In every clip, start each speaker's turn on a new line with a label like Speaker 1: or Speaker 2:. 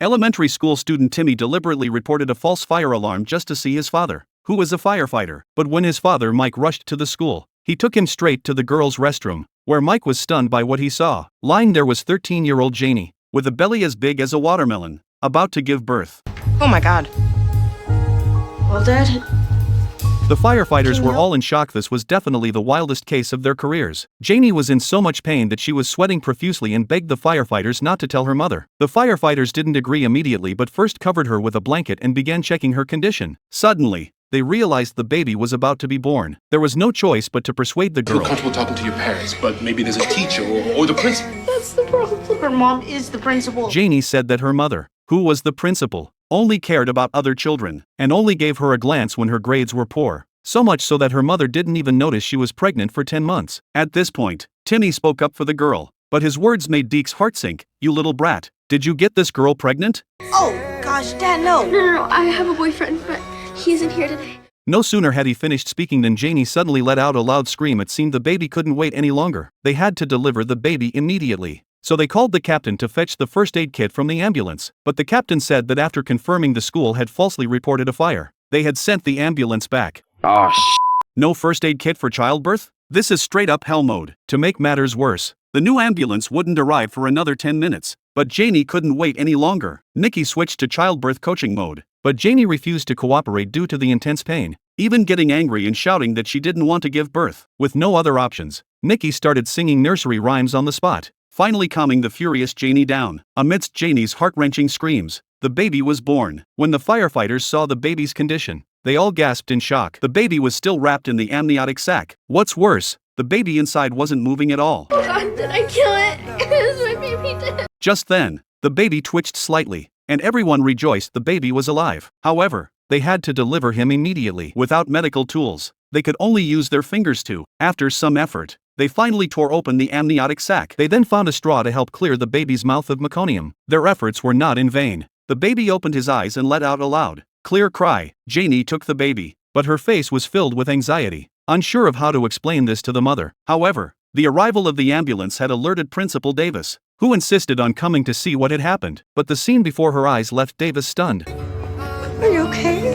Speaker 1: Elementary school student Timmy deliberately reported a false fire alarm just to see his father, who was a firefighter. But when his father Mike rushed to the school, he took him straight to the girls' restroom, where Mike was stunned by what he saw. Lying there was 13-year-old Janie, with a belly as big as a watermelon, about to give birth.
Speaker 2: Oh my God.
Speaker 3: Well, Dad...
Speaker 1: The firefighters were all in shock. This was definitely the wildest case of their careers. Janie was in so much pain that she was sweating profusely and begged the firefighters not to tell her mother. The firefighters didn't agree immediately but first covered her with a blanket and began checking her condition. Suddenly, they realized the baby was about to be born. There was no choice but to persuade the girl.
Speaker 4: Feel comfortable talking to your parents, but maybe there's a teacher or the principal.
Speaker 3: That's the problem. Her mom is the principal.
Speaker 1: Janie said that her mother, who was the principal, only cared about other children, and only gave her a glance when her grades were poor. So much so that her mother didn't even notice she was pregnant for 10 months. At this point, Timmy spoke up for the girl, but his words made Deke's heart sink. "You little brat, did you get this girl pregnant?"
Speaker 3: Oh, gosh, Dad, no.
Speaker 5: No, I have a boyfriend, but he isn't here today.
Speaker 1: No sooner had he finished speaking than Janie suddenly let out a loud scream. It seemed the baby couldn't wait any longer. They had to deliver the baby immediately. So they called the captain to fetch the first aid kit from the ambulance. But the captain said that after confirming the school had falsely reported a fire, they had sent the ambulance back. No first aid kit for childbirth? This is straight up hell mode. To make matters worse, the new ambulance wouldn't arrive for another 10 minutes. But Janie couldn't wait any longer. Nikki switched to childbirth coaching mode. But Janie refused to cooperate due to the intense pain, even getting angry and shouting that she didn't want to give birth. With no other options, Nikki started singing nursery rhymes on the spot, finally calming the furious Janie down. Amidst Janie's heart-wrenching screams, the baby was born. When the firefighters saw the baby's condition, they all gasped in shock. The baby was still wrapped in the amniotic sac. What's worse, the baby inside wasn't moving at all.
Speaker 5: Oh God, did I kill it? Is my baby dead?
Speaker 1: Just then, the baby twitched slightly, and everyone rejoiced the baby was alive. However, they had to deliver him immediately. Without medical tools, they could only use their fingers to. After some effort, they finally tore open the amniotic sac. They then found a straw to help clear the baby's mouth of meconium. Their efforts were not in vain. The baby opened his eyes and let out a loud, clear cry. Janie took the baby, but her face was filled with anxiety, unsure of how to explain this to the mother. However, the arrival of the ambulance had alerted Principal Davis, who insisted on coming to see what had happened. But the scene before her eyes left Davis stunned.
Speaker 3: Are you okay?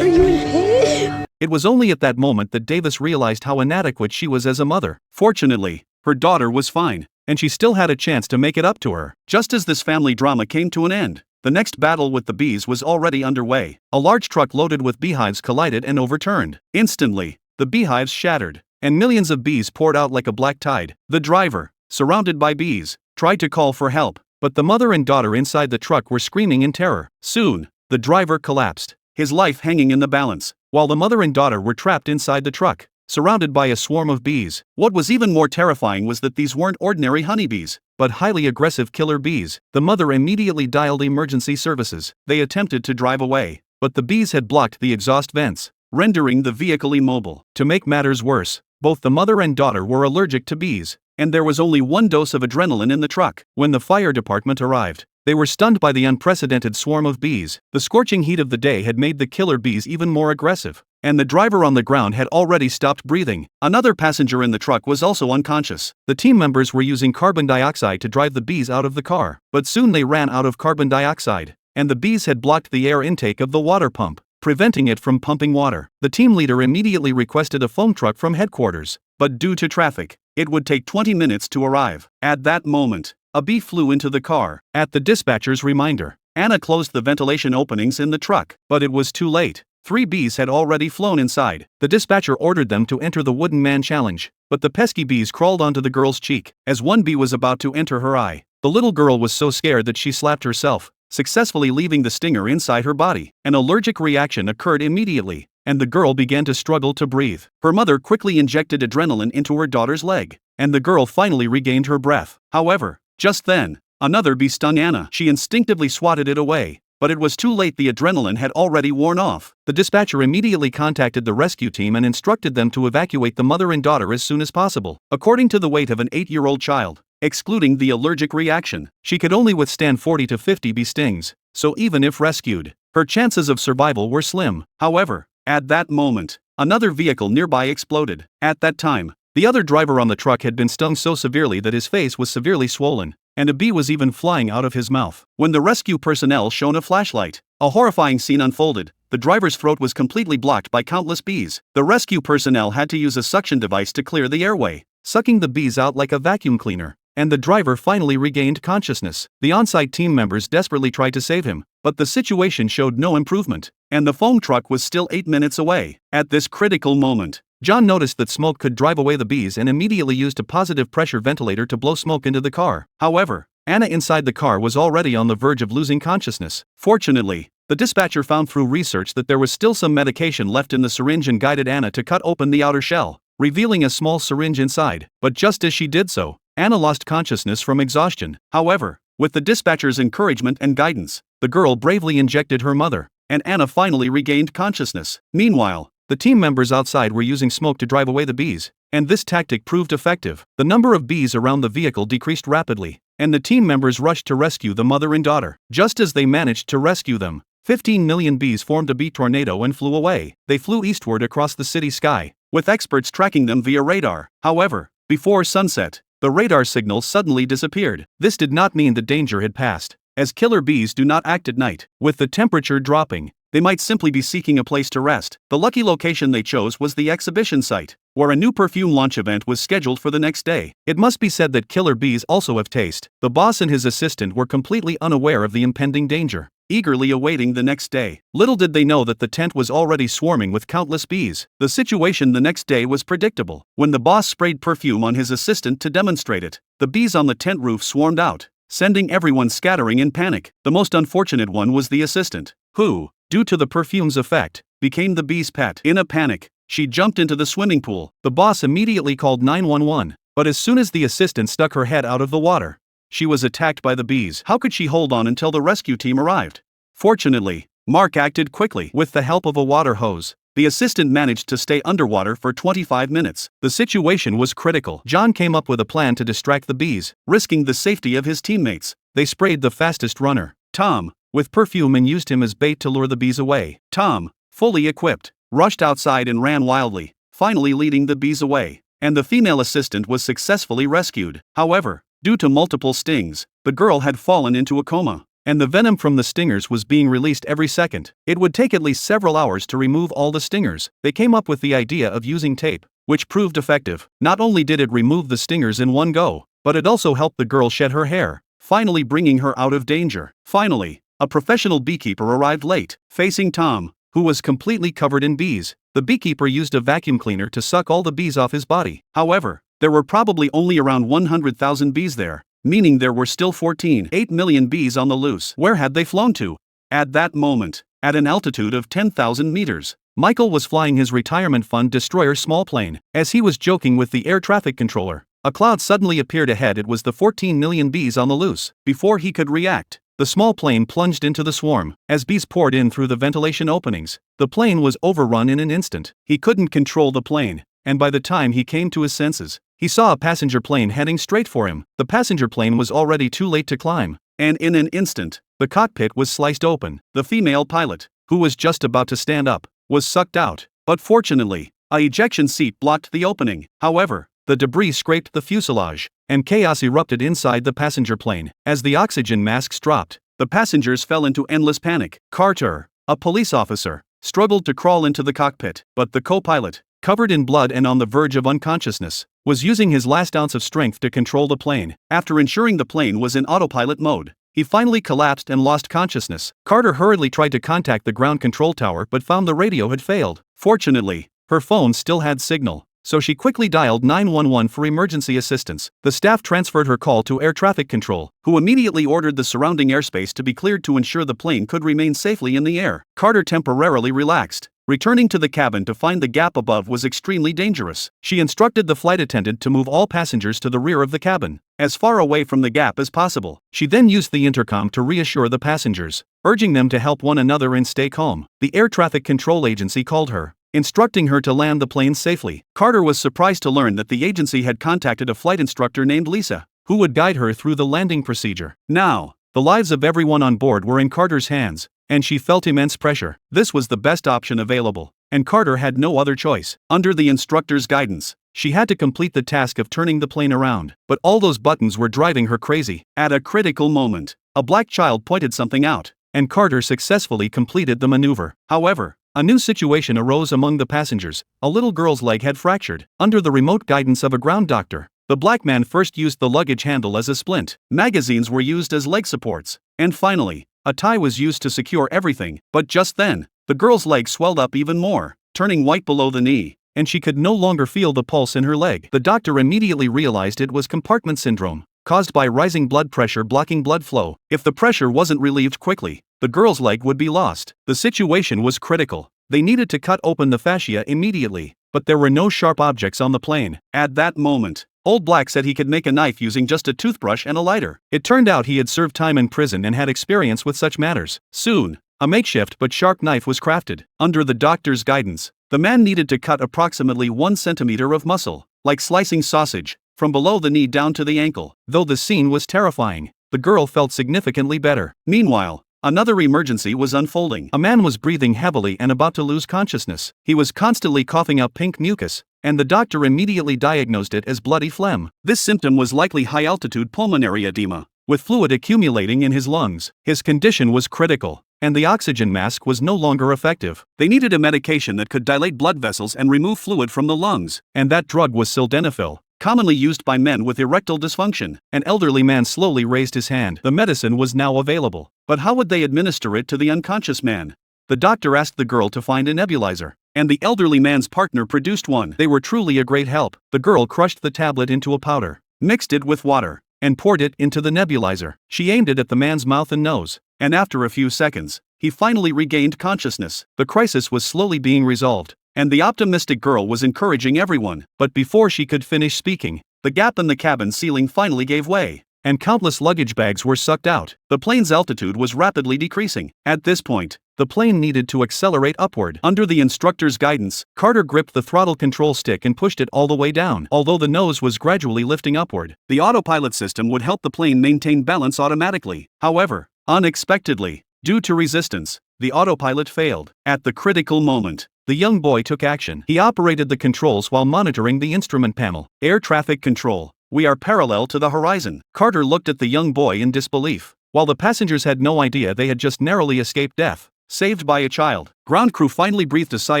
Speaker 5: Are you in pain?
Speaker 1: It was only at that moment that Davis realized how inadequate she was as a mother. Fortunately, her daughter was fine, and she still had a chance to make it up to her. Just as this family drama came to an end, the next battle with the bees was already underway. A large truck loaded with beehives collided and overturned. Instantly, the beehives shattered, and millions of bees poured out like a black tide. The driver, surrounded by bees, tried to call for help, but the mother and daughter inside the truck were screaming in terror. Soon, the driver collapsed, his life hanging in the balance, while the mother and daughter were trapped inside the truck, surrounded by a swarm of bees. What was even more terrifying was that these weren't ordinary honeybees, but highly aggressive killer bees. The mother immediately dialed emergency services. They attempted to drive away, but the bees had blocked the exhaust vents, rendering the vehicle immobile. To make matters worse, both the mother and daughter were allergic to bees, and there was only one dose of adrenaline in the truck. When the fire department arrived, they were stunned by the unprecedented swarm of bees. The scorching heat of the day had made the killer bees even more aggressive, and the driver on the ground had already stopped breathing. Another passenger in the truck was also unconscious. The team members were using carbon dioxide to drive the bees out of the car, but soon they ran out of carbon dioxide, and the bees had blocked the air intake of the water pump, preventing it from pumping water. The team leader immediately requested a foam truck from headquarters, but due to traffic, it would take 20 minutes to arrive. At that moment, a bee flew into the car. At the dispatcher's reminder, Anna closed the ventilation openings in the truck, but it was too late. 3 bees had already flown inside. The dispatcher ordered them to enter the Wooden Man Challenge, but the pesky bees crawled onto the girl's cheek. As one bee was about to enter her eye, the little girl was so scared that she slapped herself, successfully leaving the stinger inside her body. An allergic reaction occurred immediately, and the girl began to struggle to breathe. Her mother quickly injected adrenaline into her daughter's leg, and the girl finally regained her breath. However, just then, another bee stung Anna. She instinctively swatted it away, but it was too late. The adrenaline had already worn off. The dispatcher immediately contacted the rescue team and instructed them to evacuate the mother and daughter as soon as possible. According to the weight of an 8-year-old child, excluding the allergic reaction, she could only withstand 40 to 50 bee stings, so even if rescued, her chances of survival were slim. However, at that moment, another vehicle nearby exploded. At that time, the other driver on the truck had been stung so severely that his face was severely swollen, and a bee was even flying out of his mouth. When the rescue personnel shone a flashlight, a horrifying scene unfolded. The driver's throat was completely blocked by countless bees. The rescue personnel had to use a suction device to clear the airway, sucking the bees out like a vacuum cleaner, and the driver finally regained consciousness. The on-site team members desperately tried to save him, but the situation showed no improvement, and the foam truck was still 8 minutes away. At this critical moment, John noticed that smoke could drive away the bees and immediately used a positive pressure ventilator to blow smoke into the car. However, Anna inside the car was already on the verge of losing consciousness. Fortunately, the dispatcher found through research that there was still some medication left in the syringe and guided Anna to cut open the outer shell, revealing a small syringe inside. But just as she did so, Anna lost consciousness from exhaustion. However, with the dispatcher's encouragement and guidance, the girl bravely injected her mother, and Anna finally regained consciousness. Meanwhile, the team members outside were using smoke to drive away the bees, and this tactic proved effective. The number of bees around the vehicle decreased rapidly, and the team members rushed to rescue the mother and daughter. Just as they managed to rescue them, 15 million bees formed a bee tornado and flew away. They flew eastward across the city sky, with experts tracking them via radar. However, before sunset, the radar signal suddenly disappeared. This did not mean the danger had passed, as killer bees do not act at night. With the temperature dropping, they might simply be seeking a place to rest. The lucky location they chose was the exhibition site, where a new perfume launch event was scheduled for the next day. It must be said that killer bees also have taste. The boss and his assistant were completely unaware of the impending danger, eagerly awaiting the next day. Little did they know that the tent was already swarming with countless bees. The situation the next day was predictable. When the boss sprayed perfume on his assistant to demonstrate it, the bees on the tent roof swarmed out, sending everyone scattering in panic. The most unfortunate one was the assistant, who, due to the perfume's effect, became the bee's pet. In a panic, she jumped into the swimming pool. The boss immediately called 911, but as soon as the assistant stuck her head out of the water, she was attacked by the bees. How could she hold on until the rescue team arrived? Fortunately, Mark acted quickly. With the help of a water hose, the assistant managed to stay underwater for 25 minutes. The situation was critical. John came up with a plan to distract the bees, risking the safety of his teammates. They sprayed the fastest runner, Tom, with perfume and used him as bait to lure the bees away. Tom, fully equipped, rushed outside and ran wildly, finally leading the bees away, and the female assistant was successfully rescued. However, due to multiple stings, the girl had fallen into a coma, and the venom from the stingers was being released every second. It would take at least several hours to remove all the stingers. They came up with the idea of using tape, which proved effective. Not only did it remove the stingers in one go, but it also helped the girl shed her hair, finally bringing her out of danger. Finally, a professional beekeeper arrived late, facing Tom, who was completely covered in bees. The beekeeper used a vacuum cleaner to suck all the bees off his body. However, there were probably only around 100,000 bees there, meaning there were still 14.8 million bees on the loose. Where had they flown to? At that moment, at an altitude of 10,000 meters, Michael was flying his retirement fund destroyer small plane. As he was joking with the air traffic controller, a cloud suddenly appeared ahead. It was the 14 million bees on the loose. Before he could react, the small plane plunged into the swarm. As bees poured in through the ventilation openings, the plane was overrun in an instant. He couldn't control the plane, and by the time he came to his senses, he saw a passenger plane heading straight for him. The passenger plane was already too late to climb, and in an instant, the cockpit was sliced open. The female pilot, who was just about to stand up, was sucked out, but fortunately, a ejection seat blocked the opening. However, the debris scraped the fuselage, and chaos erupted inside the passenger plane. As the oxygen masks dropped, the passengers fell into endless panic. Carter, a police officer, struggled to crawl into the cockpit, but the co-pilot, covered in blood and on the verge of unconsciousness, was using his last ounce of strength to control the plane. After ensuring the plane was in autopilot mode, he finally collapsed and lost consciousness. Carter hurriedly tried to contact the ground control tower but found the radio had failed. Fortunately, her phone still had signal, so she quickly dialed 911 for emergency assistance. The staff transferred her call to air traffic control, who immediately ordered the surrounding airspace to be cleared to ensure the plane could remain safely in the air. Carter temporarily relaxed. Returning to the cabin to find the gap above was extremely dangerous. She instructed the flight attendant to move all passengers to the rear of the cabin, as far away from the gap as possible. She then used the intercom to reassure the passengers, urging them to help one another and stay calm. The air traffic control agency called her, instructing her to land the plane safely. Carter was surprised to learn that the agency had contacted a flight instructor named Lisa, who would guide her through the landing procedure. Now, the lives of everyone on board were in Carter's hands, and she felt immense pressure. This was the best option available. and Carter had no other choice. Under the instructor's guidance, she had to complete the task of turning the plane around, but all those buttons were driving her crazy. At a critical moment, a black child pointed something out, and Carter successfully completed the maneuver. However, a new situation arose among the passengers. A little girl's leg had fractured. Under the remote guidance of a ground doctor, the black man first used the luggage handle as a splint. Magazines were used as leg supports, and finally, a tie was used to secure everything. But just then, the girl's leg swelled up even more, turning white below the knee, and she could no longer feel the pulse in her leg. The doctor immediately realized it was compartment syndrome, caused by rising blood pressure blocking blood flow. If the pressure wasn't relieved quickly, the girl's leg would be lost. The situation was critical. They needed to cut open the fascia immediately, but there were no sharp objects on the plane. At that moment, Old Black said he could make a knife using just a toothbrush and a lighter. It turned out he had served time in prison and had experience with such matters. Soon, a makeshift but sharp knife was crafted. Under the doctor's guidance, the man needed to cut approximately 1 centimeter of muscle, like slicing sausage, from below the knee down to the ankle. Though the scene was terrifying, the girl felt significantly better. Meanwhile, another emergency was unfolding. A man was breathing heavily and about to lose consciousness. He was constantly coughing up pink mucus, and the doctor immediately diagnosed it as bloody phlegm. This symptom was likely high-altitude pulmonary edema, with fluid accumulating in his lungs. His condition was critical, and the oxygen mask was no longer effective. They needed a medication that could dilate blood vessels and remove fluid from the lungs, and that drug was sildenafil, commonly used by men with erectile dysfunction. An elderly man slowly raised his hand. The medicine was now available, but how would they administer it to the unconscious man? The doctor asked the girl to find a nebulizer, and the elderly man's partner produced one. They were truly a great help. The girl crushed the tablet into a powder, mixed it with water, and poured it into the nebulizer. She aimed it at the man's mouth and nose, and after a few seconds, he finally regained consciousness. The crisis was slowly being resolved, and the optimistic girl was encouraging everyone. But before she could finish speaking, the gap in the cabin ceiling finally gave way, and countless luggage bags were sucked out. The plane's altitude was rapidly decreasing. At this point, the plane needed to accelerate upward. Under the instructor's guidance, Carter gripped the throttle control stick and pushed it all the way down. Although the nose was gradually lifting upward, the autopilot system would help the plane maintain balance automatically. However, unexpectedly, due to resistance, the autopilot failed. At the critical moment, the young boy took action. He operated the controls while monitoring the instrument panel. Air traffic control. We are parallel to the horizon. Carter looked at the young boy in disbelief, while the passengers had no idea they had just narrowly escaped death. Saved by a child. Ground crew finally breathed a sigh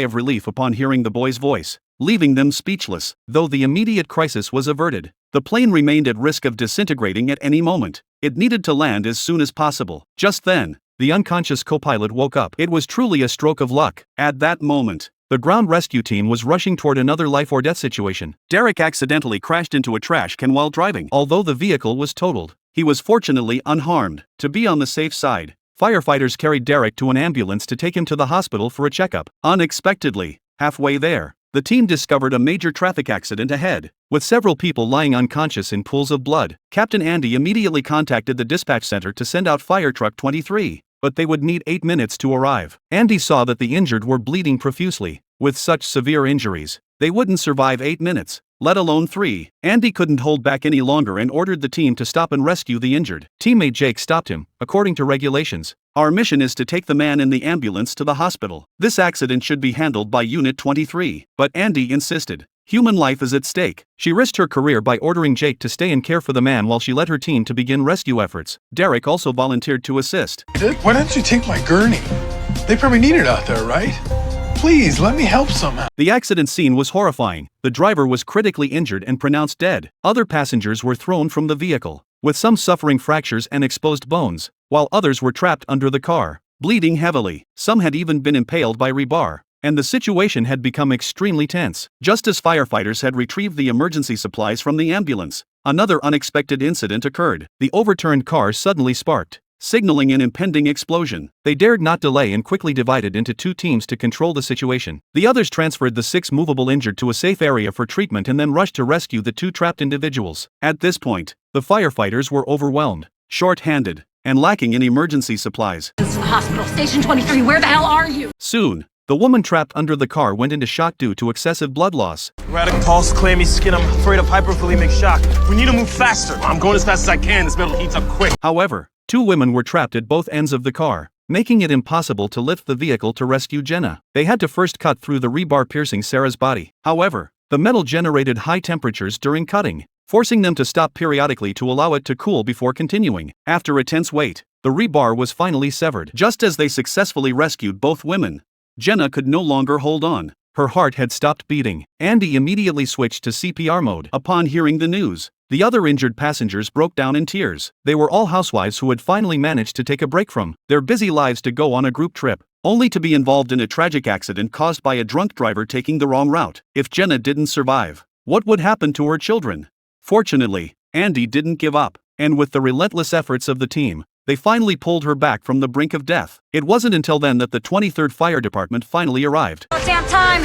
Speaker 1: of relief upon hearing the boy's voice, leaving them speechless. Though the immediate crisis was averted, the plane remained at risk of disintegrating at any moment. It needed to land as soon as possible. Just then, the unconscious co-pilot woke up. It was truly a stroke of luck. At that moment, the ground rescue team was rushing toward another life-or-death situation. Derek accidentally crashed into a trash can while driving. Although the vehicle was totaled, he was fortunately unharmed. To be on the safe side, firefighters carried Derek to an ambulance to take him to the hospital for a checkup. Unexpectedly, halfway there, the team discovered a major traffic accident ahead, with several people lying unconscious in pools of blood. Captain Andy immediately contacted the dispatch center to send out Fire Truck 23, but they would need 8 minutes to arrive. Andy saw that the injured were bleeding profusely. With such severe injuries, they wouldn't survive 8 minutes, let alone 3. Andy couldn't hold back any longer and ordered the team to stop and rescue the injured. Teammate Jake stopped him. According to regulations, our mission is to take the man in the ambulance to the hospital. This accident should be handled by Unit 23. But Andy insisted. Human life is at stake. She risked her career by ordering Jake to stay and care for the man while she led her team to begin rescue efforts. Derek also volunteered to assist.
Speaker 2: Why don't you take my gurney? They probably need it out there, right? Please, let me help somehow.
Speaker 1: The accident scene was horrifying. The driver was critically injured and pronounced dead. Other passengers were thrown from the vehicle, with some suffering fractures and exposed bones, while others were trapped under the car, bleeding heavily. Some had even been impaled by rebar, and the situation had become extremely tense. Just as firefighters had retrieved the emergency supplies from the ambulance, another unexpected incident occurred. The overturned car suddenly sparked, signaling an impending explosion. They dared not delay and quickly divided into 2 teams to control the situation. The others transferred the 6 movable injured to a safe area for treatment and then rushed to rescue the 2 trapped individuals. At this point, the firefighters were overwhelmed, short-handed, and lacking in emergency supplies.
Speaker 6: This is the hospital. Station 23, where the hell are you?
Speaker 1: Soon, the woman trapped under the car went into shock due to excessive blood loss.
Speaker 7: Radical pulse, clammy skin, I'm afraid of hypervolemic shock. We need to move faster.
Speaker 4: I'm going as fast as I can. This metal heats up quick.
Speaker 1: However, 2 women were trapped at both ends of the car, making it impossible to lift the vehicle to rescue Jenna. They had to first cut through the rebar piercing Sarah's body. However, the metal generated high temperatures during cutting, forcing them to stop periodically to allow it to cool before continuing. After a tense wait, the rebar was finally severed. Just as they successfully rescued both women, Jenna could no longer hold on. Her heart had stopped beating. Andy immediately switched to CPR mode. Upon hearing the news, the other injured passengers broke down in tears. They were all housewives who had finally managed to take a break from their busy lives to go on a group trip, only to be involved in a tragic accident caused by a drunk driver taking the wrong route. If Jenna didn't survive, what would happen to her children? Fortunately, Andy didn't give up, and with the relentless efforts of the team, they finally pulled her back from the brink of death. It wasn't until then that the 23rd Fire Department finally arrived.
Speaker 6: Oh, damn time!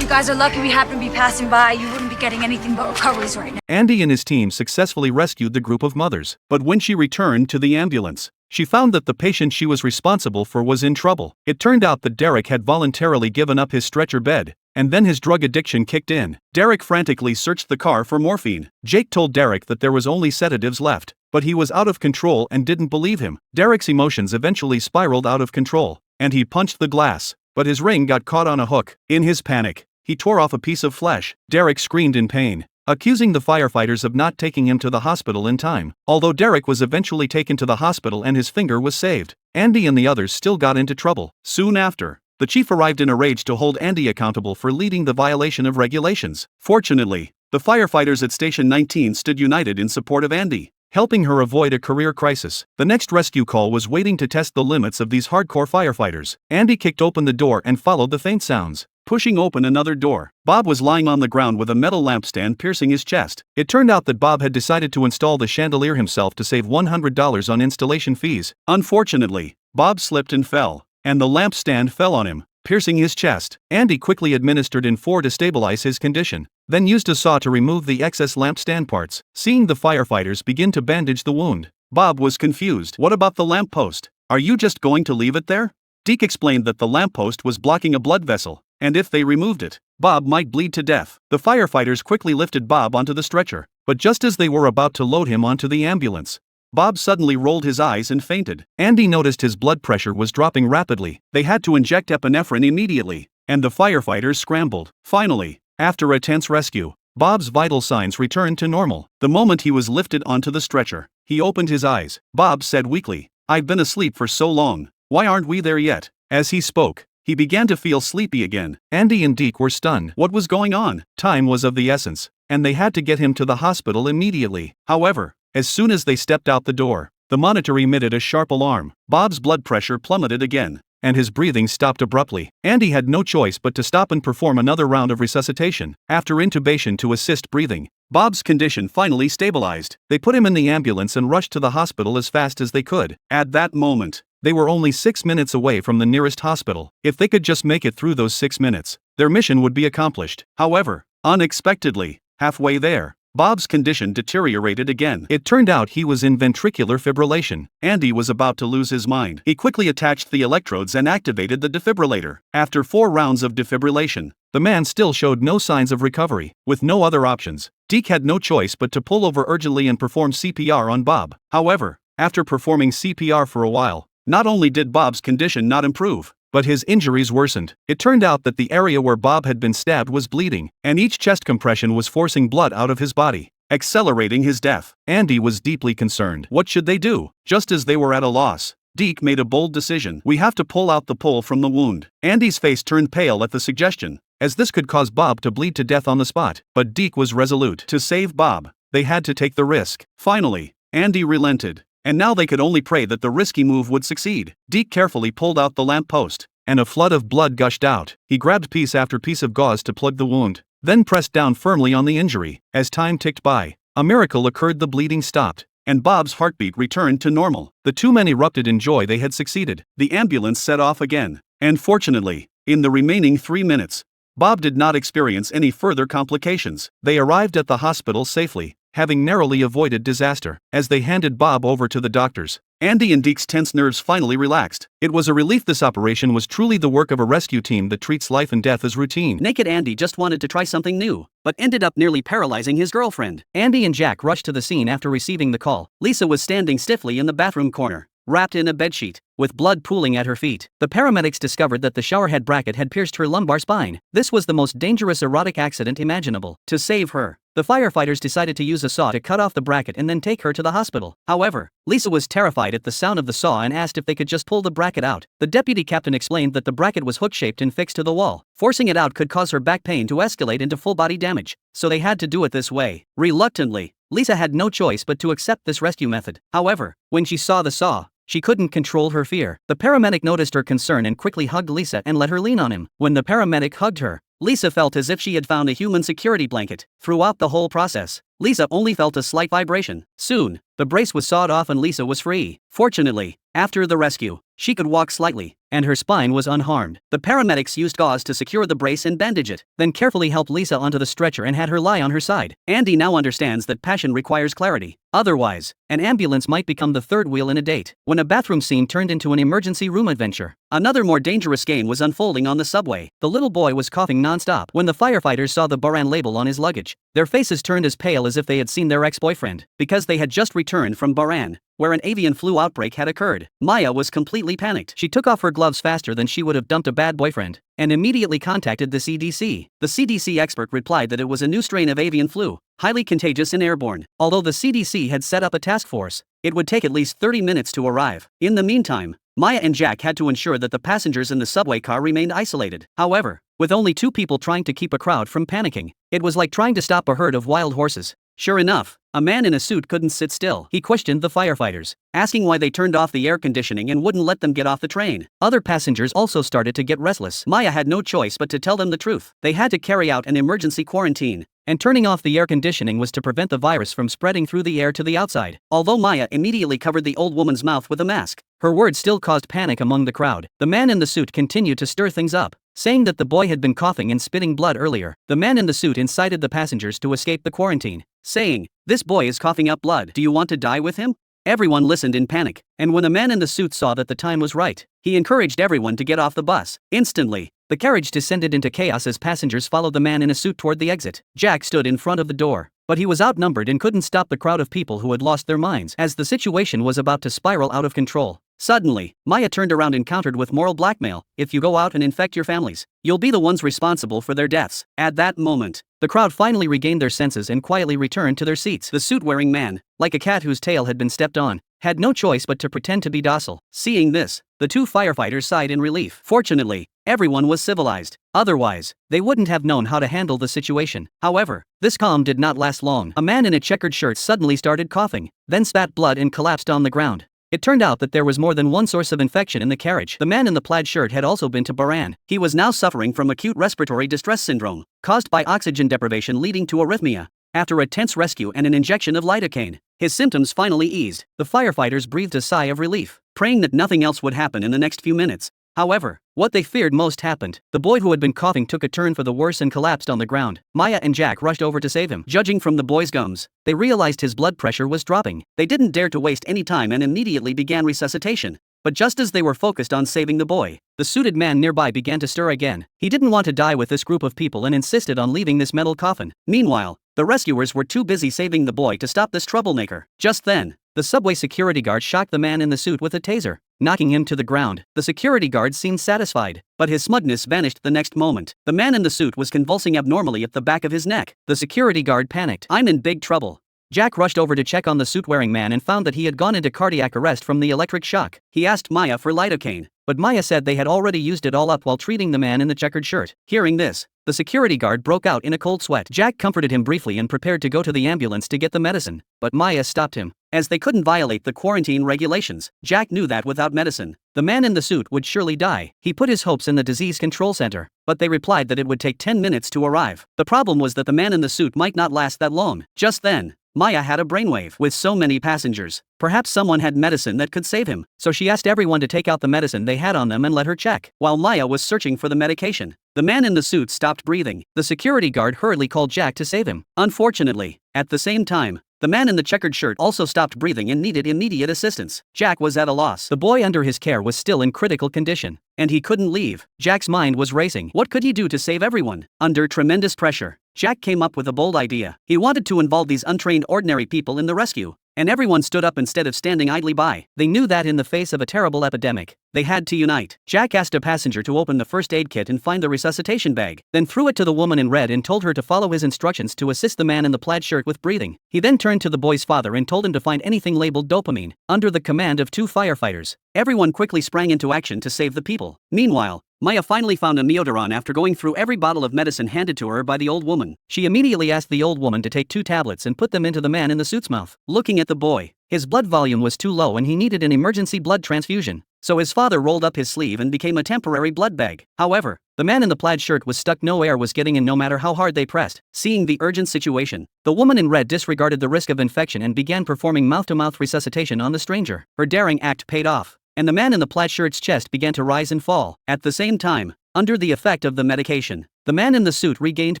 Speaker 6: You guys are lucky we happen to be passing by. You wouldn't be getting anything but recoveries right now.
Speaker 1: Andy and his team successfully rescued the group of mothers, but when she returned to the ambulance, she found that the patient she was responsible for was in trouble. It turned out that Derek had voluntarily given up his stretcher bed, and then his drug addiction kicked in. Derek frantically searched the car for morphine. Jake told Derek that there was only sedatives left, but he was out of control and didn't believe him. Derek's emotions eventually spiraled out of control, and he punched the glass, but his ring got caught on a hook. In his panic, he tore off a piece of flesh. Derek screamed in pain, accusing the firefighters of not taking him to the hospital in time. Although Derek was eventually taken to the hospital and his finger was saved, Andy and the others still got into trouble. Soon after, the chief arrived in a rage to hold Andy accountable for leading the violation of regulations. Fortunately, the firefighters at Station 19 stood united in support of Andy, helping her avoid a career crisis. The next rescue call was waiting to test the limits of these hardcore firefighters. Andy kicked open the door and followed the faint sounds, pushing open another door. Bob was lying on the ground with a metal lampstand piercing his chest. It turned out that Bob had decided to install the chandelier himself to save $100 on installation fees. Unfortunately, Bob slipped and fell, and the lampstand fell on him, piercing his chest. Andy quickly administered N4 to stabilize his condition, then used a saw to remove the excess lampstand parts. Seeing the firefighters begin to bandage the wound, Bob was confused. "What about the lamppost? Are you just going to leave it there?" Deke explained that the lamppost was blocking a blood vessel, and if they removed it, Bob might bleed to death. The firefighters quickly lifted Bob onto the stretcher, but just as they were about to load him onto the ambulance, Bob suddenly rolled his eyes and fainted. Andy noticed his blood pressure was dropping rapidly. They had to inject epinephrine immediately, and the firefighters scrambled. Finally, after a tense rescue, Bob's vital signs returned to normal. The moment he was lifted onto the stretcher, he opened his eyes. Bob said weakly, "I've been asleep for so long. Why aren't we there yet?" As he spoke, he began to feel sleepy again. Andy and Deke were stunned. What was going on? Time was of the essence, and they had to get him to the hospital immediately. However, as soon as they stepped out the door, the monitor emitted a sharp alarm. Bob's blood pressure plummeted again, and his breathing stopped abruptly. Andy had no choice but to stop and perform another round of resuscitation. After intubation to assist breathing, Bob's condition finally stabilized. They put him in the ambulance and rushed to the hospital as fast as they could. At that moment, they were only 6 minutes away from the nearest hospital. If they could just make it through those 6 minutes, their mission would be accomplished. However, unexpectedly, halfway there, Bob's condition deteriorated again. It turned out he was in ventricular fibrillation. Andy was about to lose his mind. He quickly attached the electrodes and activated the defibrillator. After 4 rounds of defibrillation, the man still showed no signs of recovery. With no other options, Deke had no choice but to pull over urgently and perform CPR on Bob. However, after performing CPR for a while, not only did Bob's condition not improve, but his injuries worsened. It turned out that the area where Bob had been stabbed was bleeding, and each chest compression was forcing blood out of his body, accelerating his death. Andy was deeply concerned. What should they do? Just as they were at a loss, Deke made a bold decision. "We have to pull out the pole from the wound." Andy's face turned pale at the suggestion, as this could cause Bob to bleed to death on the spot. But Deke was resolute. To save Bob, they had to take the risk. Finally, Andy relented, and now they could only pray that the risky move would succeed. Deke carefully pulled out the lamppost, and a flood of blood gushed out. He grabbed piece after piece of gauze to plug the wound, then pressed down firmly on the injury. As time ticked by, a miracle occurred. The bleeding stopped, and Bob's heartbeat returned to normal. The two men erupted in joy. They had succeeded. The ambulance set off again, and fortunately, in the remaining 3 minutes, Bob did not experience any further complications. They arrived at the hospital safely, having narrowly avoided disaster. As they handed Bob over to the doctors, Andy and Deke's tense nerves finally relaxed. It was a relief. This operation was truly the work of a rescue team that treats life and death as routine.
Speaker 8: Naked Andy just wanted to try something new, but ended up nearly paralyzing his girlfriend. Andy and Jack rushed to the scene after receiving the call. Lisa was standing stiffly in the bathroom corner, wrapped in a bedsheet, with blood pooling at her feet. The paramedics discovered that the showerhead bracket had pierced her lumbar spine. This was the most dangerous erotic accident imaginable. To save her, the firefighters decided to use a saw to cut off the bracket and then take her to the hospital. However, Lisa was terrified at the sound of the saw and asked if they could just pull the bracket out. The deputy captain explained that the bracket was hook-shaped and fixed to the wall. Forcing it out could cause her back pain to escalate into full-body damage, so they had to do it this way. Reluctantly, Lisa had no choice but to accept this rescue method. However, when she saw the saw, she couldn't control her fear. The paramedic noticed her concern and quickly hugged Lisa and let her lean on him. When the paramedic hugged her, Lisa felt as if she had found a human security blanket. Throughout the whole process, Lisa only felt a slight vibration. Soon, the brace was sawed off and Lisa was free. Fortunately, after the rescue, she could walk slightly, and her spine was unharmed. The paramedics used gauze to secure the brace and bandage it, then carefully helped Lisa onto the stretcher and had her lie on her side. Andy now understands that passion requires clarity. Otherwise, an ambulance might become the third wheel in a date. When a bathroom scene turned into an emergency room adventure, another more dangerous game was unfolding on the subway. The little boy was coughing non-stop. When the firefighters saw the Baran label on his luggage, their faces turned as pale as if they had seen their ex-boyfriend. Because they had just returned from Baran, where an avian flu outbreak had occurred, Maya was completely panicked. She took off her gloves faster than she would have dumped a bad boyfriend, and immediately contacted the CDC. The CDC expert replied that it was a new strain of avian flu, highly contagious and airborne. Although the CDC had set up a task force, it would take at least 30 minutes to arrive. In the meantime, Maya and Jack had to ensure that the passengers in the subway car remained isolated. However, with only 2 people trying to keep a crowd from panicking, it was like trying to stop a herd of wild horses. Sure enough, a man in a suit couldn't sit still. He questioned the firefighters, asking why they turned off the air conditioning and wouldn't let them get off the train. Other passengers also started to get restless. Maya had no choice but to tell them the truth. They had to carry out an emergency quarantine, and turning off the air conditioning was to prevent the virus from spreading through the air to the outside. Although Maya immediately covered the old woman's mouth with a mask, her words still caused panic among the crowd. The man in the suit continued to stir things up, saying that the boy had been coughing and spitting blood earlier. The man in the suit incited the passengers to escape the quarantine, saying, "This boy is coughing up blood. Do you want to die with him?" Everyone listened in panic, and when the man in the suit saw that the time was right, he encouraged everyone to get off the bus. Instantly, the carriage descended into chaos as passengers followed the man in a suit toward the exit. Jack stood in front of the door, but he was outnumbered and couldn't stop the crowd of people who had lost their minds. As the situation was about to spiral out of control, suddenly, Maya turned around and countered with moral blackmail. "If you go out and infect your families, you'll be the ones responsible for their deaths." At that moment, the crowd finally regained their senses and quietly returned to their seats. The suit-wearing man, like a cat whose tail had been stepped on, had no choice but to pretend to be docile. Seeing this, the 2 firefighters sighed in relief. Fortunately, everyone was civilized. Otherwise, they wouldn't have known how to handle the situation. However, this calm did not last long. A man in a checkered shirt suddenly started coughing, then spat blood and collapsed on the ground. It turned out that there was more than one source of infection in the carriage. The man in the plaid shirt had also been to Baran. He was now suffering from acute respiratory distress syndrome, caused by oxygen deprivation leading to arrhythmia. After a tense rescue and an injection of lidocaine, his symptoms finally eased. The firefighters breathed a sigh of relief, praying that nothing else would happen in the next few minutes. However, what they feared most happened. The boy who had been coughing took a turn for the worse and collapsed on the ground. Maya and Jack rushed over to save him. Judging from the boy's gums, they realized his blood pressure was dropping. They didn't dare to waste any time and immediately began resuscitation. But just as they were focused on saving the boy, the suited man nearby began to stir again. He didn't want to die with this group of people and insisted on leaving this metal coffin. Meanwhile, the rescuers were too busy saving the boy to stop this troublemaker. Just then, the subway security guard shocked the man in the suit with a taser, knocking him to the ground. The security guard seemed satisfied, but his smugness vanished the next moment. The man in the suit was convulsing abnormally at the back of his neck. The security guard panicked. "I'm in big trouble." Jack rushed over to check on the suit-wearing man and found that he had gone into cardiac arrest from the electric shock. He asked Maya for lidocaine, but Maya said they had already used it all up while treating the man in the checkered shirt. Hearing this, the security guard broke out in a cold sweat. Jack comforted him briefly and prepared to go to the ambulance to get the medicine, but Maya stopped him, as they couldn't violate the quarantine regulations. Jack knew that without medicine, the man in the suit would surely die. He put his hopes in the disease control center, but they replied that it would take 10 minutes to arrive. The problem was that the man in the suit might not last that long. Just then, Maya had a brainwave. With so many passengers, perhaps someone had medicine that could save him, so she asked everyone to take out the medicine they had on them and let her check. While Maya was searching for the medication, the man in the suit stopped breathing. The security guard hurriedly called Jack to save him. Unfortunately, at the same time, the man in the checkered shirt also stopped breathing and needed immediate assistance. Jack was at a loss. The boy under his care was still in critical condition, and he couldn't leave. Jack's mind was racing. What could he do to save everyone? Under tremendous pressure, Jack came up with a bold idea. He wanted to involve these untrained ordinary people in the rescue. And everyone stood up instead of standing idly by. They knew that in the face of a terrible epidemic, they had to unite. Jack asked a passenger to open the first aid kit and find the resuscitation bag, then threw it to the woman in red and told her to follow his instructions to assist the man in the plaid shirt with breathing. He then turned to the boy's father and told him to find anything labeled dopamine. Under the command of 2 firefighters, everyone quickly sprang into action to save the people. Meanwhile, Maya finally found a Miodoron after going through every bottle of medicine handed to her by the old woman. She immediately asked the old woman to take 2 tablets and put them into the man in the suit's mouth. Looking at the boy, his blood volume was too low and he needed an emergency blood transfusion. So his father rolled up his sleeve and became a temporary blood bag. However, the man in the plaid shirt was stuck. No air was getting in no matter how hard they pressed. Seeing the urgent situation, the woman in red disregarded the risk of infection and began performing mouth-to-mouth resuscitation on the stranger. Her daring act paid off, and the man in the plaid shirt's chest began to rise and fall. At the same time, under the effect of the medication, the man in the suit regained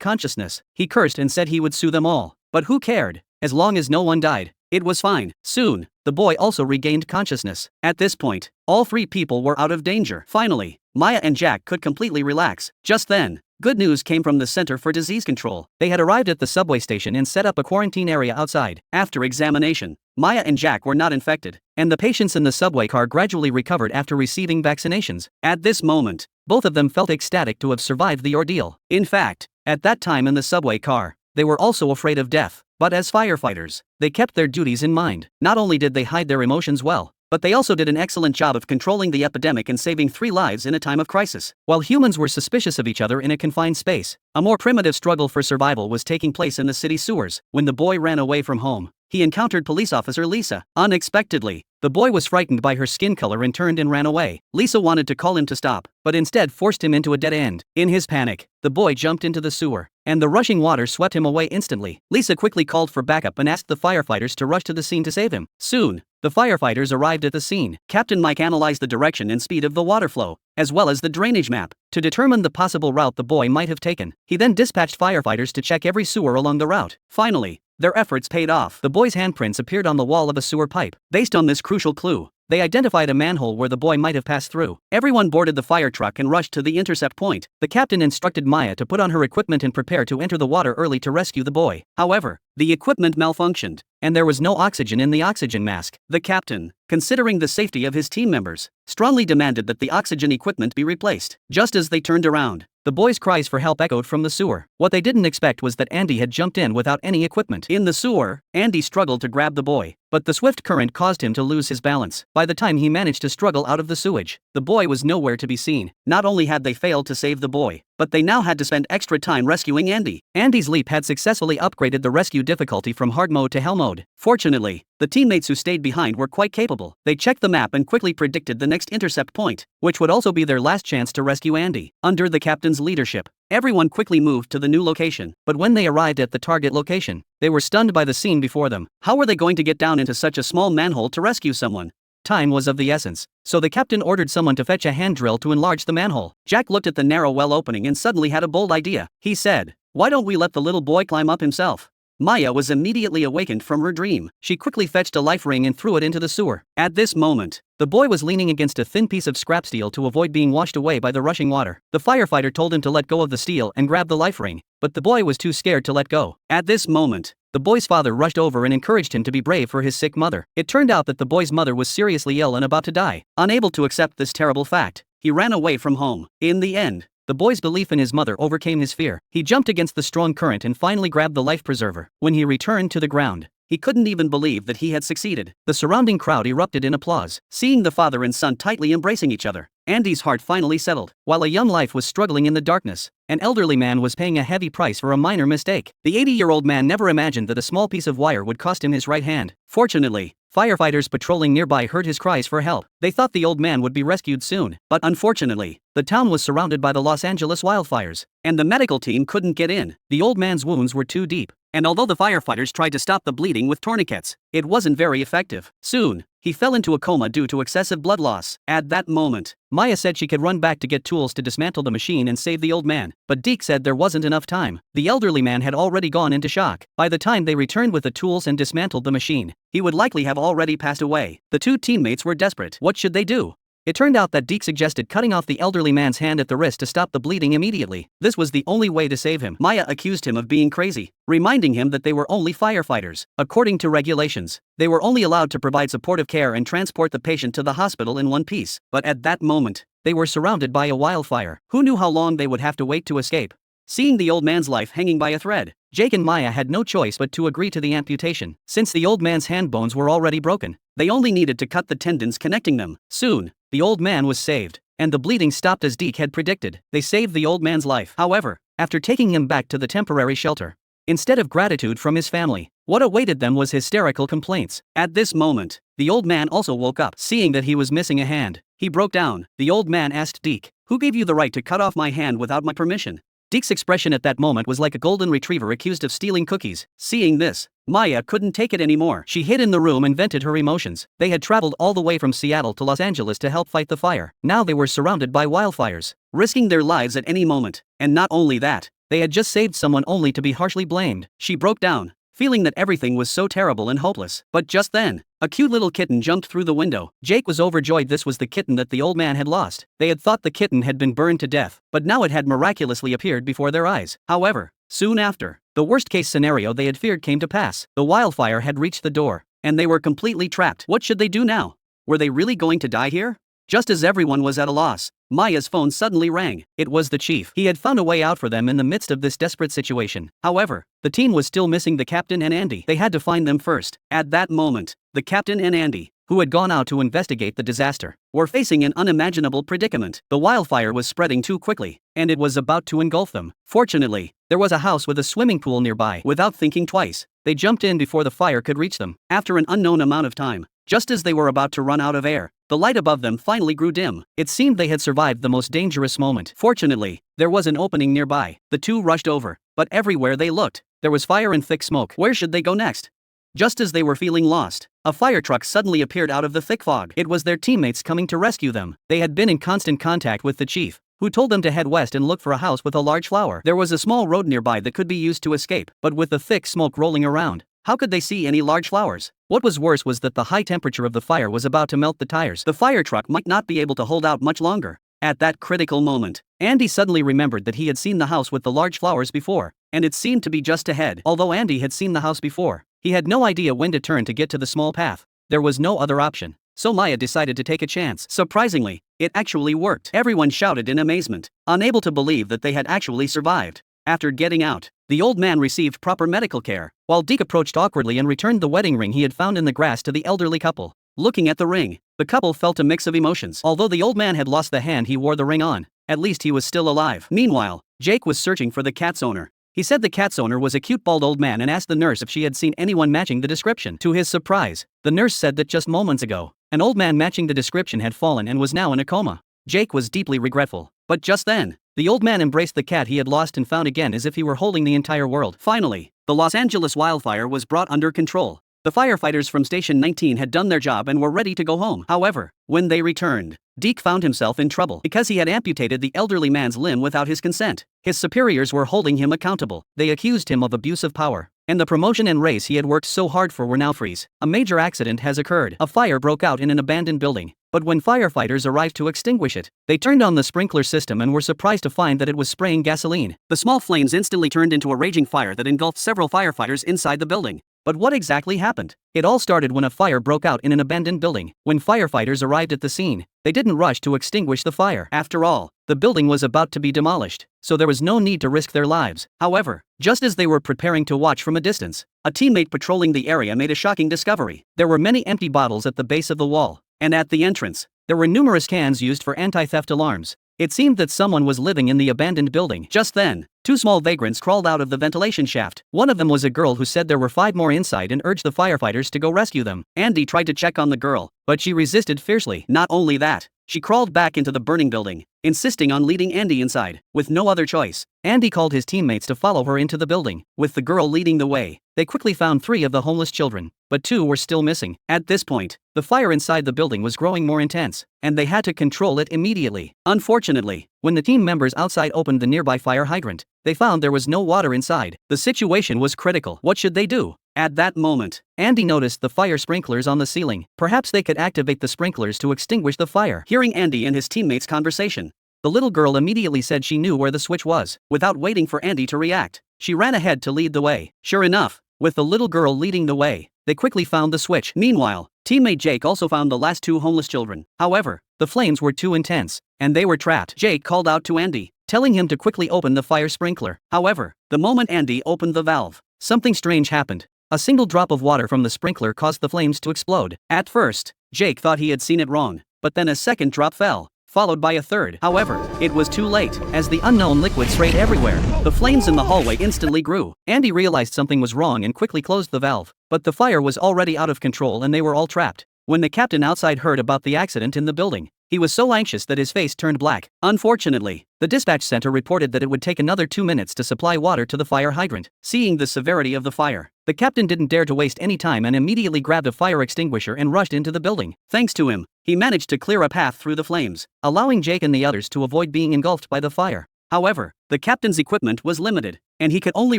Speaker 8: consciousness. He cursed and said he would sue them all. But who cared? As long as no one died, it was fine. Soon, the boy also regained consciousness. At this point, all 3 people were out of danger. Finally, Maya and Jack could completely relax. Just then, good news came from the Center for Disease Control. They had arrived at the subway station and set up a quarantine area outside. After examination, Maya and Jack were not infected, and the patients in the subway car gradually recovered after receiving vaccinations. At this moment, both of them felt ecstatic to have survived the ordeal. In fact, at that time in the subway car, they were also afraid of death. But as firefighters, they kept their duties in mind. Not only did they hide their emotions well, but they also did an excellent job of controlling the epidemic and saving 3 lives in a time of crisis. While humans were suspicious of each other in a confined space, a more primitive struggle for survival was taking place in the city sewers. When the boy ran away from home, he encountered police officer Lisa. Unexpectedly, the boy was frightened by her skin color and turned and ran away. Lisa wanted to call him to stop, but instead forced him into a dead end. In his panic, the boy jumped into the sewer, and the rushing water swept him away instantly. Lisa quickly called for backup and asked the firefighters to rush to the scene to save him. Soon, the firefighters arrived at the scene. Captain Mike analyzed the direction and speed of the water flow, as well as the drainage map, to determine the possible route the boy might have taken. He then dispatched firefighters to check every sewer along the route. Finally, their efforts paid off. The boy's handprints appeared on the wall of a sewer pipe. Based on this crucial clue, they identified a manhole where the boy might have passed through. Everyone boarded the fire truck and rushed to the intercept point. The captain instructed Maya to put on her equipment and prepare to enter the water early to rescue the boy. However, the equipment malfunctioned, and there was no oxygen in the oxygen mask. The captain, considering the safety of his team members, strongly demanded that the oxygen equipment be replaced. Just as they turned around, the boys' cries for help echoed from the sewer. What they didn't expect was that Andy had jumped in without any equipment. In the sewer, Andy struggled to grab the boy, but the swift current caused him to lose his balance. By the time he managed to struggle out of the sewage, the boy was nowhere to be seen. Not only had they failed to save the boy, but they now had to spend extra time rescuing Andy. Andy's leap had successfully upgraded the rescue difficulty from hard mode to hell mode. Fortunately, the teammates who stayed behind were quite capable. They checked the map and quickly predicted the next intercept point, which would also be their last chance to rescue Andy. Under the captain's leadership, everyone quickly moved to the new location. But when they arrived at the target location, they were stunned by the scene before them. How were they going to get down into such a small manhole to rescue someone? Time was of the essence, so the captain ordered someone to fetch a hand drill to enlarge the manhole. Jack looked at the narrow well opening and suddenly had a bold idea. He said, "Why don't we let the little boy climb up himself?" Maya was immediately awakened from her dream. She quickly fetched a life ring and threw it into the sewer. At this moment, the boy was leaning against a thin piece of scrap steel to avoid being washed away by the rushing water. The firefighter told him to let go of the steel and grab the life ring, but the boy was too scared to let go. At this moment, the boy's father rushed over and encouraged him to be brave for his sick mother. It turned out that the boy's mother was seriously ill and about to die. Unable to accept this terrible fact, he ran away from home. In the end, the boy's belief in his mother overcame his fear. He jumped against the strong current and finally grabbed the life preserver. When he returned to the ground, he couldn't even believe that he had succeeded. The surrounding crowd erupted in applause. Seeing the father and son tightly embracing each other, Andy's heart finally settled. While a young life was struggling in the darkness, an elderly man was paying a heavy price for a minor mistake. The 80-year-old man never imagined that a small piece of wire would cost him his right hand. Fortunately, firefighters patrolling nearby heard his cries for help. They thought the old man would be rescued soon, but unfortunately, the town was surrounded by the Los Angeles wildfires, and the medical team couldn't get in. The old man's wounds were too deep, and although the firefighters tried to stop the bleeding with tourniquets, it wasn't very effective. Soon, he fell into a coma due to excessive blood loss. At that moment, Maya said she could run back to get tools to dismantle the machine and save the old man, but Deke said there wasn't enough time. The elderly man had already gone into shock. By the time they returned with the tools and dismantled the machine, he would likely have already passed away. The two teammates were desperate. What should they do? It turned out that Deke suggested cutting off the elderly man's hand at the wrist to stop the bleeding immediately. This was the only way to save him. Maya accused him of being crazy, reminding him that they were only firefighters. According to regulations, they were only allowed to provide supportive care and transport the patient to the hospital in one piece. But at that moment, they were surrounded by a wildfire. Who knew how long they would have to wait to escape? Seeing the old man's life hanging by a thread, Jake and Maya had no choice but to agree to the amputation. Since the old man's hand bones were already broken, they only needed to cut the tendons connecting them. Soon, the old man was saved, and the bleeding stopped as Deke had predicted. They saved the old man's life. However, after taking him back to the temporary shelter, instead of gratitude from his family, what awaited them was hysterical complaints. At this moment, the old man also woke up. Seeing that he was missing a hand, he broke down. The old man asked Deke, "Who gave you the right to cut off my hand without my permission?" Deke's expression at that moment was like a golden retriever accused of stealing cookies. Seeing this, Maya couldn't take it anymore. She hid in the room and vented her emotions. They had traveled all the way from Seattle to Los Angeles to help fight the fire. Now they were surrounded by wildfires, risking their lives at any moment. And not only that, they had just saved someone only to be harshly blamed. She broke down, feeling that everything was so terrible and hopeless. But just then, a cute little kitten jumped through the window. Jake was overjoyed. This was the kitten that the old man had lost. They had thought the kitten had been burned to death, but now it had miraculously appeared before their eyes. However, soon after, the worst-case scenario they had feared came to pass. The wildfire had reached the door, and they were completely trapped. What should they do now? Were they really going to die here? Just as everyone was at a loss, Maya's phone suddenly rang. It was the chief. He had found a way out for them in the midst of this desperate situation. However, the team was still missing the captain and Andy. They had to find them first. At that moment, the captain and Andy, who had gone out to investigate the disaster, were facing an unimaginable predicament. The wildfire was spreading too quickly, and it was about to engulf them. Fortunately, there was a house with a swimming pool nearby. Without thinking twice, they jumped in before the fire could reach them. After an unknown amount of time, just as they were about to run out of air, the light above them finally grew dim. It seemed they had survived the most dangerous moment. Fortunately, there was an opening nearby. The two rushed over, but everywhere they looked, there was fire and thick smoke. Where should they go next? Just as they were feeling lost, a fire truck suddenly appeared out of the thick fog. It was their teammates coming to rescue them. They had been in constant contact with the chief, who told them to head west and look for a house with a large flower. There was a small road nearby that could be used to escape, but with the thick smoke rolling around, how could they see any large flowers? What was worse was that the high temperature of the fire was about to melt the tires. The fire truck might not be able to hold out much longer. At that critical moment, Andy suddenly remembered that he had seen the house with the large flowers before, and it seemed to be just ahead. Although Andy had seen the house before, he had no idea when to turn to get to the small path. There was no other option, so Maya decided to take a chance. Surprisingly, it actually worked. Everyone shouted in amazement, unable to believe that they had actually survived. After getting out, the old man received proper medical care, while Deke approached awkwardly and returned the wedding ring he had found in the grass to the elderly couple. Looking at the ring, the couple felt a mix of emotions. Although the old man had lost the hand he wore the ring on, at least he was still alive. Meanwhile, Jake was searching for the cat's owner. He said the cat's owner was a cute bald old man and asked the nurse if she had seen anyone matching the description. To his surprise, the nurse said that just moments ago, an old man matching the description had fallen and was now in a coma. Jake was deeply regretful, but just then, the old man embraced the cat he had lost and found again as if he were holding the entire world. Finally, the Los Angeles wildfire was brought under control. The firefighters from Station 19 had done their job and were ready to go home. However, when they returned, Deke found himself in trouble because he had amputated the elderly man's limb without his consent. His superiors were holding him accountable. They accused him of abuse of power, and the promotion and raise he had worked so hard for were now freeze. A major accident has occurred. A fire broke out in an abandoned building, but when firefighters arrived to extinguish it, they turned on the sprinkler system and were surprised to find that it was spraying gasoline. The small flames instantly turned into a raging fire that engulfed several firefighters inside the building. But what exactly happened? It all started when a fire broke out in an abandoned building. When firefighters arrived at the scene, they didn't rush to extinguish the fire. After all, the building was about to be demolished, so there was no need to risk their lives. However, just as they were preparing to watch from a distance, a teammate patrolling the area made a shocking discovery. There were many empty bottles at the base of the wall, and at the entrance, there were numerous cans used for anti-theft alarms. It seemed that someone was living in the abandoned building. Just then, two small vagrants crawled out of the ventilation shaft. One of them was a girl who said there were 5 more inside and urged the firefighters to go rescue them. Andy tried to check on the girl, but she resisted fiercely. Not only that, she crawled back into the burning building, insisting on leading Andy inside. With no other choice, Andy called his teammates to follow her into the building. With the girl leading the way, they quickly found 3 of the homeless children, but 2 were still missing. At this point, the fire inside the building was growing more intense, and they had to control it immediately. Unfortunately, when the team members outside opened the nearby fire hydrant, they found there was no water inside. The situation was critical. What should they do? At that moment, Andy noticed the fire sprinklers on the ceiling. Perhaps they could activate the sprinklers to extinguish the fire. Hearing Andy and his teammates' conversation, the little girl immediately said she knew where the switch was. Without waiting for Andy to react, she ran ahead to lead the way. Sure enough, with the little girl leading the way, they quickly found the switch. Meanwhile, teammate Jake also found the last two homeless children. However, the flames were too intense, and they were trapped. Jake called out to Andy, telling him to quickly open the fire sprinkler. However, the moment Andy opened the valve, something strange happened. A single drop of water from the sprinkler caused the flames to explode. At first, Jake thought he had seen it wrong, but then a second drop fell, followed by a third. However, it was too late. As the unknown liquid sprayed everywhere, the flames in the hallway instantly grew. Andy realized something was wrong and quickly closed the valve, but the fire was already out of control and they were all trapped. When the captain outside heard about the accident in the building, he was so anxious that his face turned black. Unfortunately, the dispatch center reported that it would take another 2 minutes to supply water to the fire hydrant. Seeing the severity of the fire, the captain didn't dare to waste any time and immediately grabbed a fire extinguisher and rushed into the building. Thanks to him, he managed to clear a path through the flames, allowing Jake and the others to avoid being engulfed by the fire. However, the captain's equipment was limited, and he could only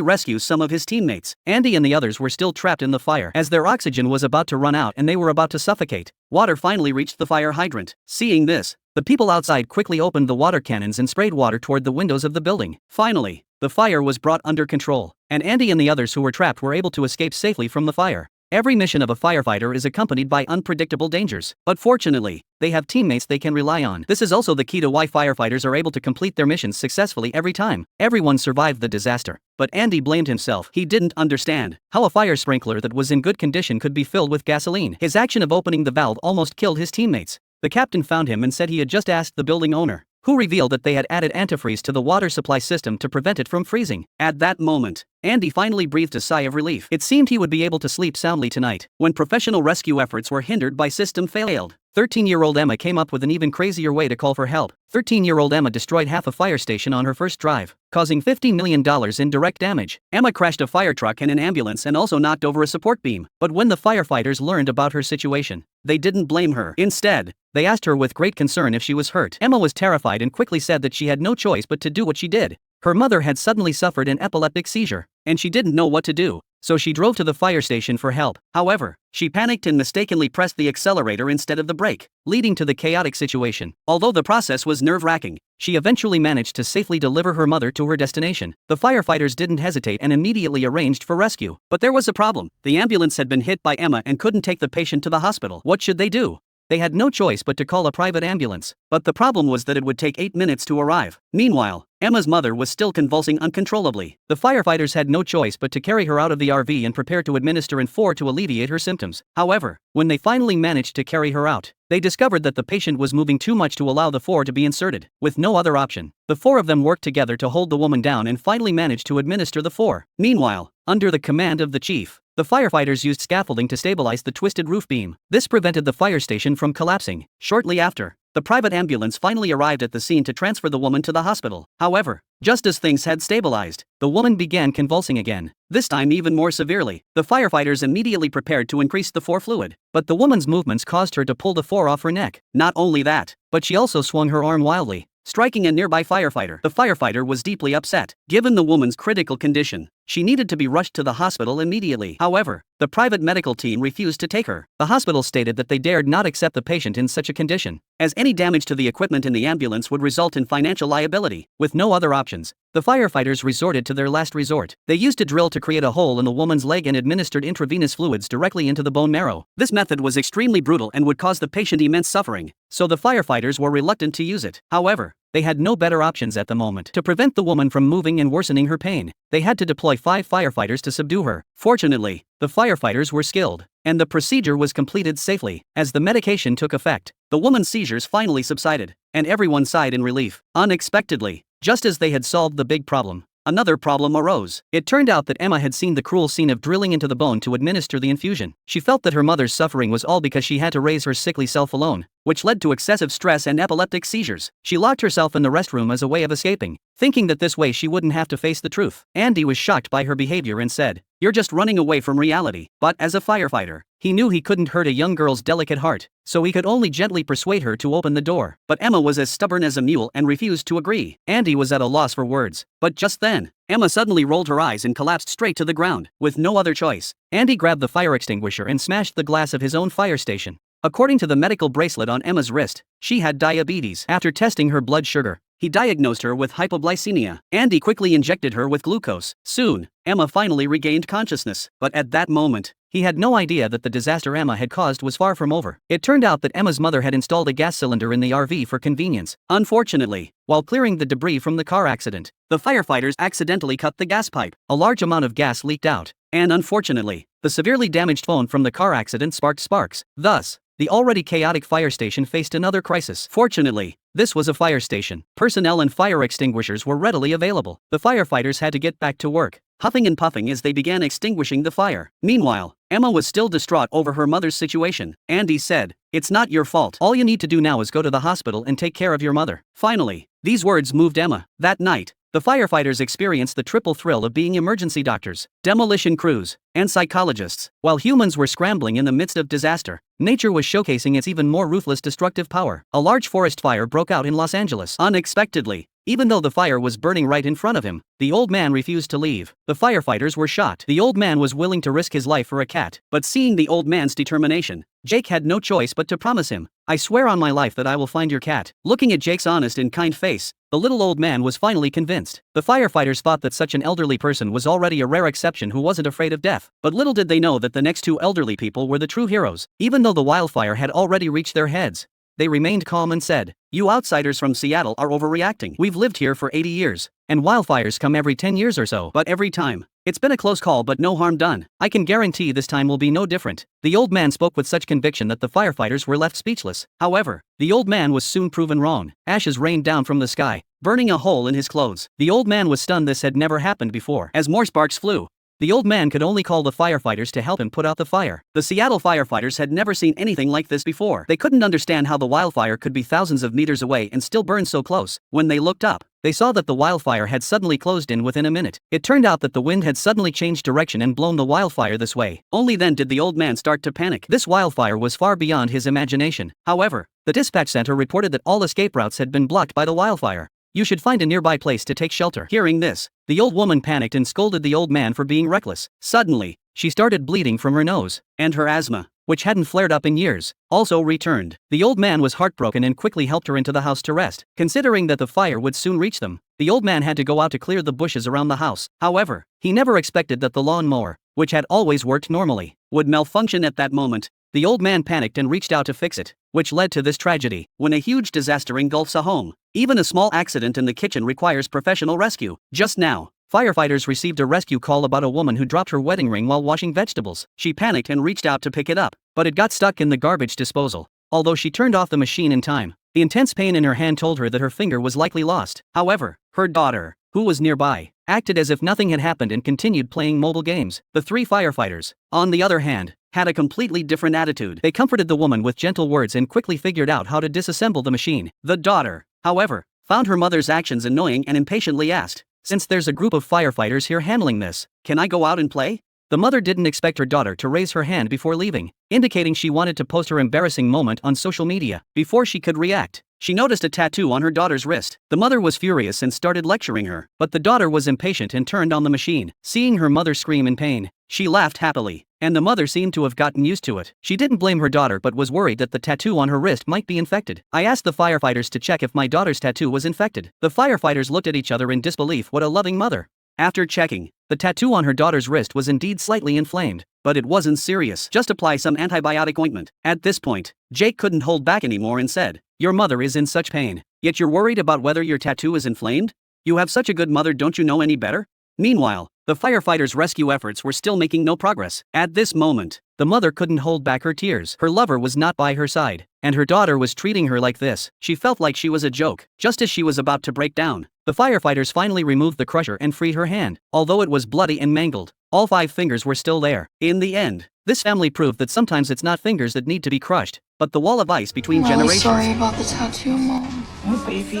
Speaker 8: rescue some of his teammates. Andy and the others were still trapped in the fire as their oxygen was about to run out and they were about to suffocate. Water finally reached the fire hydrant. Seeing this, the people outside quickly opened the water cannons and sprayed water toward the windows of the building. Finally, the fire was brought under control, and Andy and the others who were trapped were able to escape safely from the fire. Every mission of a firefighter is accompanied by unpredictable dangers, but fortunately, they have teammates they can rely on. This is also the key to why firefighters are able to complete their missions successfully every time. Everyone survived the disaster, but Andy blamed himself. He didn't understand how a fire sprinkler that was in good condition could be filled with gasoline. His action of opening the valve almost killed his teammates. The captain found him and said he had just asked the building owner, who revealed that they had added antifreeze to the water supply system to prevent it from freezing. At that moment, Andy finally breathed a sigh of relief. It seemed he would be able to sleep soundly tonight. When professional rescue efforts were hindered by system failed, 13-year-old Emma came up with an even crazier way to call for help. 13-year-old Emma destroyed half a fire station on her first drive, causing $15 million in direct damage. Emma crashed a fire truck and an ambulance and also knocked over a support beam. But when the firefighters learned about her situation, they didn't blame her. Instead, they asked her with great concern if she was hurt. Emma was terrified and quickly said that she had no choice but to do what she did. Her mother had suddenly suffered an epileptic seizure, and she didn't know what to do, so she drove to the fire station for help. However, she panicked and mistakenly pressed the accelerator instead of the brake, leading to the chaotic situation. Although the process was nerve-wracking, she eventually managed to safely deliver her mother to her destination. The firefighters didn't hesitate and immediately arranged for rescue. But there was a problem. The ambulance had been hit by Emma and couldn't take the patient to the hospital. What should they do? They had no choice but to call a private ambulance, but the problem was that it would take 8 minutes to arrive. Meanwhile, Emma's mother was still convulsing uncontrollably. The firefighters had no choice but to carry her out of the RV and prepare to administer N4 to alleviate her symptoms. However, when they finally managed to carry her out, they discovered that the patient was moving too much to allow the 4 to be inserted. With no other option, the 4 of them worked together to hold the woman down and finally managed to administer the 4. Meanwhile, under the command of the chief, the firefighters used scaffolding to stabilize the twisted roof beam. This prevented the fire station from collapsing. Shortly after, the private ambulance finally arrived at the scene to transfer the woman to the hospital. However, just as things had stabilized, the woman began convulsing again, this time even more severely. The firefighters immediately prepared to increase the 4 fluid, but the woman's movements caused her to pull the 4 off her neck. Not only that, but she also swung her arm wildly, striking a nearby firefighter. The firefighter was deeply upset. Given the woman's critical condition, she needed to be rushed to the hospital immediately. However, the private medical team refused to take her. The hospital stated that they dared not accept the patient in such a condition, as any damage to the equipment in the ambulance would result in financial liability. With no other options, the firefighters resorted to their last resort. They used a drill to create a hole in the woman's leg and administered intravenous fluids directly into the bone marrow. This method was extremely brutal and would cause the patient immense suffering, so the firefighters were reluctant to use it. However, they had no better options at the moment. To prevent the woman from moving and worsening her pain, they had to deploy 5 firefighters to subdue her. Fortunately, the firefighters were skilled, and the procedure was completed safely. As the medication took effect, the woman's seizures finally subsided, and everyone sighed in relief. Unexpectedly, just as they had solved the big problem, another problem arose. It turned out that Emma had seen the cruel scene of drilling into the bone to administer the infusion. She felt that her mother's suffering was all because she had to raise her sickly self alone, which led to excessive stress and epileptic seizures. She locked herself in the restroom as a way of escaping, thinking that this way she wouldn't have to face the truth. Andy was shocked by her behavior and said, "You're just running away from reality." But as a firefighter, He knew he couldn't hurt a young girl's delicate heart, so he could only gently persuade her to open the door. But Emma was as stubborn as a mule and refused to agree. Andy was at a loss for words. But just then, Emma suddenly rolled her eyes and collapsed straight to the ground. With no other choice, Andy grabbed the fire extinguisher and smashed the glass of his own fire station. According to the medical bracelet on Emma's wrist, she had diabetes. After testing her blood sugar, he diagnosed her with hypoglycemia. Andy quickly injected her with glucose. Soon, Emma finally regained consciousness. But at that moment, he had no idea that the disaster Emma had caused was far from over. It turned out that Emma's mother had installed a gas cylinder in the RV for convenience. Unfortunately, while clearing the debris from the car accident, the firefighters accidentally cut the gas pipe. A large amount of gas leaked out, and unfortunately, the severely damaged phone from the car accident sparked sparks. Thus, the already chaotic fire station faced another crisis. Fortunately, this was a fire station. Personnel and fire extinguishers were readily available. The firefighters had to get back to work, huffing and puffing as they began extinguishing the fire. Meanwhile, Emma was still distraught over her mother's situation. Andy said, "It's not your fault. All you need to do now is go to the hospital and take care of your mother." Finally, these words moved Emma. That night, the firefighters experienced the triple thrill of being emergency doctors, demolition crews, and psychologists. While humans were scrambling in the midst of disaster, nature was showcasing its even more ruthless destructive power. A large forest fire broke out in Los Angeles. Unexpectedly, even though the fire was burning right in front of him, the old man refused to leave. The firefighters were shocked. The old man was willing to risk his life for a cat. But seeing the old man's determination, Jake had no choice but to promise him, "I swear on my life that I will find your cat." Looking at Jake's honest and kind face, the little old man was finally convinced. The firefighters thought that such an elderly person was already a rare exception who wasn't afraid of death. But little did they know that the next two elderly people were the true heroes. Even though the wildfire had already reached their heads, they remained calm and said, "You outsiders from Seattle are overreacting. We've lived here for 80 years, and wildfires come every 10 years or so. But every time, it's been a close call but no harm done. I can guarantee this time will be no different." The old man spoke with such conviction that the firefighters were left speechless. However, the old man was soon proven wrong. Ashes rained down from the sky, burning a hole in his clothes. The old man was stunned. This had never happened before. As more sparks flew, the old man could only call the firefighters to help him put out the fire. The Seattle firefighters had never seen anything like this before. They couldn't understand how the wildfire could be thousands of meters away and still burn so close. When they looked up, they saw that the wildfire had suddenly closed in within a minute. It turned out that the wind had suddenly changed direction and blown the wildfire this way. Only then did the old man start to panic. This wildfire was far beyond his imagination. However, the dispatch center reported that all escape routes had been blocked by the wildfire. "You should find a nearby place to take shelter." Hearing this, the old woman panicked and scolded the old man for being reckless. Suddenly, she started bleeding from her nose, and her asthma, which hadn't flared up in years, also returned. The old man was heartbroken and quickly helped her into the house to rest. Considering that the fire would soon reach them, the old man had to go out to clear the bushes around the house. However, he never expected that the lawnmower, which had always worked normally, would malfunction at that moment. The old man panicked and reached out to fix it, which led to this tragedy. When a huge disaster engulfs a home, even a small accident in the kitchen requires professional rescue. Just now, firefighters received a rescue call about a woman who dropped her wedding ring while washing vegetables. She panicked and reached out to pick it up, but it got stuck in the garbage disposal. Although she turned off the machine in time, the intense pain in her hand told her that her finger was likely lost. However, her daughter, who was nearby, acted as if nothing had happened and continued playing mobile games. The three firefighters, on the other hand, had a completely different attitude. They comforted the woman with gentle words and quickly figured out how to disassemble the machine. The daughter, however, found her mother's actions annoying and impatiently asked, "Since there's a group of firefighters here handling this, can I go out and play?" The mother didn't expect her daughter to raise her hand before leaving, indicating she wanted to post her embarrassing moment on social media. Before she could react, she noticed a tattoo on her daughter's wrist. The mother was furious and started lecturing her, but the daughter was impatient and turned on the machine. Seeing her mother scream in pain, she laughed happily, and the mother seemed to have gotten used to it. She didn't blame her daughter but was worried that the tattoo on her wrist might be infected. "I asked the firefighters to check if my daughter's tattoo was infected." The firefighters looked at each other in disbelief. What a loving mother. After checking, the tattoo on her daughter's wrist was indeed slightly inflamed, but it wasn't serious. "Just apply some antibiotic ointment." At this point, Jake couldn't hold back anymore and said, "Your mother is in such pain, yet you're worried about whether your tattoo is inflamed? You have such a good mother, don't you know any better?" Meanwhile, the firefighters' rescue efforts were still making no progress. At this moment, the mother couldn't hold back her tears. Her lover was not by her side, and her daughter was treating her like this. She felt like she was a joke. Just as she was about to break down, the firefighters finally removed the crusher and freed her hand. Although it was bloody and mangled, all 5 fingers were still there. In the end, this family proved that sometimes it's not fingers that need to be crushed, but the wall of ice between generations.
Speaker 9: Sorry about the tattoo, Mom.
Speaker 10: Oh, baby.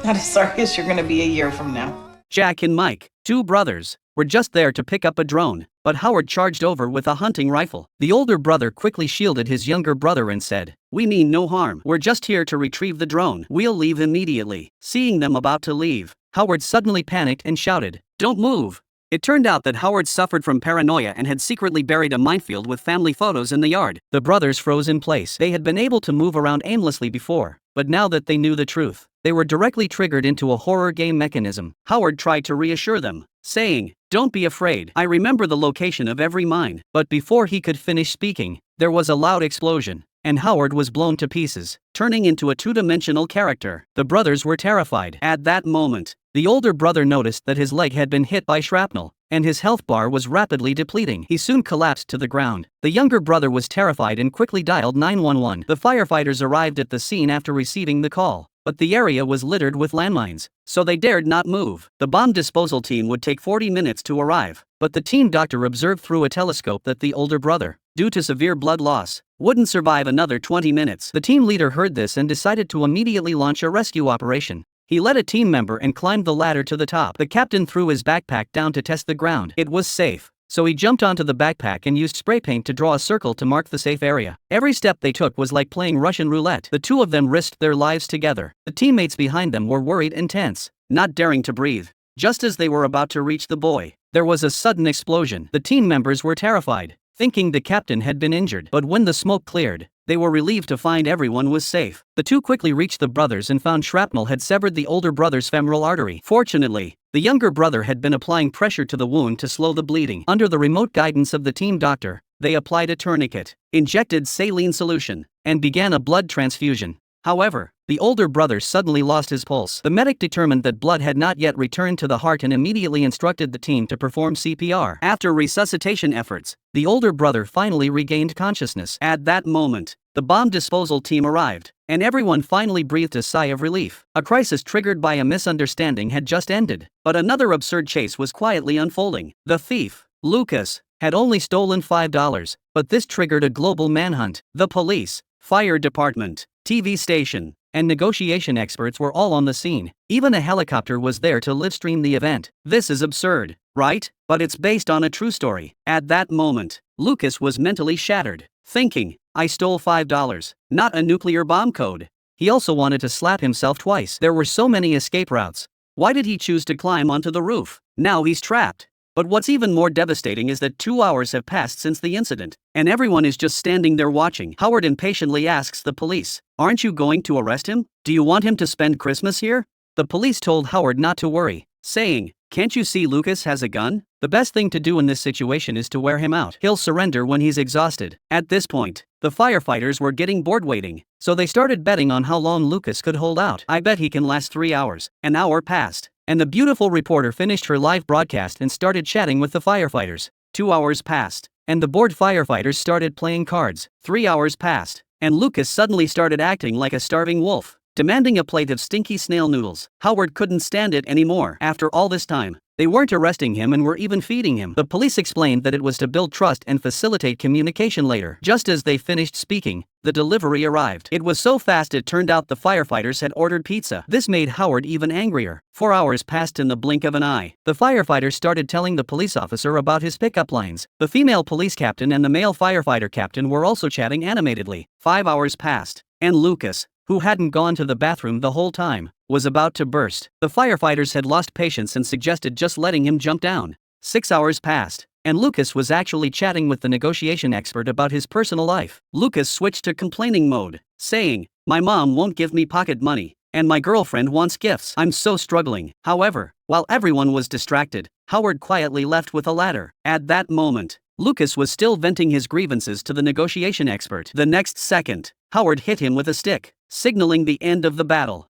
Speaker 10: Not as sorry as you're gonna be a year from now.
Speaker 8: Jack and Mike, 2 brothers, were just there to pick up a drone, but Howard charged over with a hunting rifle. The older brother quickly shielded his younger brother and said, "We mean no harm. We're just here to retrieve the drone. We'll leave immediately." Seeing them about to leave, Howard suddenly panicked and shouted, "Don't move!" It turned out that Howard suffered from paranoia and had secretly buried a minefield with family photos in the yard. The brothers froze in place. They had been able to move around aimlessly before, but now that they knew the truth, they were directly triggered into a horror game mechanism. Howard tried to reassure them, saying, "Don't be afraid. I remember the location of every mine." But before he could finish speaking, there was a loud explosion, and Howard was blown to pieces, turning into a two-dimensional character. The brothers were terrified. At that moment, the older brother noticed that his leg had been hit by shrapnel, and his health bar was rapidly depleting. He soon collapsed to the ground. The younger brother was terrified and quickly dialed 911. The firefighters arrived at the scene after receiving the call, but the area was littered with landmines, so they dared not move. The bomb disposal team would take 40 minutes to arrive, but the team doctor observed through a telescope that the older brother, due to severe blood loss, wouldn't survive another 20 minutes. The team leader heard this and decided to immediately launch a rescue operation. He led a team member and climbed the ladder to the top. The captain threw his backpack down to test the ground. It was safe, so he jumped onto the backpack and used spray paint to draw a circle to mark the safe area. Every step they took was like playing Russian roulette. The two of them risked their lives together. The teammates behind them were worried and tense, not daring to breathe. Just as they were about to reach the boy, there was a sudden explosion. The team members were terrified, thinking the captain had been injured. But when the smoke cleared, they were relieved to find everyone was safe. The two quickly reached the brothers and found shrapnel had severed the older brother's femoral artery. Fortunately, the younger brother had been applying pressure to the wound to slow the bleeding. Under the remote guidance of the team doctor, they applied a tourniquet, injected saline solution, and began a blood transfusion. However, the older brother suddenly lost his pulse. The medic determined that blood had not yet returned to the heart and immediately instructed the team to perform CPR. After resuscitation efforts, the older brother finally regained consciousness. At that moment, the bomb disposal team arrived, and everyone finally breathed a sigh of relief. A crisis triggered by a misunderstanding had just ended, but another absurd chase was quietly unfolding. The thief, Lucas, had only stolen $5, but this triggered a global manhunt. The police, fire department, TV station, and negotiation experts were all on the scene. Even a helicopter was there to livestream the event. This is absurd, right? But it's based on a true story. At that moment, Lucas was mentally shattered, thinking, "I stole $5, not a nuclear bomb code." He also wanted to slap himself twice. There were so many escape routes. Why did he choose to climb onto the roof? Now he's trapped. But what's even more devastating is that 2 hours have passed since the incident, and everyone is just standing there watching. Howard impatiently asks the police, "Aren't you going to arrest him? Do you want him to spend Christmas here?" The police told Howard not to worry, saying, "Can't you see Lucas has a gun? The best thing to do in this situation is to wear him out. He'll surrender when he's exhausted." At this point, the firefighters were getting bored waiting, so they started betting on how long Lucas could hold out. "I bet he can last 3 hours. An hour passed, and the beautiful reporter finished her live broadcast and started chatting with the firefighters. 2 hours passed, and the bored firefighters started playing cards. 3 hours passed, and Lucas suddenly started acting like a starving wolf, demanding a plate of stinky snail noodles. Howard couldn't stand it anymore. After all this time, they weren't arresting him and were even feeding him. The police explained that it was to build trust and facilitate communication later. Just as they finished speaking, the delivery arrived. It was so fast it turned out the firefighters had ordered pizza. This made Howard even angrier. 4 hours passed in the blink of an eye. The firefighters started telling the police officer about his pickup lines. The female police captain and the male firefighter captain were also chatting animatedly. 5 hours passed, and Lucas, who hadn't gone to the bathroom the whole time, was about to burst. The firefighters had lost patience and suggested just letting him jump down. 6 hours passed, and Lucas was actually chatting with the negotiation expert about his personal life. Lucas switched to complaining mode, saying, "My mom won't give me pocket money, and my girlfriend wants gifts. I'm so struggling." However, while everyone was distracted, Howard quietly left with a ladder. At that moment, Lucas was still venting his grievances to the negotiation expert. The next second, Howard hit him with a stick, signaling the end of the battle.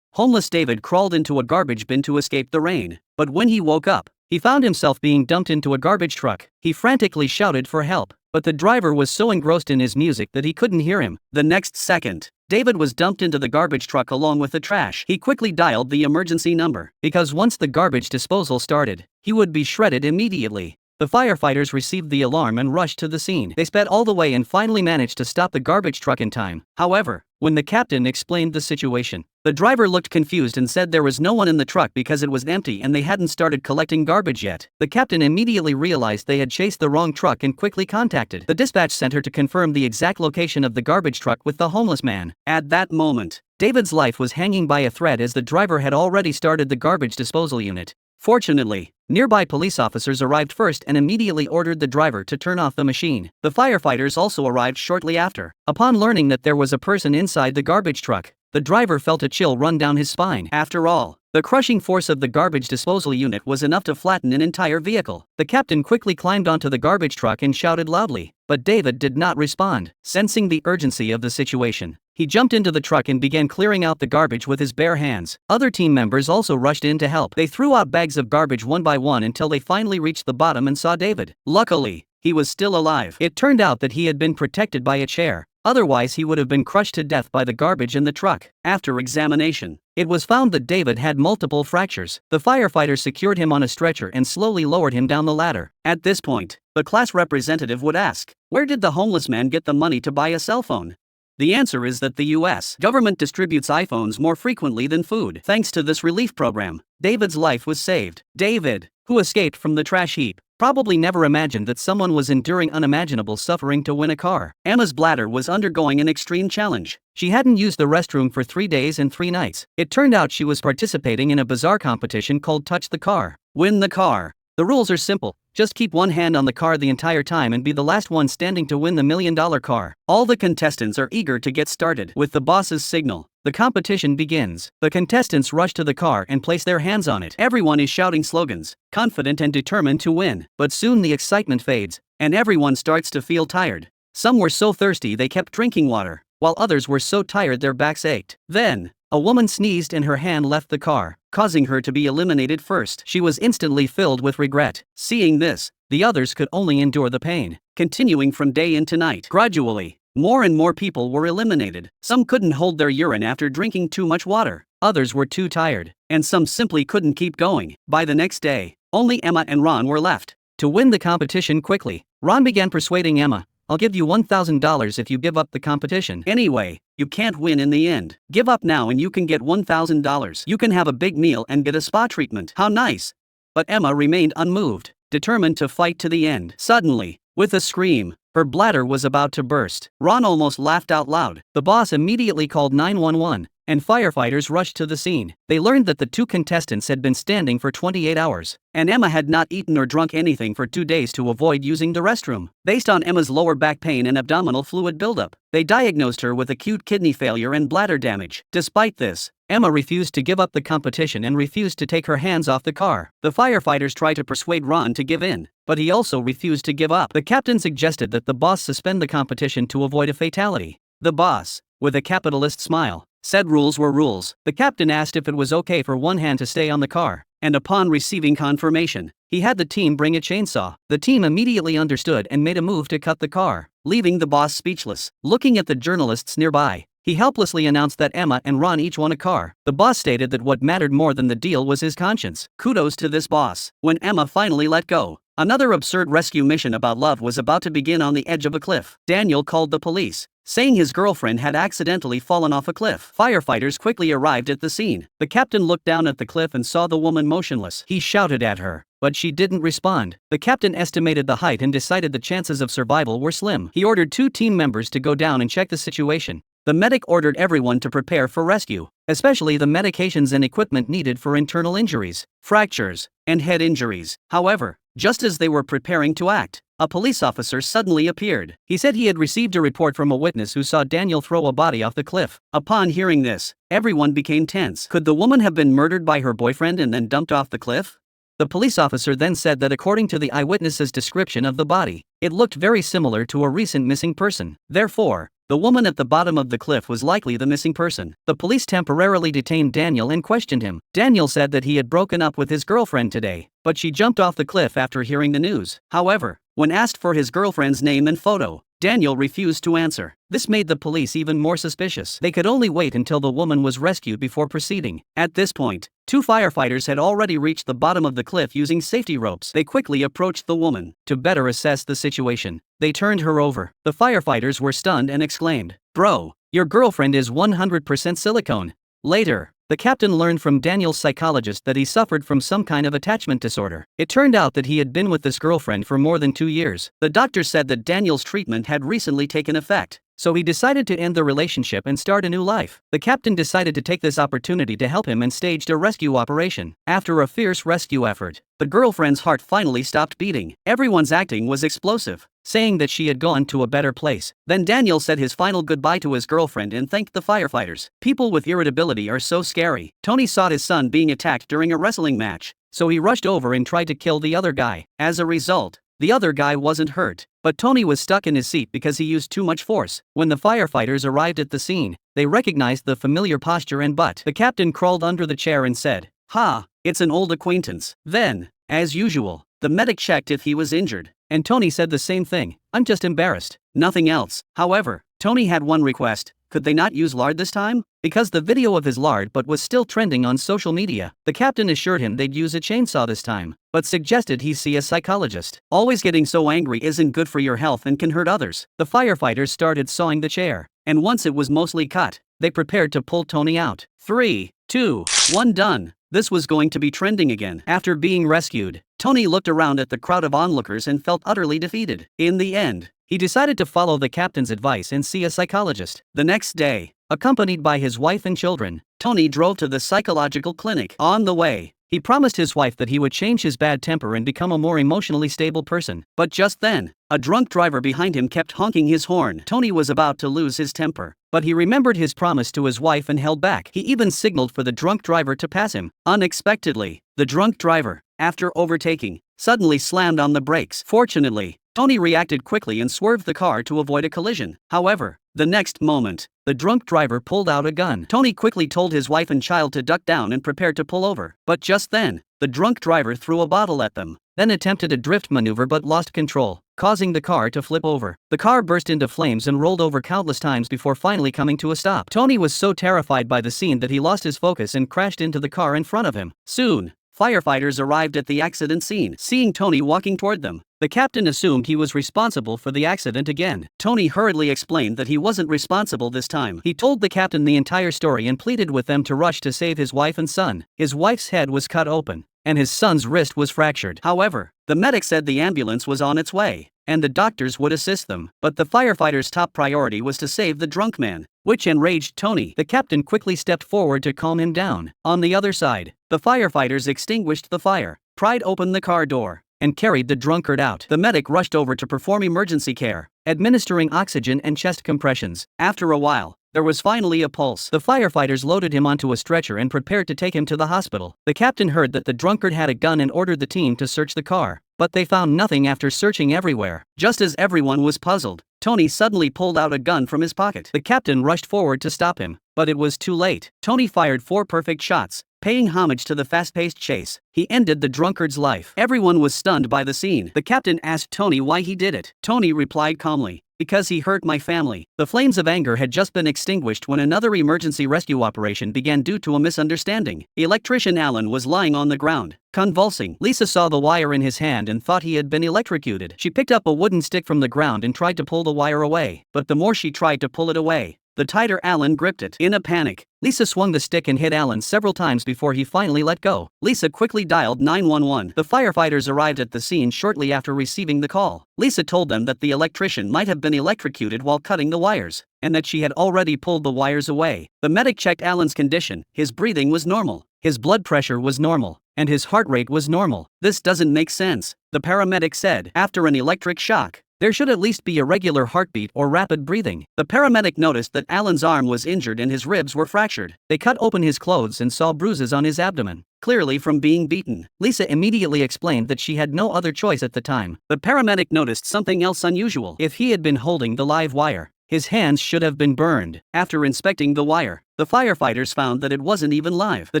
Speaker 8: Homeless David crawled into a garbage bin to escape the rain, but when he woke up, he found himself being dumped into a garbage truck. He frantically shouted for help, but the driver was so engrossed in his music that he couldn't hear him. The next second, David was dumped into the garbage truck along with the trash. He quickly dialed the emergency number, because once the garbage disposal started, he would be shredded immediately. The firefighters received the alarm and rushed to the scene. They sped all the way and finally managed to stop the garbage truck in time. However, When the captain explained the situation, the driver looked confused and said there was no one in the truck because it was empty and they hadn't started collecting garbage yet. The captain immediately realized they had chased the wrong truck and quickly contacted the dispatch center to confirm the exact location of the garbage truck with the homeless man. At that moment, David's life was hanging by a thread as the driver had already started the garbage disposal unit. Fortunately, nearby police officers arrived first and immediately ordered the driver to turn off the machine. The firefighters also arrived shortly after. Upon learning that there was a person inside the garbage truck, the driver felt a chill run down his spine. After all, the crushing force of the garbage disposal unit was enough to flatten an entire vehicle. The captain quickly climbed onto the garbage truck and shouted loudly, but David did not respond. Sensing the urgency of the situation, he jumped into the truck and began clearing out the garbage with his bare hands. Other team members also rushed in to help. They threw out bags of garbage one by one until they finally reached the bottom and saw David. Luckily, he was still alive. It turned out that he had been protected by a chair. Otherwise he would have been crushed to death by the garbage in the truck. After examination, it was found that David had multiple fractures. The firefighters secured him on a stretcher and slowly lowered him down the ladder. At this point, the class representative would ask, where did the homeless man get the money to buy a cell phone? The answer is that the US government distributes iPhones more frequently than food. Thanks to this relief program, David's life was saved. David, who escaped from the trash heap, probably never imagined that someone was enduring unimaginable suffering to win a car. Emma's bladder was undergoing an extreme challenge. She hadn't used the restroom for 3 days and 3 nights. It turned out she was participating in a bizarre competition called Touch the Car, Win the Car. The rules are simple. Just keep one hand on the car the entire time and be the last one standing to win the $1 million car. All the contestants are eager to get started. With the boss's signal, the competition begins. The contestants rush to the car and place their hands on it. Everyone is shouting slogans, confident and determined to win. But soon the excitement fades, and everyone starts to feel tired. Some were so thirsty they kept drinking water, while others were so tired their backs ached. Then, a woman sneezed and her hand left the car, causing her to be eliminated first. She was instantly filled with regret. Seeing this, the others could only endure the pain. Continuing from day into night. Gradually, more and more people were eliminated. Some couldn't hold their urine after drinking too much water. Others were too tired, and some simply couldn't keep going. By the next day, only Emma and Ron were left. To win the competition quickly, Ron began persuading Emma, I'll give you $1,000 if you give up the competition. Anyway, you can't win in the end. Give up now and you can get $1,000. You can have a big meal and get a spa treatment. How nice! But Emma remained unmoved, determined to fight to the end. Suddenly, with a scream, her bladder was about to burst. Ron almost laughed out loud. The boss immediately called 911, and firefighters rushed to the scene. They learned that the 2 contestants had been standing for 28 hours, and Emma had not eaten or drunk anything for 2 days to avoid using the restroom. Based on Emma's lower back pain and abdominal fluid buildup, they diagnosed her with acute kidney failure and bladder damage. Despite this, Emma refused to give up the competition and refused to take her hands off the car. The firefighters tried to persuade Ron to give in, but he also refused to give up. The captain suggested that the boss suspend the competition to avoid a fatality. The boss, with a capitalist smile, said rules were rules. The captain asked if it was okay for one hand to stay on the car, and upon receiving confirmation, he had the team bring a chainsaw. The team immediately understood and made a move to cut the car, leaving the boss speechless. Looking at the journalists nearby, he helplessly announced that Emma and Ron each won a car. The boss stated that what mattered more than the deal was his conscience. Kudos to this boss. When Emma finally let go, another absurd rescue mission about love was about to begin on the edge of a cliff. Daniel called the police, saying his girlfriend had accidentally fallen off a cliff. Firefighters quickly arrived at the scene. The captain looked down at the cliff and saw the woman motionless. He shouted at her, but she didn't respond. The captain estimated the height and decided the chances of survival were slim. He ordered 2 team members to go down and check the situation. The medic ordered everyone to prepare for rescue, especially the medications and equipment needed for internal injuries, fractures, and head injuries. However, just as they were preparing to act, a police officer suddenly appeared. He said he had received a report from a witness who saw Daniel throw a body off the cliff. Upon hearing this, everyone became tense. Could the woman have been murdered by her boyfriend and then dumped off the cliff? The police officer then said that according to the eyewitness's description of the body, it looked very similar to a recent missing person. Therefore, the woman at the bottom of the cliff was likely the missing person. The police temporarily detained Daniel and questioned him. Daniel said that he had broken up with his girlfriend today, but she jumped off the cliff after hearing the news. However, when asked for his girlfriend's name and photo, Daniel refused to answer. This made the police even more suspicious. They could only wait until the woman was rescued before proceeding. At this point, 2 firefighters had already reached the bottom of the cliff using safety ropes. They quickly approached the woman. To better assess the situation, they turned her over. The firefighters were stunned and exclaimed, "Bro, Your girlfriend is 100% silicone. Later, the captain learned from Daniel's psychologist that he suffered from some kind of attachment disorder. It turned out that he had been with this girlfriend for more than 2 years. The doctor said that Daniel's treatment had recently taken effect, so he decided to end the relationship and start a new life. The captain decided to take this opportunity to help him and staged a rescue operation. After a fierce rescue effort, the girlfriend's heart finally stopped beating. Everyone's acting was explosive, saying that she had gone to a better place. Then Daniel said his final goodbye to his girlfriend and thanked the firefighters. People with irritability are so scary. Tony saw his son being attacked during a wrestling match, so he rushed over and tried to kill the other guy. As a result, the other guy wasn't hurt, but Tony was stuck in his seat because he used too much force. When the firefighters arrived at the scene, they recognized the familiar posture and butt. The captain crawled under the chair and said, "Ha, it's an old acquaintance." Then, as usual, the medic checked if he was injured, and Tony said the same thing, "I'm just embarrassed, nothing else." However, Tony had one request. Could they not use lard this time? Because the video of his lard butt was still trending on social media, the captain assured him they'd use a chainsaw this time, but suggested he see a psychologist. Always getting so angry isn't good for your health and can hurt others. The firefighters started sawing the chair, and once it was mostly cut, they prepared to pull Tony out. 3, 2, 1 done. This was going to be trending again. After being rescued, Tony looked around at the crowd of onlookers and felt utterly defeated. In the end, he decided to follow the captain's advice and see a psychologist. The next day, accompanied by his wife and children, Tony drove to the psychological clinic. On the way, he promised his wife that he would change his bad temper and become a more emotionally stable person. But just then, a drunk driver behind him kept honking his horn. Tony was about to lose his temper, but he remembered his promise to his wife and held back. He even signaled for the drunk driver to pass him. Unexpectedly, the drunk driver, after overtaking, suddenly slammed on the brakes. Fortunately, Tony reacted quickly and swerved the car to avoid a collision. However, the next moment, the drunk driver pulled out a gun. Tony quickly told his wife and child to duck down and prepare to pull over. But just then, the drunk driver threw a bottle at them, then attempted a drift maneuver but lost control, causing the car to flip over. The car burst into flames and rolled over countless times before finally coming to a stop. Tony was so terrified by the scene that he lost his focus and crashed into the car in front of him. Soon, firefighters arrived at the accident scene. Seeing Tony walking toward them, the captain assumed he was responsible for the accident again. Tony hurriedly explained that he wasn't responsible this time. He told the captain the entire story and pleaded with them to rush to save his wife and son. His wife's head was cut open, and his son's wrist was fractured. However, the medic said the ambulance was on its way, and the doctors would assist them. But the firefighters' top priority was to save the drunk man, which enraged Tony. The captain quickly stepped forward to calm him down. On the other side, the firefighters extinguished the fire, pried open the car door, and carried the drunkard out. The medic rushed over to perform emergency care, administering oxygen and chest compressions. After a while, there was finally a pulse. The firefighters loaded him onto a stretcher and prepared to take him to the hospital. The captain heard that the drunkard had a gun and ordered the team to search the car, but they found nothing after searching everywhere. Just as everyone was puzzled, Tony suddenly pulled out a gun from his pocket. The captain rushed forward to stop him, but it was too late. Tony fired 4 perfect shots, paying homage to the fast-paced chase. He ended the drunkard's life. Everyone was stunned by the scene. The captain asked Tony why he did it. Tony replied calmly, "Because he hurt my family." The flames of anger had just been extinguished when another emergency rescue operation began due to a misunderstanding. Electrician Alan was lying on the ground, convulsing. Lisa saw the wire in his hand and thought he had been electrocuted. She picked up a wooden stick from the ground and tried to pull the wire away, but the more she tried to pull it away, the tighter Alan gripped it. In a panic, Lisa swung the stick and hit Alan several times before he finally let go. Lisa quickly dialed 911. The firefighters arrived at the scene shortly after receiving the call. Lisa told them that the electrician might have been electrocuted while cutting the wires, and that she had already pulled the wires away. The medic checked Alan's condition. His breathing was normal, his blood pressure was normal, and his heart rate was normal. "This doesn't make sense," the paramedic said. "After an electric shock, there should at least be a regular heartbeat or rapid breathing." The paramedic noticed that Alan's arm was injured and his ribs were fractured. They cut open his clothes and saw bruises on his abdomen, clearly from being beaten. Lisa immediately explained that she had no other choice at the time. The paramedic noticed something else unusual. If he had been holding the live wire, his hands should have been burned. After inspecting the wire, the firefighters found that it wasn't even live. The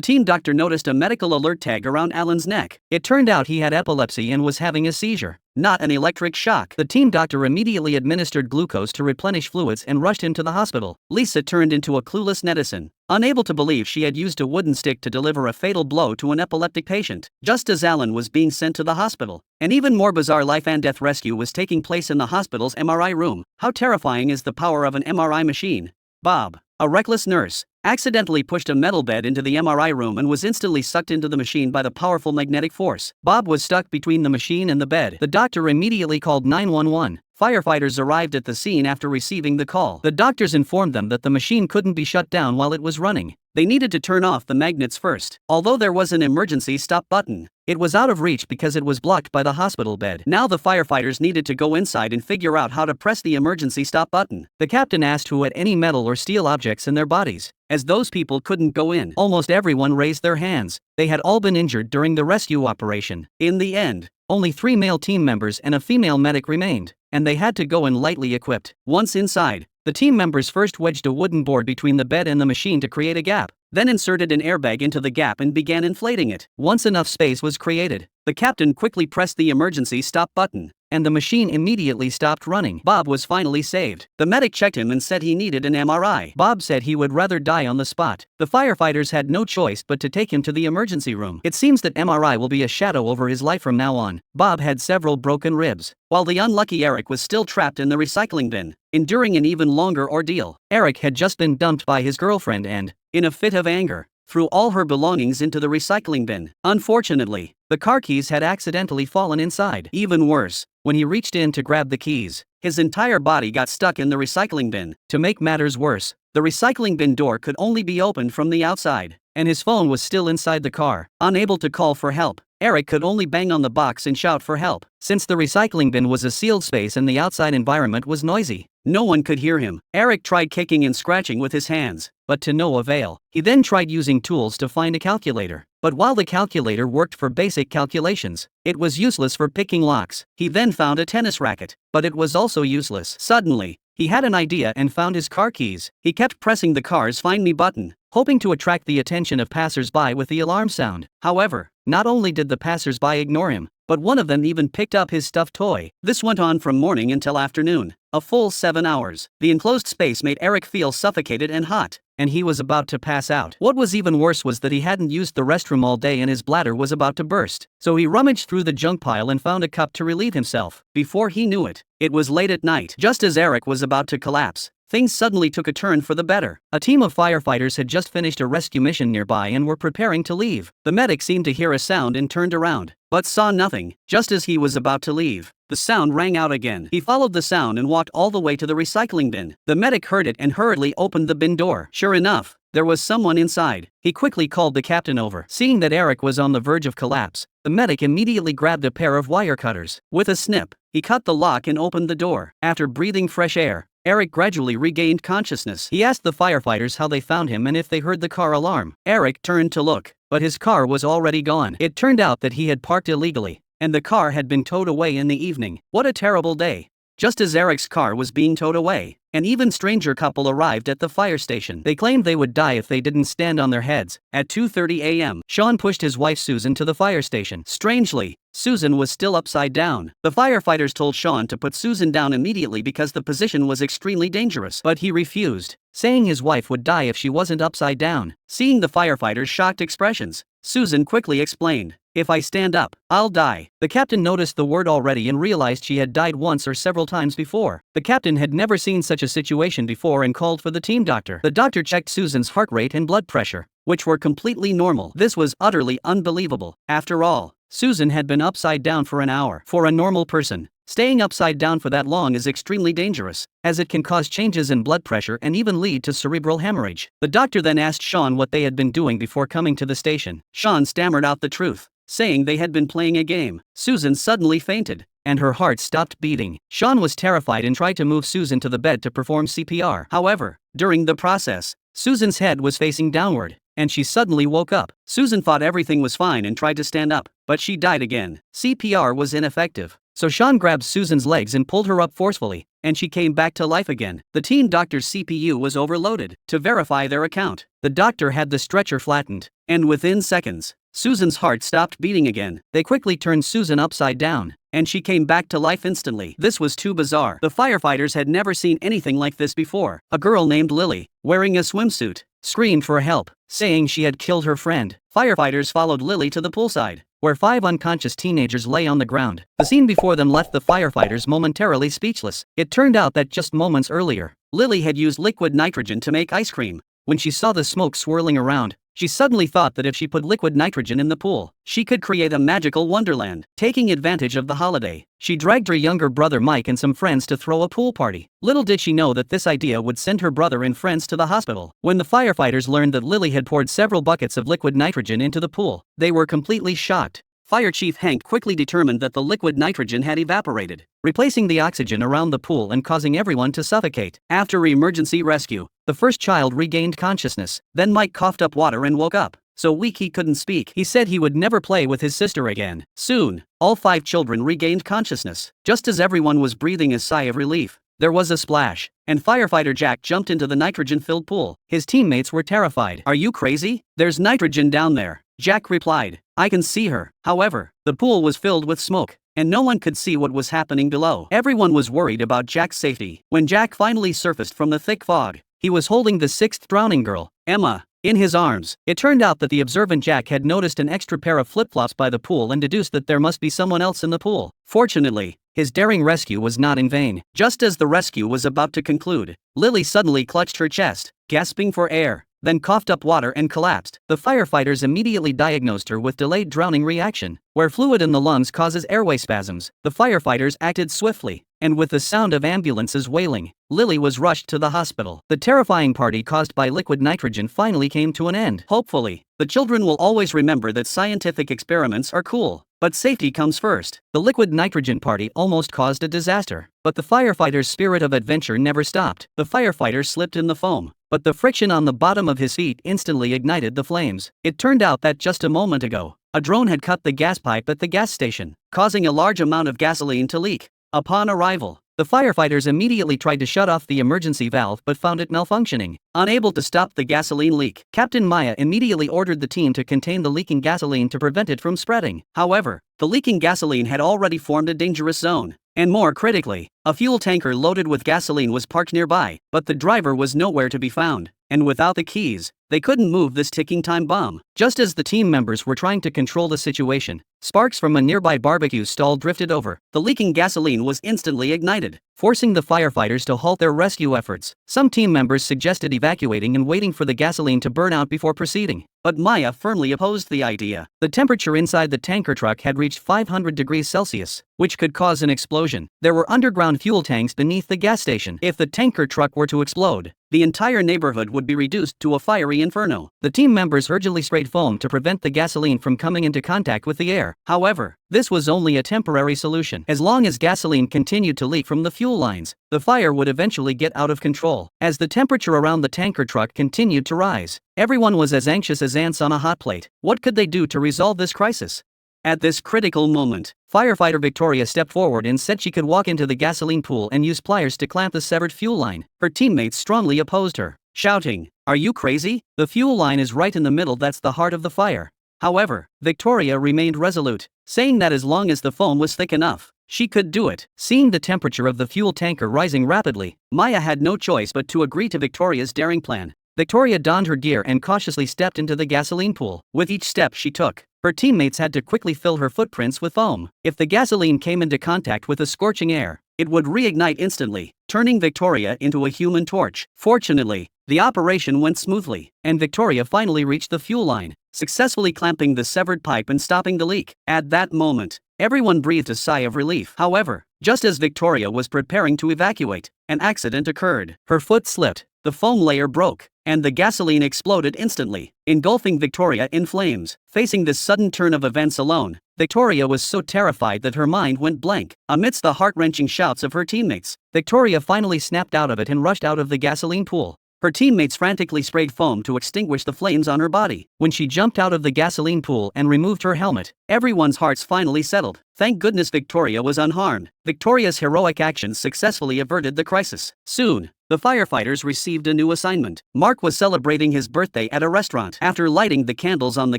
Speaker 8: team doctor noticed a medical alert tag around Alan's neck. It turned out he had epilepsy and was having a seizure, not an electric shock. The team doctor immediately administered glucose to replenish fluids and rushed him to the hospital. Lisa turned into a clueless netizen, unable to believe she had used a wooden stick to deliver a fatal blow to an epileptic patient. Just as Alan was being sent to the hospital, an even more bizarre life and death rescue was taking place in the hospital's MRI room. How terrifying is the power of an MRI machine? Bob, a reckless nurse, accidentally pushed a metal bed into the MRI room and was instantly sucked into the machine by the powerful magnetic force. Bob was stuck between the machine and the bed. The doctor immediately called 911. Firefighters arrived at the scene after receiving the call. The doctors informed them that the machine couldn't be shut down while it was running. They needed to turn off the magnets first. Although there was an emergency stop button, it was out of reach because it was blocked by the hospital bed. Now the firefighters needed to go inside and figure out how to press the emergency stop button. The captain asked who had any metal or steel objects in their bodies. As those people couldn't go in, almost everyone raised their hands. They had all been injured during the rescue operation. In the end, only 3 male team members and a female medic remained, and they had to go in lightly equipped. Once inside, the team members first wedged a wooden board between the bed and the machine to create a gap, then inserted an airbag into the gap and began inflating it. Once enough space was created, the captain quickly pressed the emergency stop button, and the machine immediately stopped running. Bob was finally saved. The medic checked him and said he needed an MRI. Bob said he would rather die on the spot. The firefighters had no choice but to take him to the emergency room. It seems that MRI will be a shadow over his life from now on. Bob had several broken ribs, while the unlucky Eric was still trapped in the recycling bin, enduring an even longer ordeal. Eric had just been dumped by his girlfriend and, in a fit of anger, threw all her belongings into the recycling bin. Unfortunately, the car keys had accidentally fallen inside. Even worse, when he reached in to grab the keys, his entire body got stuck in the recycling bin. To make matters worse, the recycling bin door could only be opened from the outside, and his phone was still inside the car. Unable to call for help, Eric could only bang on the box and shout for help. Since the recycling bin was a sealed space and the outside environment was noisy, no one could hear him. Eric tried kicking and scratching with his hands, but to no avail. He then tried using tools to find a calculator, but while the calculator worked for basic calculations, it was useless for picking locks. He then found a tennis racket, but it was also useless. Suddenly, he had an idea and found his car keys. He kept pressing the car's Find Me button, hoping to attract the attention of passers-by with the alarm sound. However, not only did the passers-by ignore him, but one of them even picked up his stuffed toy. This went on from morning until afternoon, a full 7 hours. The enclosed space made Eric feel suffocated and hot, and he was about to pass out. What was even worse was that he hadn't used the restroom all day and his bladder was about to burst. So he rummaged through the junk pile and found a cup to relieve himself. Before he knew it, it was late at night. Just as Eric was about to collapse, things suddenly took a turn for the better. A team of firefighters had just finished a rescue mission nearby and were preparing to leave. The medic seemed to hear a sound and turned around, but saw nothing. Just as he was about to leave, the sound rang out again. He followed the sound and walked all the way to the recycling bin. The medic heard it and hurriedly opened the bin door. Sure enough, there was someone inside. He quickly called the captain over. Seeing that Eric was on the verge of collapse, the medic immediately grabbed a pair of wire cutters. With a snip, he cut the lock and opened the door. After breathing fresh air, Eric gradually regained consciousness. He asked the firefighters how they found him and if they heard the car alarm. Eric turned to look, but his car was already gone. It turned out that he had parked illegally, and the car had been towed away in the evening. What a terrible day. Just as Eric's car was being towed away, an even stranger couple arrived at the fire station. They claimed they would die if they didn't stand on their heads. At 2:30 a.m., Sean pushed his wife Susan to the fire station. Strangely, Susan was still upside down. The firefighters told Sean to put Susan down immediately because the position was extremely dangerous, but he refused, saying his wife would die if she wasn't upside down. Seeing the firefighters' shocked expressions, Susan quickly explained, "If I stand up, I'll die." The captain noticed the word already and realized she had died once or several times before. The captain had never seen such a situation before and called for the team doctor. The doctor checked Susan's heart rate and blood pressure, which were completely normal. This was utterly unbelievable. After all, Susan had been upside down for an hour. For a normal person, staying upside down for that long is extremely dangerous, as it can cause changes in blood pressure and even lead to cerebral hemorrhage. The doctor then asked Sean what they had been doing before coming to the station. Sean stammered out the truth, saying they had been playing a game. Susan suddenly fainted, and her heart stopped beating. Sean was terrified and tried to move Susan to the bed to perform CPR. However, during the process, Susan's head was facing downward, and she suddenly woke up. Susan thought everything was fine and tried to stand up, but she died again. CPR was ineffective, so Sean grabbed Susan's legs and pulled her up forcefully, and she came back to life again. The team doctor's CPU was overloaded. To verify their account, the doctor had the stretcher flattened, and within seconds, Susan's heart stopped beating again. They quickly turned Susan upside down, and she came back to life instantly. This was too bizarre. The firefighters had never seen anything like this before. A girl named Lily, wearing a swimsuit, screamed for help, saying she had killed her friend. Firefighters followed Lily to the poolside, where 5 unconscious teenagers lay on the ground. The scene before them left the firefighters momentarily speechless. It turned out that just moments earlier, Lily had used liquid nitrogen to make ice cream. When she saw the smoke swirling around, she suddenly thought that if she put liquid nitrogen in the pool, she could create a magical wonderland. Taking advantage of the holiday, she dragged her younger brother Mike and some friends to throw a pool party. Little did she know that this idea would send her brother and friends to the hospital. When the firefighters learned that Lily had poured several buckets of liquid nitrogen into the pool, they were completely shocked. Fire Chief Hank quickly determined that the liquid nitrogen had evaporated, replacing the oxygen around the pool and causing everyone to suffocate. After emergency rescue, the first child regained consciousness. Then Mike coughed up water and woke up. So weak he couldn't speak. He said he would never play with his sister again. Soon, all 5 children regained consciousness. Just as everyone was breathing a sigh of relief, there was a splash, and firefighter Jack jumped into the nitrogen-filled pool. His teammates were terrified. "Are you crazy? There's nitrogen down there," Jack replied. "I can see her." However, the pool was filled with smoke, and no one could see what was happening below. Everyone was worried about Jack's safety. When Jack finally surfaced from the thick fog, he was holding the 6th drowning girl, Emma, in his arms. It turned out that the observant Jack had noticed an extra pair of flip-flops by the pool and deduced that there must be someone else in the pool. Fortunately, his daring rescue was not in vain. Just as the rescue was about to conclude, Lily suddenly clutched her chest, gasping for air, then coughed up water and collapsed. The firefighters immediately diagnosed her with delayed drowning reaction, where fluid in the lungs causes airway spasms. The firefighters acted swiftly, and with the sound of ambulances wailing, Lily was rushed to the hospital. The terrifying party caused by liquid nitrogen finally came to an end. Hopefully, the children will always remember that scientific experiments are cool, but safety comes first. The liquid nitrogen party almost caused a disaster, but the firefighters' spirit of adventure never stopped. The firefighter slipped in the foam, but the friction on the bottom of his feet instantly ignited the flames. It turned out that just a moment ago, a drone had cut the gas pipe at the gas station, causing a large amount of gasoline to leak. Upon arrival, the firefighters immediately tried to shut off the emergency valve but found it malfunctioning. Unable to stop the gasoline leak, Captain Maya immediately ordered the team to contain the leaking gasoline to prevent it from spreading. However, the leaking gasoline had already formed a dangerous zone. And more critically, a fuel tanker loaded with gasoline was parked nearby, but the driver was nowhere to be found, and without the keys, they couldn't move this ticking time bomb. Just as the team members were trying to control the situation, sparks from a nearby barbecue stall drifted over. The leaking gasoline was instantly ignited, forcing the firefighters to halt their rescue efforts. Some team members suggested evacuating and waiting for the gasoline to burn out before proceeding, but Maya firmly opposed the idea. The temperature inside the tanker truck had reached 500 degrees Celsius, which could cause an explosion. There were underground fuel tanks beneath the gas station. If the tanker truck were to explode, the entire neighborhood would be reduced to a fiery inferno. The team members hurriedly sprayed foam to prevent the gasoline from coming into contact with the air. However, this was only a temporary solution. As long as gasoline continued to leak from the fuel lines, the fire would eventually get out of control. As the temperature around the tanker truck continued to rise, everyone was as anxious as ants on a hot plate. What could they do to resolve this crisis? At this critical moment, firefighter Victoria stepped forward and said she could walk into the gasoline pool and use pliers to clamp the severed fuel line. Her teammates strongly opposed her, shouting, "Are you crazy? The fuel line is right in the middle, that's the heart of the fire." However, Victoria remained resolute, saying that as long as the foam was thick enough, she could do it. Seeing the temperature of the fuel tanker rising rapidly, Maya had no choice but to agree to Victoria's daring plan. Victoria donned her gear and cautiously stepped into the gasoline pool. With each step she took, her teammates had to quickly fill her footprints with foam. If the gasoline came into contact with the scorching air, it would reignite instantly, turning Victoria into a human torch. Fortunately, the operation went smoothly, and Victoria finally reached the fuel line, successfully clamping the severed pipe and stopping the leak. At that moment, everyone breathed a sigh of relief. However, just as Victoria was preparing to evacuate, an accident occurred. Her foot slipped, the foam layer broke, and the gasoline exploded instantly, engulfing Victoria in flames. Facing this sudden turn of events alone, Victoria was so terrified that her mind went blank. Amidst the heart-wrenching shouts of her teammates, Victoria finally snapped out of it and rushed out of the gasoline pool. Her teammates frantically sprayed foam to extinguish the flames on her body. When she jumped out of the gasoline pool and removed her helmet, everyone's hearts finally settled. Thank goodness Victoria was unharmed. Victoria's heroic actions successfully averted the crisis. Soon, the firefighters received a new assignment. Mark was celebrating his birthday at a restaurant. After lighting the candles on the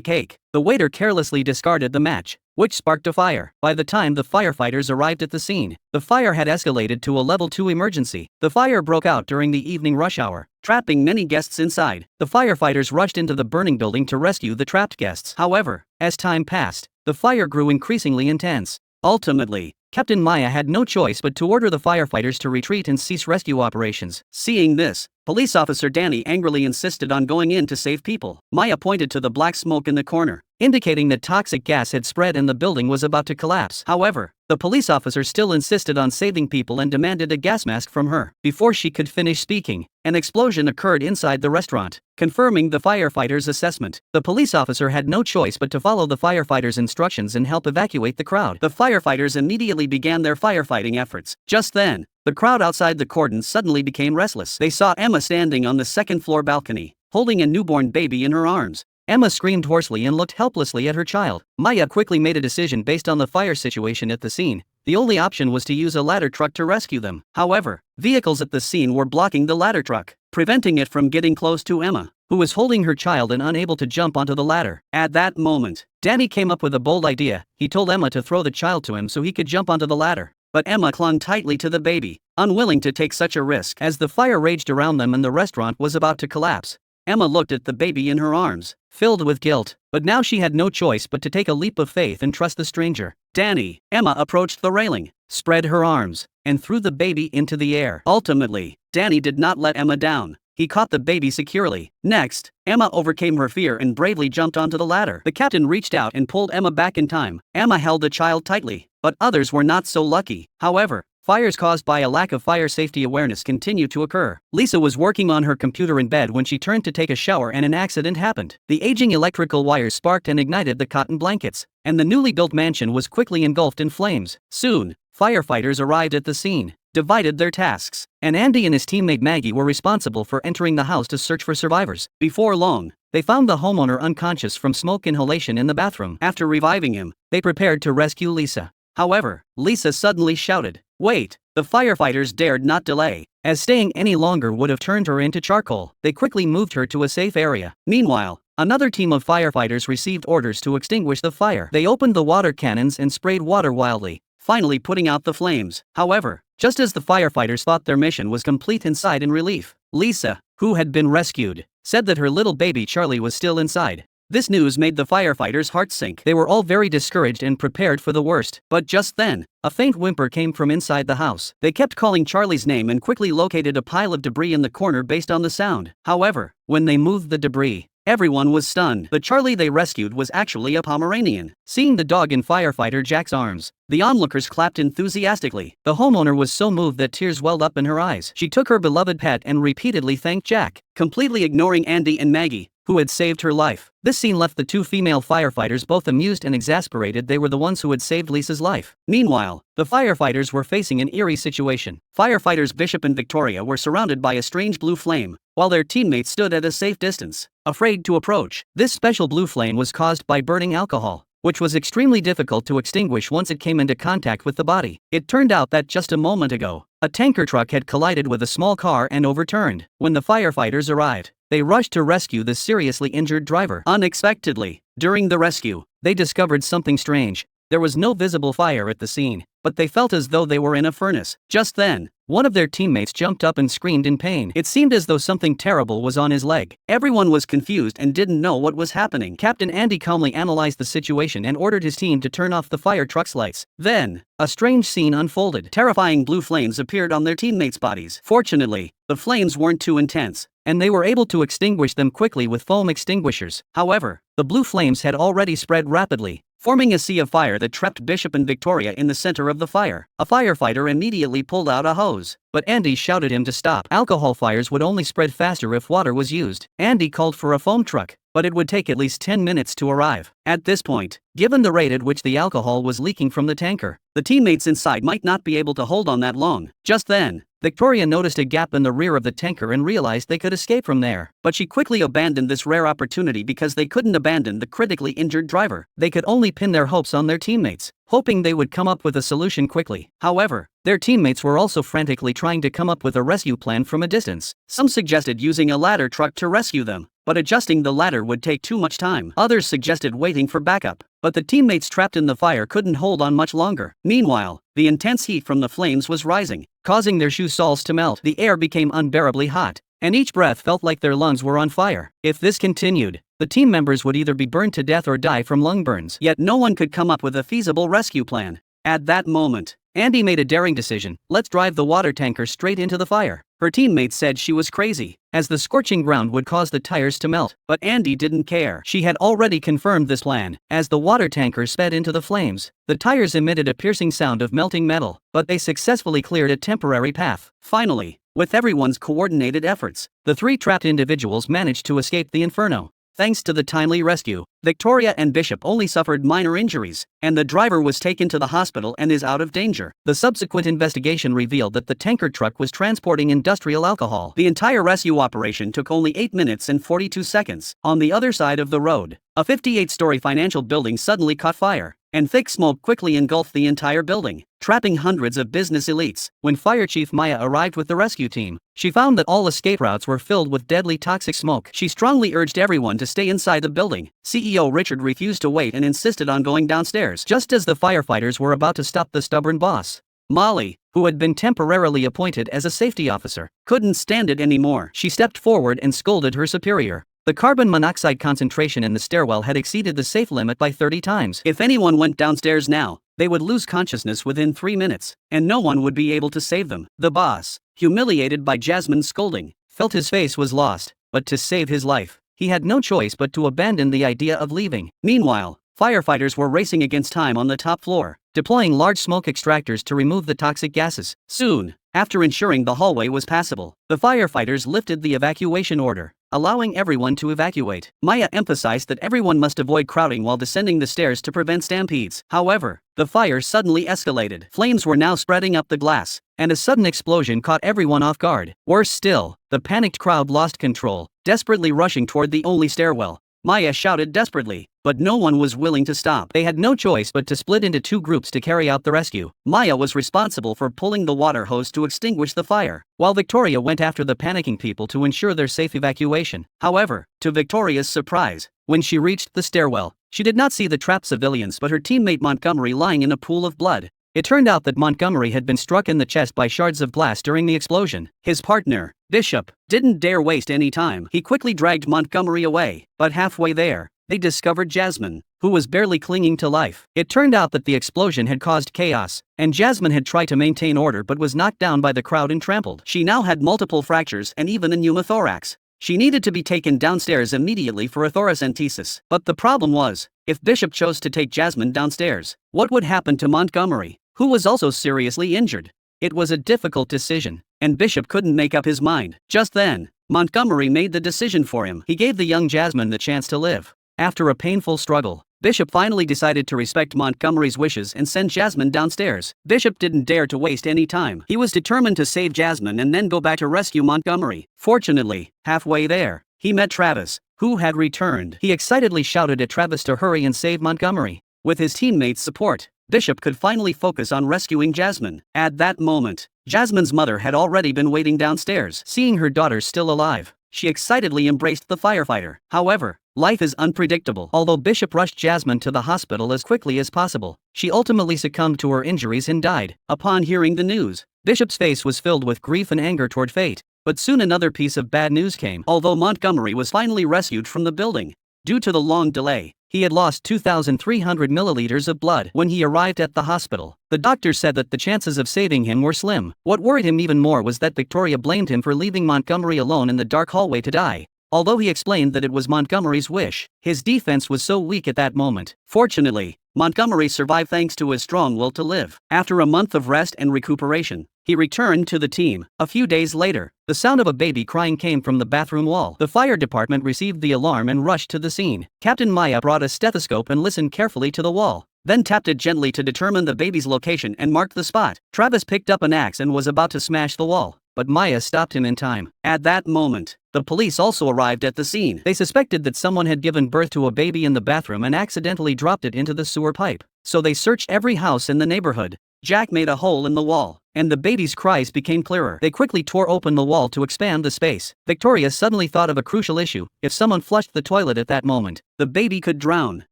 Speaker 8: cake, the waiter carelessly discarded the match, which sparked a fire. By the time the firefighters arrived at the scene, the fire had escalated to a level 2 emergency. The fire broke out during the evening rush hour, trapping many guests inside. The firefighters rushed into the burning building to rescue the trapped guests. However, as time passed, the fire grew increasingly intense. Ultimately, Captain Maya had no choice but to order the firefighters to retreat and cease rescue operations. Seeing this, police officer Danny angrily insisted on going in to save people. Maya pointed to the black smoke in the corner, indicating that toxic gas had spread and the building was about to collapse. However, the police officer still insisted on saving people and demanded a gas mask from her. Before she could finish speaking, an explosion occurred inside the restaurant, confirming the firefighters' assessment. The police officer had no choice but to follow the firefighters' instructions and help evacuate the crowd. The firefighters immediately began their firefighting efforts. Just then, the crowd outside the cordon suddenly became restless. They saw Emma standing on the second-floor balcony, holding a newborn baby in her arms. Emma screamed hoarsely and looked helplessly at her child. Maya quickly made a decision based on the fire situation at the scene. The only option was to use a ladder truck to rescue them. However, vehicles at the scene were blocking the ladder truck, preventing it from getting close to Emma, who was holding her child and unable to jump onto the ladder. At that moment, Danny came up with a bold idea. He told Emma to throw the child to him so he could jump onto the ladder. But Emma clung tightly to the baby, unwilling to take such a risk. As the fire raged around them and the restaurant was about to collapse, Emma looked at the baby in her arms, filled with guilt, but now she had no choice but to take a leap of faith and trust the stranger. Emma approached the railing, spread her arms, and threw the baby into the air. Ultimately, Danny did not let Emma down. He caught the baby securely. Next, Emma overcame her fear and bravely jumped onto the ladder. The captain reached out and pulled Emma back in time. Emma held the child tightly, but others were not so lucky. However, fires caused by a lack of fire safety awareness continue to occur. Lisa was working on her computer in bed when she turned to take a shower and an accident happened. The aging electrical wires sparked and ignited the cotton blankets, and the newly built mansion was quickly engulfed in flames. Soon, firefighters arrived at the scene, divided their tasks, and Andy and his teammate Maggie were responsible for entering the house to search for survivors. Before long, they found the homeowner unconscious from smoke inhalation in the bathroom. After reviving him, they prepared to rescue Lisa. However, Lisa suddenly shouted, "Wait!" The firefighters dared not delay, as staying any longer would have turned her into charcoal. They quickly moved her to a safe area. Meanwhile, another team of firefighters received orders to extinguish the fire. They opened the water cannons and sprayed water wildly, finally putting out the flames. However, just as the firefighters thought their mission was complete and sighed in relief, Lisa, who had been rescued, said that her little baby Charlie was still inside. This news made the firefighters' hearts sink. They were all very discouraged and prepared for the worst. But just then, a faint whimper came from inside the house. They kept calling Charlie's name and quickly located a pile of debris in the corner based on the sound. However, when they moved the debris, everyone was stunned. The Charlie they rescued was actually a Pomeranian. Seeing the dog in firefighter Jack's arms, the onlookers clapped enthusiastically. The homeowner was so moved that tears welled up in her eyes. She took her beloved pet and repeatedly thanked Jack, completely ignoring Andy and Maggie, who had saved her life. This scene left the two female firefighters both amused and exasperated. They were the ones who had saved Lisa's life. Meanwhile, the firefighters were facing an eerie situation. Firefighters Bishop and Victoria were surrounded by a strange blue flame, while their teammates stood at a safe distance, afraid to approach. This special blue flame was caused by burning alcohol, which was extremely difficult to extinguish once it came into contact with the body. It turned out that just a moment ago, a tanker truck had collided with a small car and overturned. When the firefighters arrived, they rushed to rescue the seriously injured driver. Unexpectedly, during the rescue, they discovered something strange. There was no visible fire at the scene, but they felt as though they were in a furnace. Just then, one of their teammates jumped up and screamed in pain. It seemed as though something terrible was on his leg. Everyone was confused and didn't know what was happening. Captain Andy calmly analyzed the situation and ordered his team to turn off the fire truck's lights. Then, a strange scene unfolded. Terrifying blue flames appeared on their teammates' bodies. Fortunately, the flames weren't too intense, and they were able to extinguish them quickly with foam extinguishers. However, the blue flames had already spread rapidly, forming a sea of fire that trapped Bishop and Victoria in the center of the fire. A firefighter immediately pulled out a hose, but Andy shouted him to stop. Alcohol fires would only spread faster if water was used. Andy called for a foam truck, but it would take at least 10 minutes to arrive. At this point, given the rate at which the alcohol was leaking from the tanker, the teammates inside might not be able to hold on that long. Just then, Victoria noticed a gap in the rear of the tanker and realized they could escape from there. But she quickly abandoned this rare opportunity because they couldn't abandon the critically injured driver. They could only pin their hopes on their teammates, hoping they would come up with a solution quickly. However, their teammates were also frantically trying to come up with a rescue plan from a distance. Some suggested using a ladder truck to rescue them, but adjusting the ladder would take too much time. Others suggested waiting for backup, but the teammates trapped in the fire couldn't hold on much longer. Meanwhile, the intense heat from the flames was rising, causing their shoe soles to melt. The air became unbearably hot, and each breath felt like their lungs were on fire. If this continued, the team members would either be burned to death or die from lung burns. Yet no one could come up with a feasible rescue plan. At that moment, Andy made a daring decision. Let's drive the water tanker straight into the fire. Her teammates said she was crazy, as the scorching ground would cause the tires to melt. But Andy didn't care. She had already confirmed this plan. As the water tanker sped into the flames, the tires emitted a piercing sound of melting metal, but they successfully cleared a temporary path. Finally, with everyone's coordinated efforts, the three trapped individuals managed to escape the inferno. Thanks to the timely rescue, Victoria and Bishop only suffered minor injuries, and the driver was taken to the hospital and is out of danger. The subsequent investigation revealed that the tanker truck was transporting industrial alcohol. The entire rescue operation took only 8 minutes and 42 seconds. On the other side of the road, a 58-story financial building suddenly caught fire, and thick smoke quickly engulfed the entire building, trapping hundreds of business elites. When Fire Chief Maya arrived with the rescue team, she found that all escape routes were filled with deadly toxic smoke. She strongly urged everyone to stay inside the building. CEO Richard refused to wait and insisted on going downstairs. Just as the firefighters were about to stop the stubborn boss, Molly, who had been temporarily appointed as a safety officer, couldn't stand it anymore. She stepped forward and scolded her superior. The carbon monoxide concentration in the stairwell had exceeded the safe limit by 30 times. If anyone went downstairs now, they would lose consciousness within 3 minutes, and no one would be able to save them. The boss, humiliated by Jasmine's scolding, felt his face was lost, but to save his life, he had no choice but to abandon the idea of leaving. Meanwhile, firefighters were racing against time on the top floor, deploying large smoke extractors to remove the toxic gases. Soon, after ensuring the hallway was passable, the firefighters lifted the evacuation order, allowing everyone to evacuate. Maya emphasized that everyone must avoid crowding while descending the stairs to prevent stampedes. However, the fire suddenly escalated. Flames were now spreading up the glass, and a sudden explosion caught everyone off guard. Worse still, the panicked crowd lost control, desperately rushing toward the only stairwell. Maya shouted desperately, but no one was willing to stop. They had no choice but to split into two groups to carry out the rescue. Maya was responsible for pulling the water hose to extinguish the fire, while Victoria went after the panicking people to ensure their safe evacuation. However, to Victoria's surprise, when she reached the stairwell, she did not see the trapped civilians but her teammate Montgomery lying in a pool of blood. It turned out that Montgomery had been struck in the chest by shards of glass during the explosion. His partner, Bishop, didn't dare waste any time. He quickly dragged Montgomery away, but halfway there, they discovered Jasmine, who was barely clinging to life. It turned out that the explosion had caused chaos, and Jasmine had tried to maintain order but was knocked down by the crowd and trampled. She now had multiple fractures and even a pneumothorax. She needed to be taken downstairs immediately for a thoracentesis. But the problem was, if Bishop chose to take Jasmine downstairs, what would happen to Montgomery, who was also seriously injured? It was a difficult decision, and Bishop couldn't make up his mind. Just then, Montgomery made the decision for him. He gave the young Jasmine the chance to live. After a painful struggle, Bishop finally decided to respect Montgomery's wishes and send Jasmine downstairs. Bishop didn't dare to waste any time. He was determined to save Jasmine and then go back to rescue Montgomery. Fortunately, halfway there, he met Travis, who had returned. He excitedly shouted at Travis to hurry and save Montgomery. With his teammates' support, Bishop could finally focus on rescuing Jasmine. At that moment, Jasmine's mother had already been waiting downstairs. Seeing her daughter still alive, she excitedly embraced the firefighter. However, life is unpredictable. Although Bishop rushed Jasmine to the hospital as quickly as possible, she ultimately succumbed to her injuries and died. Upon hearing the news, Bishop's face was filled with grief and anger toward fate. But soon another piece of bad news came. Although Montgomery was finally rescued from the building, due to the long delay, he had lost 2,300 milliliters of blood. When he arrived at the hospital, the doctor said that the chances of saving him were slim. What worried him even more was that Victoria blamed him for leaving Montgomery alone in the dark hallway to die. Although he explained that it was Montgomery's wish, his defense was so weak at that moment. Fortunately, Montgomery survived thanks to his strong will to live. After a month of rest and recuperation, he returned to the team. A few days later, the sound of a baby crying came from the bathroom wall. The fire department received the alarm and rushed to the scene. Captain Maya brought a stethoscope and listened carefully to the wall, then tapped it gently to determine the baby's location and marked the spot. Travis picked up an axe and was about to smash the wall, but Maya stopped him in time. At that moment, the police also arrived at the scene. They suspected that someone had given birth to a baby in the bathroom and accidentally dropped it into the sewer pipe. So they searched every house in the neighborhood. Jack made a hole in the wall, and the baby's cries became clearer. They quickly tore open the wall to expand the space. Victoria suddenly thought of a crucial issue. If someone flushed the toilet at that moment, the baby could drown.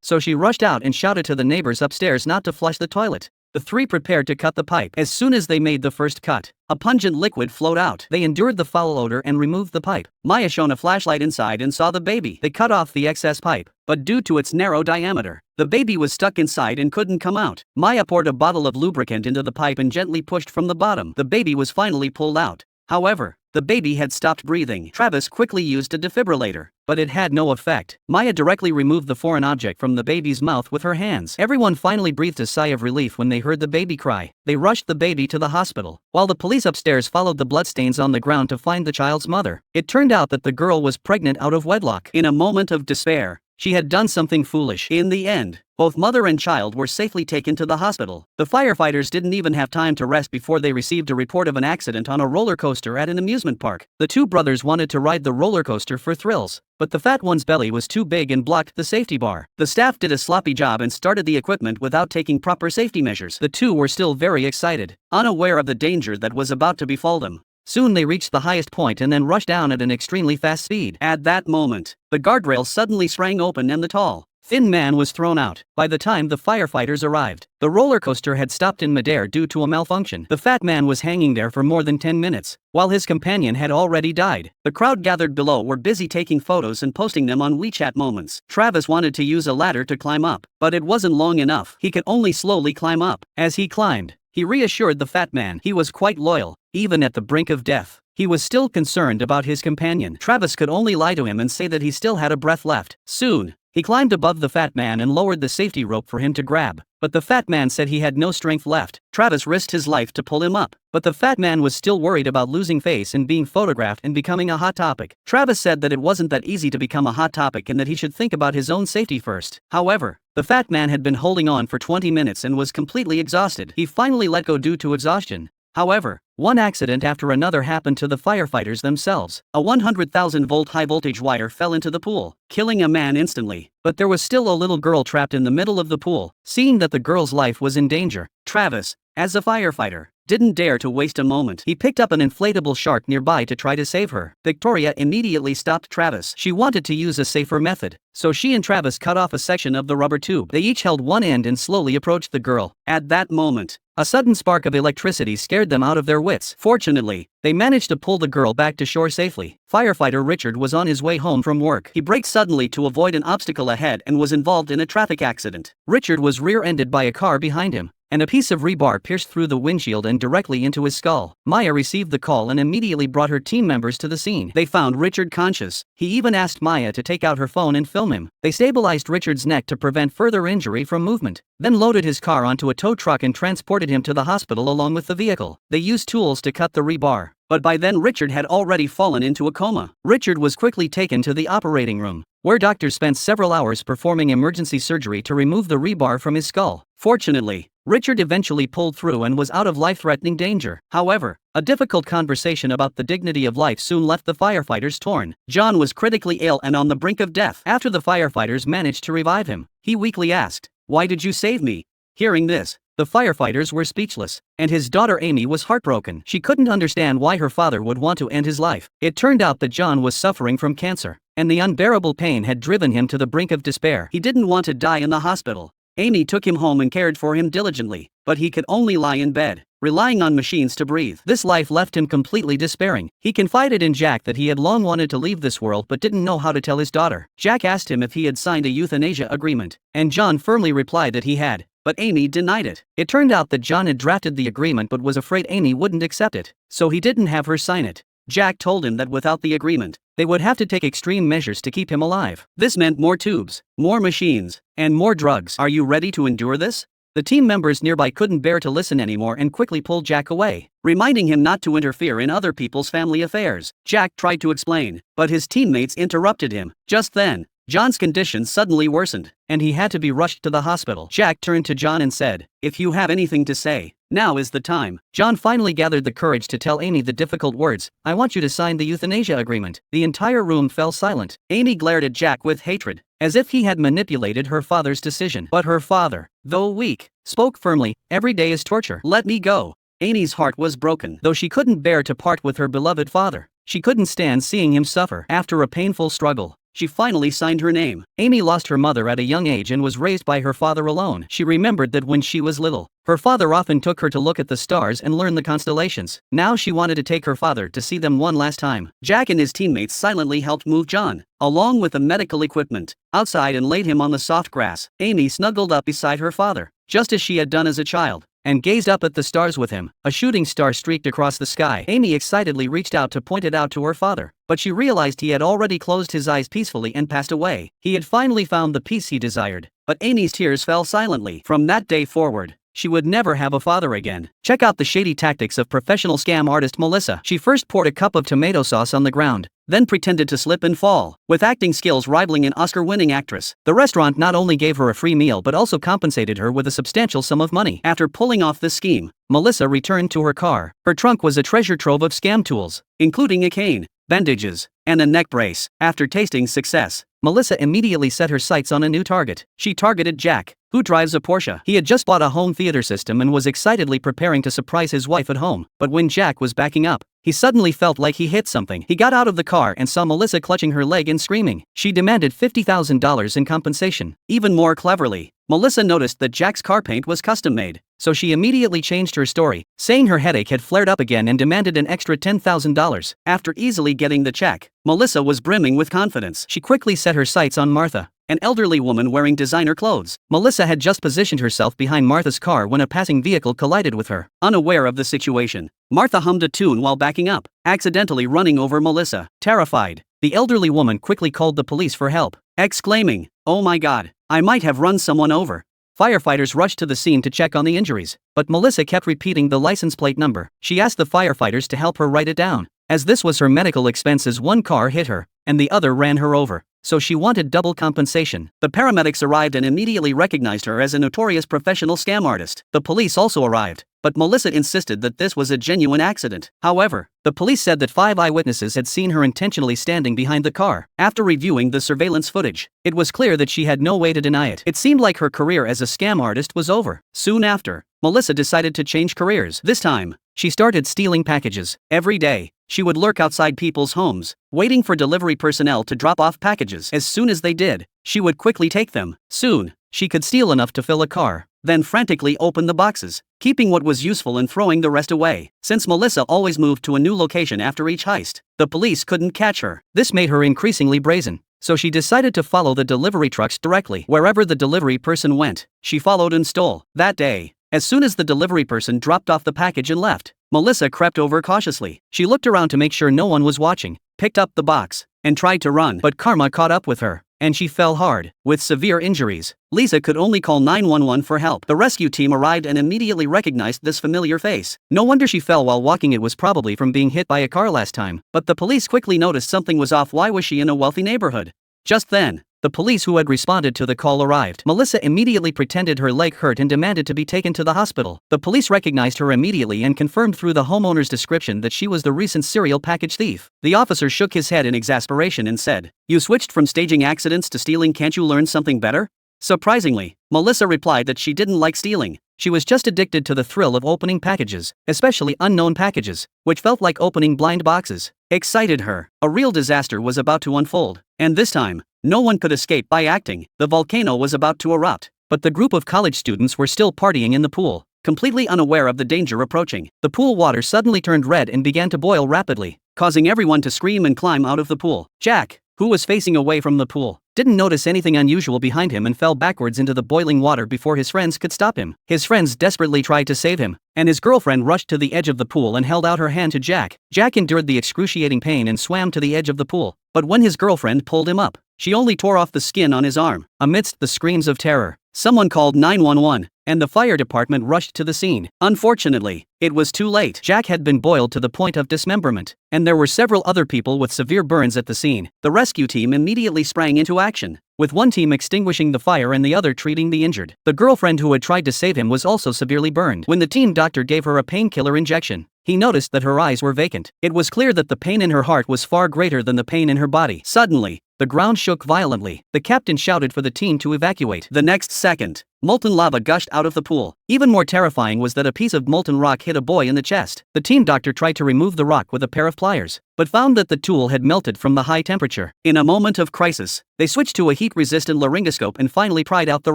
Speaker 8: So she rushed out and shouted to the neighbors upstairs not to flush the toilet. The three prepared to cut the pipe. As soon as they made the first cut, a pungent liquid flowed out. They endured the foul odor and removed the pipe. Maya shone a flashlight inside and saw the baby. They cut off the excess pipe, but due to its narrow diameter, the baby was stuck inside and couldn't come out. Maya poured a bottle of lubricant into the pipe and gently pushed from the bottom. The baby was finally pulled out. However, the baby had stopped breathing. Travis quickly used a defibrillator, but it had no effect. Maya directly removed the foreign object from the baby's mouth with her hands. Everyone finally breathed a sigh of relief when they heard the baby cry. They rushed the baby to the hospital, while the police upstairs followed the bloodstains on the ground to find the child's mother. It turned out that the girl was pregnant out of wedlock. In a moment of despair, she had done something foolish. In the end, both mother and child were safely taken to the hospital. The firefighters didn't even have time to rest before they received a report of an accident on a roller coaster at an amusement park. The two brothers wanted to ride the roller coaster for thrills, but the fat one's belly was too big and blocked the safety bar. The staff did a sloppy job and started the equipment without taking proper safety measures. The two were still very excited, unaware of the danger that was about to befall them. Soon they reached the highest point and then rushed down at an extremely fast speed. At that moment, the guardrail suddenly sprang open and the tall, thin man was thrown out. By the time the firefighters arrived, the roller coaster had stopped in midair due to a malfunction. The fat man was hanging there for more than 10 minutes, while his companion had already died. The crowd gathered below were busy taking photos and posting them on WeChat Moments. Travis wanted to use a ladder to climb up, but it wasn't long enough. He could only slowly climb up. As he climbed, he reassured the fat man he was quite loyal, even at the brink of death. He was still concerned about his companion. Travis could only lie to him and say that he still had a breath left. Soon, he climbed above the fat man and lowered the safety rope for him to grab, but the fat man said he had no strength left. Travis risked his life to pull him up, but the fat man was still worried about losing face and being photographed and becoming a hot topic. Travis said that it wasn't that easy to become a hot topic and that he should think about his own safety first. However, the fat man had been holding on for 20 minutes and was completely exhausted. He finally let go due to exhaustion. However, one accident after another happened to the firefighters themselves. A 100,000-volt high-voltage wire fell into the pool, killing a man instantly. But there was still a little girl trapped in the middle of the pool. Seeing that the girl's life was in danger, Travis, as a firefighter, didn't dare to waste a moment. He picked up an inflatable shark nearby to try to save her. Victoria immediately stopped Travis. She wanted to use a safer method, so she and Travis cut off a section of the rubber tube. They each held one end and slowly approached the girl. At that moment, a sudden spark of electricity scared them out of their wits. Fortunately, they managed to pull the girl back to shore safely. Firefighter Richard was on his way home from work. He braked suddenly to avoid an obstacle ahead and was involved in a traffic accident. Richard was rear-ended by a car behind him, and a piece of rebar pierced through the windshield and directly into his skull. Maya received the call and immediately brought her team members to the scene. They found Richard conscious. He even asked Maya to take out her phone and film him. They stabilized Richard's neck to prevent further injury from movement, then loaded his car onto a tow truck and transported him to the hospital along with the vehicle. They used tools to cut the rebar, but by then Richard had already fallen into a coma. Richard was quickly taken to the operating room, where doctors spent several hours performing emergency surgery to remove the rebar from his skull. Fortunately, Richard eventually pulled through and was out of life-threatening danger. However, a difficult conversation about the dignity of life soon left the firefighters torn. John was critically ill and on the brink of death. After the firefighters managed to revive him, he weakly asked, "Why did you save me?" Hearing this, the firefighters were speechless, and his daughter Amy was heartbroken. She couldn't understand why her father would want to end his life. It turned out that John was suffering from cancer, and the unbearable pain had driven him to the brink of despair. He didn't want to die in the hospital. Amy took him home and cared for him diligently, but he could only lie in bed, relying on machines to breathe. This life left him completely despairing. He confided in Jack that he had long wanted to leave this world but didn't know how to tell his daughter. Jack asked him if he had signed a euthanasia agreement, and John firmly replied that he had, but Amy denied it. It turned out that John had drafted the agreement but was afraid Amy wouldn't accept it, so he didn't have her sign it. Jack told him that without the agreement, they would have to take extreme measures to keep him alive. This meant more tubes, more machines, and more drugs. "Are you ready to endure this?" The team members nearby couldn't bear to listen anymore and quickly pulled Jack away, reminding him not to interfere in other people's family affairs. Jack tried to explain, but his teammates interrupted him. Just then, John's condition suddenly worsened, and he had to be rushed to the hospital. Jack turned to John and said, "If you have anything to say, now is the time." John finally gathered the courage to tell Amy the difficult words, "I want you to sign the euthanasia agreement." The entire room fell silent. Amy glared at Jack with hatred, as if he had manipulated her father's decision. But her father, though weak, spoke firmly, "Every day is torture. Let me go." Amy's heart was broken. Though she couldn't bear to part with her beloved father, she couldn't stand seeing him suffer. After a painful struggle, She finally signed her name. Amy lost her mother at a young age and was raised by her father alone. She remembered that when she was little, her father often took her to look at the stars and learn the constellations. Now she wanted to take her father to see them one last time. Jack and his teammates silently helped move John, along with the medical equipment, outside and laid him on the soft grass. Amy snuggled up beside her father, just as she had done as a child, and gazed up at the stars with him. A shooting star streaked across the sky. Amy excitedly reached out to point it out to her father, but she realized he had already closed his eyes peacefully and passed away. He had finally found the peace he desired, but Amy's tears fell silently. From that day forward, she would never have a father again. Check out the shady tactics of professional scam artist Melissa. She first poured a cup of tomato sauce on the ground, then pretended to slip and fall. With acting skills rivaling an Oscar-winning actress, the restaurant not only gave her a free meal but also compensated her with a substantial sum of money. After pulling off this scheme, Melissa returned to her car. Her trunk was a treasure trove of scam tools, including a cane, bandages, and a neck brace. After tasting success, Melissa immediately set her sights on a new target. She targeted Jack, who drives a Porsche. He had just bought a home theater system and was excitedly preparing to surprise his wife at home. But when Jack was backing up, he suddenly felt like he hit something. He got out of the car and saw Melissa clutching her leg and screaming. She demanded $50,000 in compensation. Even more cleverly, Melissa noticed that Jack's car paint was custom-made, so she immediately changed her story, saying her headache had flared up again and demanded an extra $10,000. After easily getting the check, Melissa was brimming with confidence. She quickly set her sights on Martha, an elderly woman wearing designer clothes. Melissa had just positioned herself behind Martha's car when a passing vehicle collided with her. Unaware of the situation, Martha hummed a tune while backing up, accidentally running over Melissa. Terrified, the elderly woman quickly called the police for help, exclaiming, "Oh my God, I might have run someone over." Firefighters rushed to the scene to check on the injuries, but Melissa kept repeating the license plate number. She asked the firefighters to help her write it down, as this was her medical expenses. One car hit her, and the other ran her over, so she wanted double compensation. The paramedics arrived and immediately recognized her as a notorious professional scam artist. The police also arrived, but Melissa insisted that this was a genuine accident. However, the police said that 5 eyewitnesses had seen her intentionally standing behind the car. After reviewing the surveillance footage, it was clear that she had no way to deny it. It seemed like her career as a scam artist was over. Soon after, Melissa decided to change careers. This time, she started stealing packages. Every day, she would lurk outside people's homes, waiting for delivery personnel to drop off packages. As soon as they did, she would quickly take them. Soon, she could steal enough to fill a car, then frantically open the boxes, keeping what was useful and throwing the rest away. Since Melissa always moved to a new location after each heist, the police couldn't catch her. This made her increasingly brazen, so she decided to follow the delivery trucks directly. Wherever the delivery person went, she followed and stole. That day, as soon as the delivery person dropped off the package and left, Melissa crept over cautiously. She looked around to make sure no one was watching, picked up the box, and tried to run. But karma caught up with her, and she fell hard, with severe injuries. Lisa could only call 911 for help. The rescue team arrived and immediately recognized this familiar face. No wonder she fell while walking. It was probably from being hit by a car last time. But the police quickly noticed something was off. Why was she in a wealthy neighborhood? Just then, the police who had responded to the call arrived. Melissa immediately pretended her leg hurt and demanded to be taken to the hospital. The police recognized her immediately and confirmed through the homeowner's description that she was the recent serial package thief. The officer shook his head in exasperation and said, "You switched from staging accidents to stealing. Can't you learn something better?" Surprisingly, Melissa replied that she didn't like stealing. She was just addicted to the thrill of opening packages, especially unknown packages, which felt like opening blind boxes. Excited her. A real disaster was about to unfold, and this time, no one could escape by acting. The volcano was about to erupt, but the group of college students were still partying in the pool, completely unaware of the danger approaching. The pool water suddenly turned red and began to boil rapidly, causing everyone to scream and climb out of the pool. Jack, who was facing away from the pool, didn't notice anything unusual behind him and fell backwards into the boiling water before his friends could stop him. His friends desperately tried to save him, and his girlfriend rushed to the edge of the pool and held out her hand to Jack. Jack endured the excruciating pain and swam to the edge of the pool, but when his girlfriend pulled him up, she only tore off the skin on his arm. Amidst the screams of terror, someone called 911, and the fire department rushed to the scene. Unfortunately, it was too late. Jack had been boiled to the point of dismemberment, and there were several other people with severe burns at the scene. The rescue team immediately sprang into action, with one team extinguishing the fire and the other treating the injured. The girlfriend who had tried to save him was also severely burned. When the team doctor gave her a painkiller injection, he he noticed that her eyes were vacant. It was clear that the pain in her heart was far greater than the pain in her body. Suddenly, the ground shook violently. The captain shouted for the team to evacuate. The next second, molten lava gushed out of the pool. Even more terrifying was that a piece of molten rock hit a boy in the chest. The team doctor tried to remove the rock with a pair of pliers, but found that the tool had melted from the high temperature. In a moment of crisis, they switched to a heat-resistant laryngoscope and finally pried out the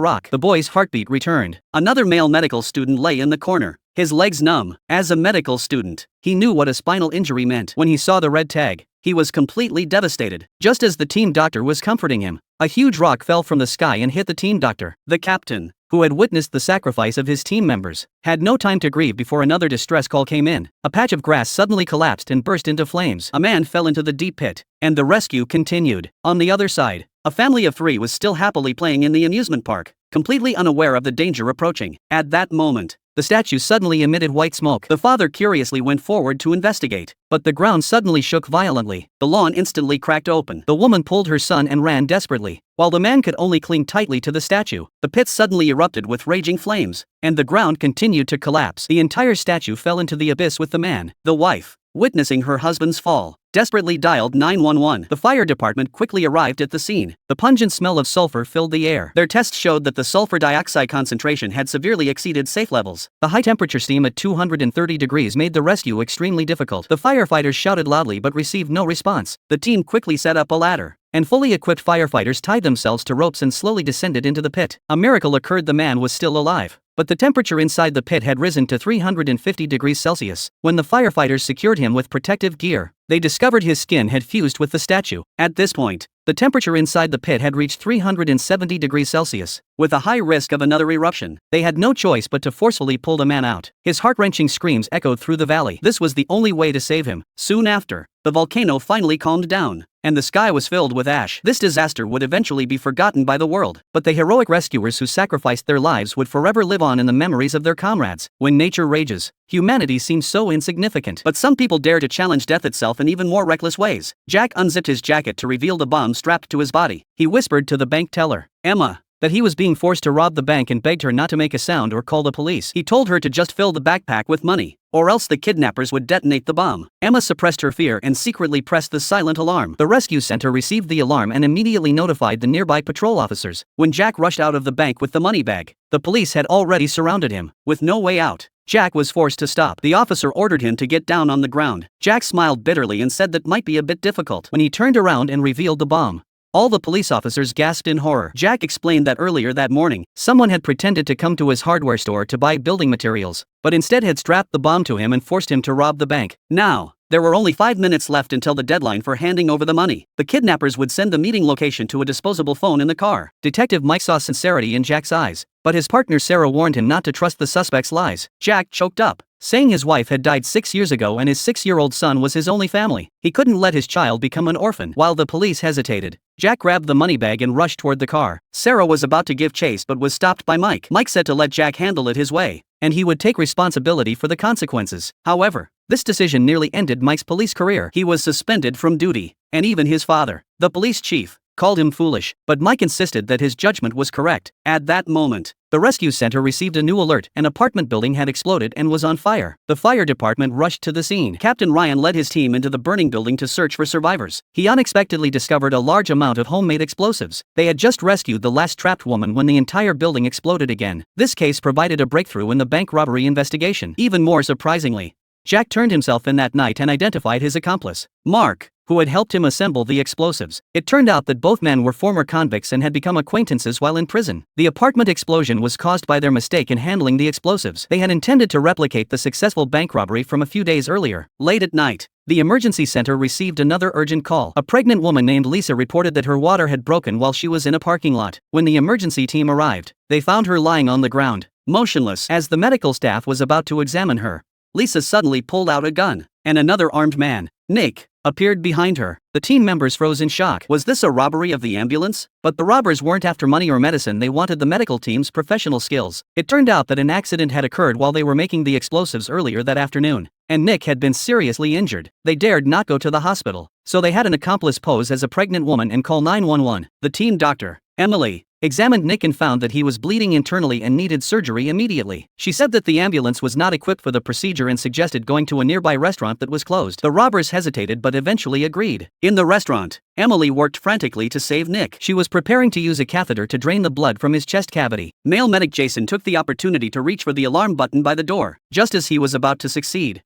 Speaker 8: rock. The boy's heartbeat returned. Another male medical student lay in the corner, his legs numb. As a medical student, he knew what a spinal injury meant. When he saw the red tag, he was completely devastated. Just as the team doctor was comforting him, a huge rock fell from the sky and hit the team doctor. The captain, who had witnessed the sacrifice of his team members, had no time to grieve before another distress call came in. A patch of grass suddenly collapsed and burst into flames. A man fell into the deep pit, and the rescue continued. On the other side, a family of 3 was still happily playing in the amusement park, completely unaware of the danger approaching. At that moment, the statue suddenly emitted white smoke. The father curiously went forward to investigate, but the ground suddenly shook violently. The lawn instantly cracked open. The woman pulled her son and ran desperately, while the man could only cling tightly to the statue. The pit suddenly erupted with raging flames, and the ground continued to collapse. The entire statue fell into the abyss with the man. The wife, witnessing her husband's fall, desperately dialed 911. The fire department quickly arrived at the scene. The pungent smell of sulfur filled the air. Their tests showed that the sulfur dioxide concentration had severely exceeded safe levels. The high-temperature steam at 230 degrees made the rescue extremely difficult. The firefighters shouted loudly but received no response. The team quickly set up a ladder, and fully equipped firefighters tied themselves to ropes and slowly descended into the pit. A miracle occurred: the man was still alive, but the temperature inside the pit had risen to 350 degrees Celsius. When the firefighters secured him with protective gear, they discovered his skin had fused with the statue. At this point, the temperature inside the pit had reached 370 degrees Celsius, with a high risk of another eruption. They had no choice but to forcefully pull the man out. His heart-wrenching screams echoed through the valley. This was the only way to save him. Soon after, the volcano finally calmed down, and the sky was filled with ash. This disaster would eventually be forgotten by the world, but the heroic rescuers who sacrificed their lives would forever live on in the memories of their comrades. When nature rages, humanity seems so insignificant. But some people dare to challenge death itself in even more reckless ways. Jack unzipped his jacket to reveal the bomb strapped to his body. He whispered to the bank teller, Emma, that he was being forced to rob the bank and begged her not to make a sound or call the police. He told her to just fill the backpack with money, or else the kidnappers would detonate the bomb. Emma suppressed her fear and secretly pressed the silent alarm. The rescue center received the alarm and immediately notified the nearby patrol officers. When Jack rushed out of the bank with the money bag, the police had already surrounded him. With no way out, Jack was forced to stop. The officer ordered him to get down on the ground. Jack smiled bitterly and said that might be a bit difficult. When he turned around and revealed the bomb, all the police officers gasped in horror. Jack explained that earlier that morning, someone had pretended to come to his hardware store to buy building materials, but instead had strapped the bomb to him and forced him to rob the bank. Now, there were only 5 minutes left until the deadline for handing over the money. The kidnappers would send the meeting location to a disposable phone in the car. Detective Mike saw sincerity in Jack's eyes, but his partner Sarah warned him not to trust the suspect's lies. Jack choked up, saying his wife had died 6 years ago and his 6-year-old son was his only family. He couldn't let his child become an orphan. While the police hesitated, Jack grabbed the money bag and rushed toward the car. Sarah was about to give chase but was stopped by Mike. Mike said to let Jack handle it his way, and he would take responsibility for the consequences. However, this decision nearly ended Mike's police career. He was suspended from duty, and even his father, the police chief, called him foolish, but Mike insisted that his judgment was correct. At that moment, the rescue center received a new alert. An apartment building had exploded and was on fire. The fire department rushed to the scene. Captain Ryan led his team into the burning building to search for survivors. He unexpectedly discovered a large amount of homemade explosives. They had just rescued the last trapped woman when the entire building exploded again. This case provided a breakthrough in the bank robbery investigation. Even more surprisingly, Jack turned himself in that night and identified his accomplice, Mark, who had helped him assemble the explosives. It turned out that both men were former convicts and had become acquaintances while in prison. The apartment explosion was caused by their mistake in handling the explosives. They had intended to replicate the successful bank robbery from a few days earlier. Late at night, the emergency center received another urgent call. A pregnant woman named Lisa reported that her water had broken while she was in a parking lot. When the emergency team arrived, they found her lying on the ground, motionless. As the medical staff was about to examine her, Lisa suddenly pulled out a gun, and another armed man, Nick, appeared behind her. The team members froze in shock. Was this a robbery of the ambulance? But the robbers weren't after money or medicine, they wanted the medical team's professional skills. It turned out that an accident had occurred while they were making the explosives earlier that afternoon, and Nick had been seriously injured. They dared not go to the hospital, so they had an accomplice pose as a pregnant woman and call 911. The team doctor, Emily, examined Nick and found that he was bleeding internally and needed surgery immediately. She said that the ambulance was not equipped for the procedure and suggested going to a nearby restaurant that was closed. The robbers hesitated but eventually agreed. In the restaurant, Emily worked frantically to save Nick. She was preparing to use a catheter to drain the blood from his chest cavity. Male medic Jason took the opportunity to reach for the alarm button by the door. Just as he was about to succeed,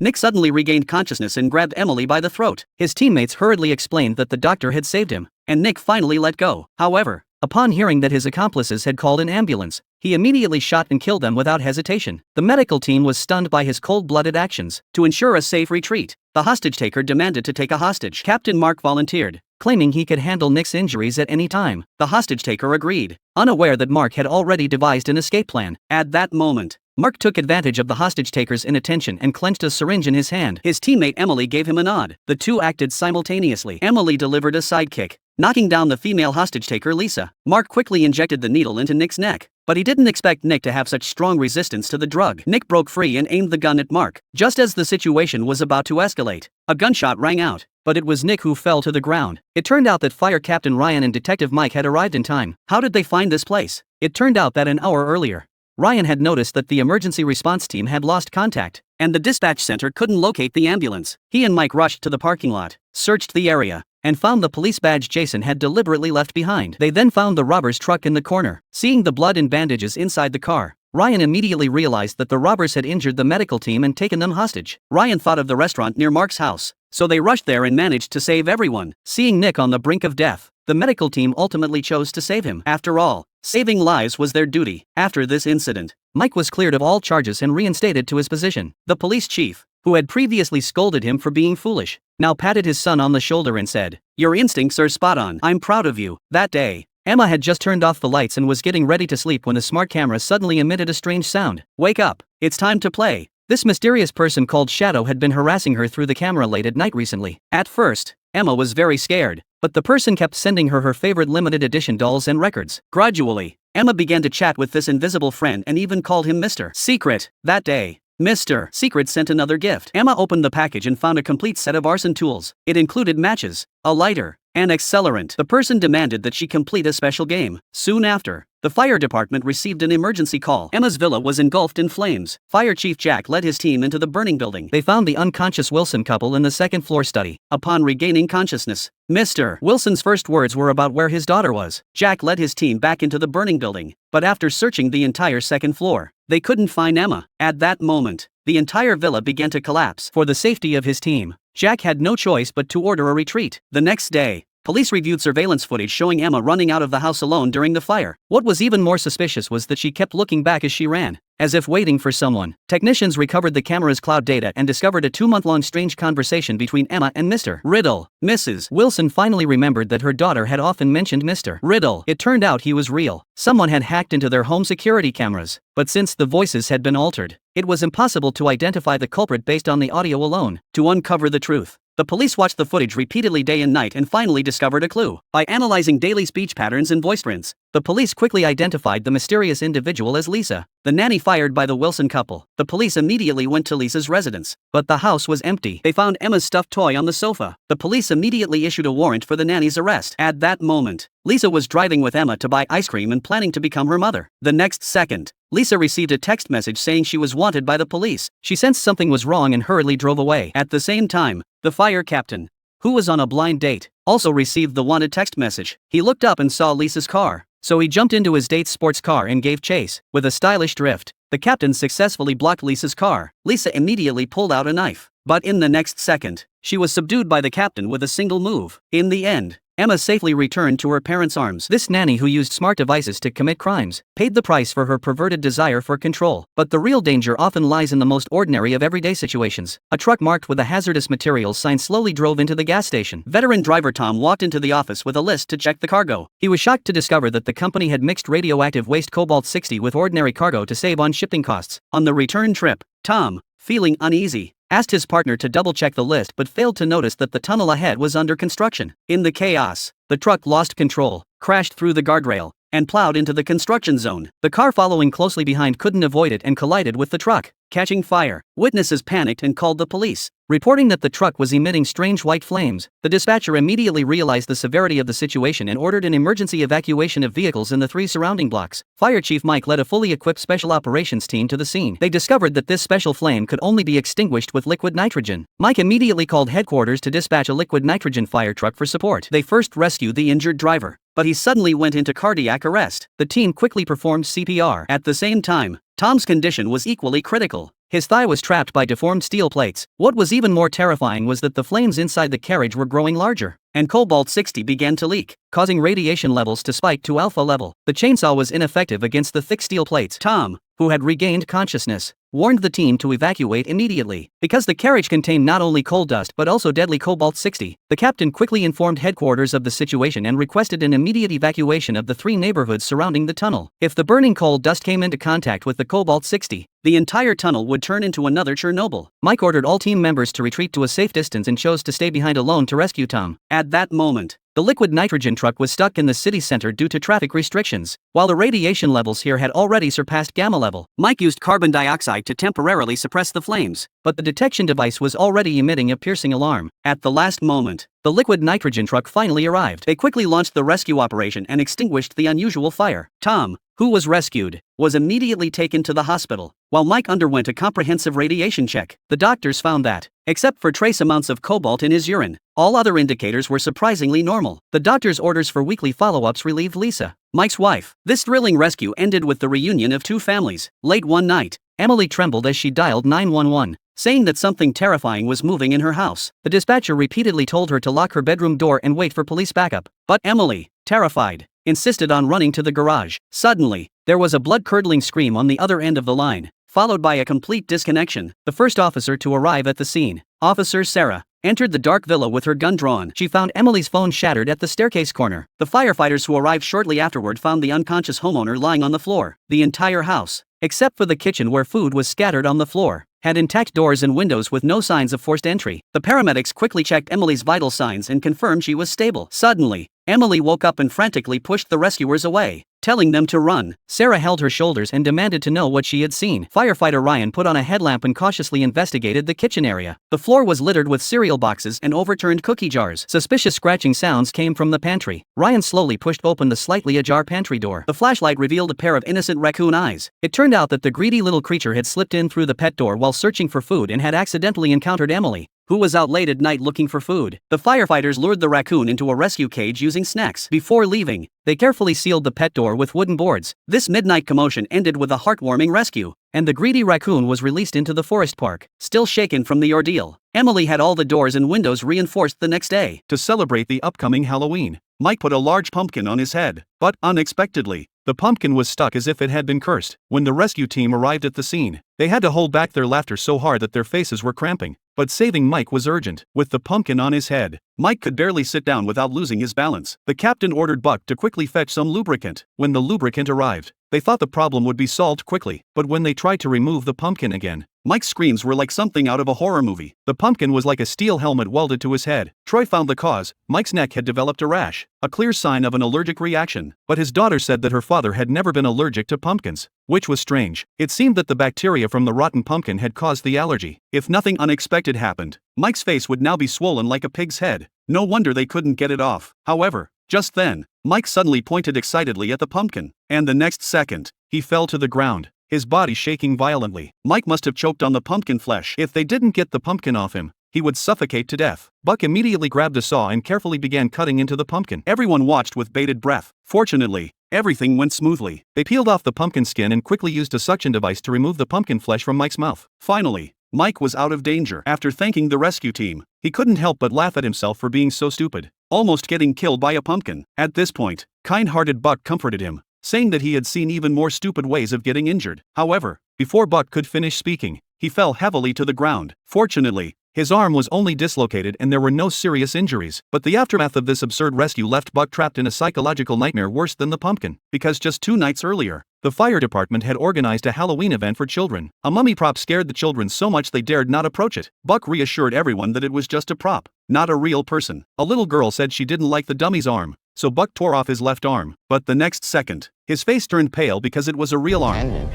Speaker 8: Nick suddenly regained consciousness and grabbed Emily by the throat. His teammates hurriedly explained that the doctor had saved him, and Nick finally let go. However, upon hearing that his accomplices had called an ambulance, he immediately shot and killed them without hesitation. The medical team was stunned by his cold-blooded actions. To ensure a safe retreat, the hostage-taker demanded to take a hostage. Captain Mark volunteered, claiming he could handle Nick's injuries at any time. The hostage-taker agreed, unaware that Mark had already devised an escape plan. At that moment, Mark took advantage of the hostage-taker's inattention and clenched a syringe in his hand. His teammate Emily gave him a nod. The two acted simultaneously. Emily delivered a sidekick, knocking down the female hostage-taker Lisa. Mark quickly injected the needle into Nick's neck, but he didn't expect Nick to have such strong resistance to the drug. Nick broke free and aimed the gun at Mark. Just as the situation was about to escalate, a gunshot rang out, but it was Nick who fell to the ground. It turned out that Fire Captain Ryan and Detective Mike had arrived in time. How did they find this place? It turned out that an hour earlier, Ryan had noticed that the emergency response team had lost contact, and the dispatch center couldn't locate the ambulance. He and Mike rushed to the parking lot, searched the area, and found the police badge Jason had deliberately left behind. They then found the robber's truck in the corner. Seeing the blood and bandages inside the car, Ryan immediately realized that the robbers had injured the medical team and taken them hostage. Ryan thought of the restaurant near Mark's house, so they rushed there and managed to save everyone. Seeing Nick on the brink of death, the medical team ultimately chose to save him. After all, saving lives was their duty. After this incident, Mike was cleared of all charges and reinstated to his position. The police chief, who had previously scolded him for being foolish, now patted his son on the shoulder and said, "Your instincts are spot on. I'm proud of you." That day, Emma had just turned off the lights and was getting ready to sleep when the smart camera suddenly emitted a strange sound. "Wake up, it's time to play." This mysterious person called Shadow had been harassing her through the camera late at night recently. At first, Emma was very scared, but the person kept sending her favorite limited edition dolls and records. Gradually, Emma began to chat with this invisible friend and even called him Mr. Secret. That day, Mr. Secret sent another gift. Emma opened the package and found a complete set of arson tools. It included matches, a lighter, and accelerant. The person demanded that she complete a special game. Soon after, the fire department received an emergency call. Emma's villa was engulfed in flames. Fire Chief Jack led his team into the burning building. They found the unconscious Wilson couple in the second-floor study. Upon regaining consciousness, Mr. Wilson's first words were about where his daughter was. Jack led his team back into the burning building, but after searching the entire second floor, they couldn't find Emma. At that moment, the entire villa began to collapse. For the safety of his team, Jack had no choice but to order a retreat. The next day, police reviewed surveillance footage showing Emma running out of the house alone during the fire. What was even more suspicious was that she kept looking back as she ran, as if waiting for someone. Technicians recovered the camera's cloud data and discovered a 2-month-long strange conversation between Emma and Mr. Riddle. Mrs. Wilson finally remembered that her daughter had often mentioned Mr. Riddle. It turned out he was real. Someone had hacked into their home security cameras, but since the voices had been altered, it was impossible to identify the culprit based on the audio alone. To uncover the truth, the police watched the footage repeatedly day and night and finally discovered a clue. By analyzing daily speech patterns and voice prints, the police quickly identified the mysterious individual as Lisa, the nanny fired by the Wilson couple. The police immediately went to Lisa's residence, but the house was empty. They found Emma's stuffed toy on the sofa. The police immediately issued a warrant for the nanny's arrest. At that moment, Lisa was driving with Emma to buy ice cream and planning to become her mother. The next second, Lisa received a text message saying she was wanted by the police. She sensed something was wrong and hurriedly drove away. At the same time, the fire captain, who was on a blind date, also received the wanted text message. He looked up and saw Lisa's car, so he jumped into his date's sports car and gave chase. With a stylish drift, the captain successfully blocked Lisa's car. Lisa immediately pulled out a knife, but in the next second, she was subdued by the captain with a single move. In the end, Emma safely returned to her parents' arms. This nanny who used smart devices to commit crimes paid the price for her perverted desire for control. But the real danger often lies in the most ordinary of everyday situations. A truck marked with a hazardous materials sign slowly drove into the gas station. Veteran driver Tom walked into the office with a list to check the cargo. He was shocked to discover that the company had mixed radioactive waste cobalt-60 with ordinary cargo to save on shipping costs. On the return trip, Tom, feeling uneasy, asked his partner to double-check the list but failed to notice that the tunnel ahead was under construction. In the chaos, the truck lost control, crashed through the guardrail, and plowed into the construction zone. The car following closely behind couldn't avoid it and collided with the truck, catching fire. Witnesses panicked and called the police, reporting that the truck was emitting strange white flames. The dispatcher immediately realized the severity of the situation and ordered an emergency evacuation of vehicles in the 3 surrounding blocks. Fire Chief Mike led a fully equipped special operations team to the scene. They discovered that this special flame could only be extinguished with liquid nitrogen. Mike immediately called headquarters to dispatch a liquid nitrogen fire truck for support. They first rescued the injured driver, but he suddenly went into cardiac arrest. The team quickly performed CPR. At the same time, Tom's condition was equally critical. His thigh was trapped by deformed steel plates. What was even more terrifying was that the flames inside the carriage were growing larger, and cobalt-60 began to leak, causing radiation levels to spike to alpha level. The chainsaw was ineffective against the thick steel plates. Tom, who had regained consciousness, warned the team to evacuate immediately. Because the carriage contained not only coal dust but also deadly cobalt-60, the captain quickly informed headquarters of the situation and requested an immediate evacuation of the 3 neighborhoods surrounding the tunnel. If the burning coal dust came into contact with the cobalt-60, the entire tunnel would turn into another Chernobyl. Mike ordered all team members to retreat to a safe distance and chose to stay behind alone to rescue Tom. At that moment, the liquid nitrogen truck was stuck in the city center due to traffic restrictions. While the radiation levels here had already surpassed gamma level, Mike used carbon dioxide to temporarily suppress the flames, but the detection device was already emitting a piercing alarm. At the last moment, the liquid nitrogen truck finally arrived. They quickly launched the rescue operation and extinguished the unusual fire. Tom, who was rescued, was immediately taken to the hospital, while Mike underwent a comprehensive radiation check. The doctors found that, except for trace amounts of cobalt in his urine, all other indicators were surprisingly normal. The doctor's orders for weekly follow-ups relieved Lisa, Mike's wife. This thrilling rescue ended with the reunion of 2 families. Late one night, Emily trembled as she dialed 911, saying that something terrifying was moving in her house. The dispatcher repeatedly told her to lock her bedroom door and wait for police backup, but Emily, terrified, insisted on running to the garage. Suddenly, there was a blood-curdling scream on the other end of the line, followed by a complete disconnection. The first officer to arrive at the scene, Officer Sarah, entered the dark villa with her gun drawn. She found Emily's phone shattered at the staircase corner. The firefighters who arrived shortly afterward found the unconscious homeowner lying on the floor. The entire house, except for the kitchen where food was scattered on the floor, had intact doors and windows with no signs of forced entry. The paramedics quickly checked Emily's vital signs and confirmed she was stable. Suddenly, Emily woke up and frantically pushed the rescuers away, telling them to run. Sarah held her shoulders and demanded to know what she had seen. Firefighter Ryan put on a headlamp and cautiously investigated the kitchen area. The floor was littered with cereal boxes and overturned cookie jars. Suspicious scratching sounds came from the pantry. Ryan slowly pushed open the slightly ajar pantry door. The flashlight revealed a pair of innocent raccoon eyes. It turned out that the greedy little creature had slipped in through the pet door while searching for food and had accidentally encountered Emily, who was out late at night looking for food. The firefighters lured the raccoon into a rescue cage using snacks. Before leaving, they carefully sealed the pet door with wooden boards. This midnight commotion ended with a heartwarming rescue, and the greedy raccoon was released into the forest park. Still shaken from the ordeal, Emily had all the doors and windows reinforced the next day.
Speaker 1: To celebrate the upcoming Halloween, Mike put a large pumpkin on his head, but unexpectedly, the pumpkin was stuck as if it had been cursed. When the rescue team arrived at the scene, they had to hold back their laughter so hard that their faces were cramping. But saving Mike was urgent. With the pumpkin on his head, Mike could barely sit down without losing his balance. The captain ordered Buck to quickly fetch some lubricant. When the lubricant arrived, they thought the problem would be solved quickly, but when they tried to remove the pumpkin again, Mike's screams were like something out of a horror movie. The pumpkin was like a steel helmet welded to his head. Troy found the cause. Mike's neck had developed a rash, a clear sign of an allergic reaction. But his daughter said that her father had never been allergic to pumpkins, which was strange. It seemed that the bacteria from the rotten pumpkin had caused the allergy. If nothing unexpected happened, Mike's face would now be swollen like a pig's head. No wonder they couldn't get it off. However, just then, Mike suddenly pointed excitedly at the pumpkin, and the next second, he fell to the ground, his body shaking violently. Mike must have choked on the pumpkin flesh. If they didn't get the pumpkin off him, he would suffocate to death. Buck immediately grabbed a saw and carefully began cutting into the pumpkin. Everyone watched with bated breath. Fortunately, everything went smoothly. They peeled off the pumpkin skin and quickly used a suction device to remove the pumpkin flesh from Mike's mouth. Finally, Mike was out of danger. After thanking the rescue team, he couldn't help but laugh at himself for being so stupid, almost getting killed by a pumpkin. At this point, kind-hearted Buck comforted him, saying that he had seen even more stupid ways of getting injured. However, before Buck could finish speaking, he fell heavily to the ground. Fortunately, his arm was only dislocated and there were no serious injuries. But the aftermath of this absurd rescue left Buck trapped in a psychological nightmare worse than the pumpkin, because just 2 nights earlier, the fire department had organized a Halloween event for children. A mummy prop scared the children so much they dared not approach it. Buck reassured everyone that it was just a prop, not a real person. A little girl said she didn't like the dummy's arm, so Buck tore off his left arm. But the next second, his face turned pale because it was a real arm.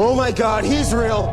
Speaker 10: Oh my God, he's real.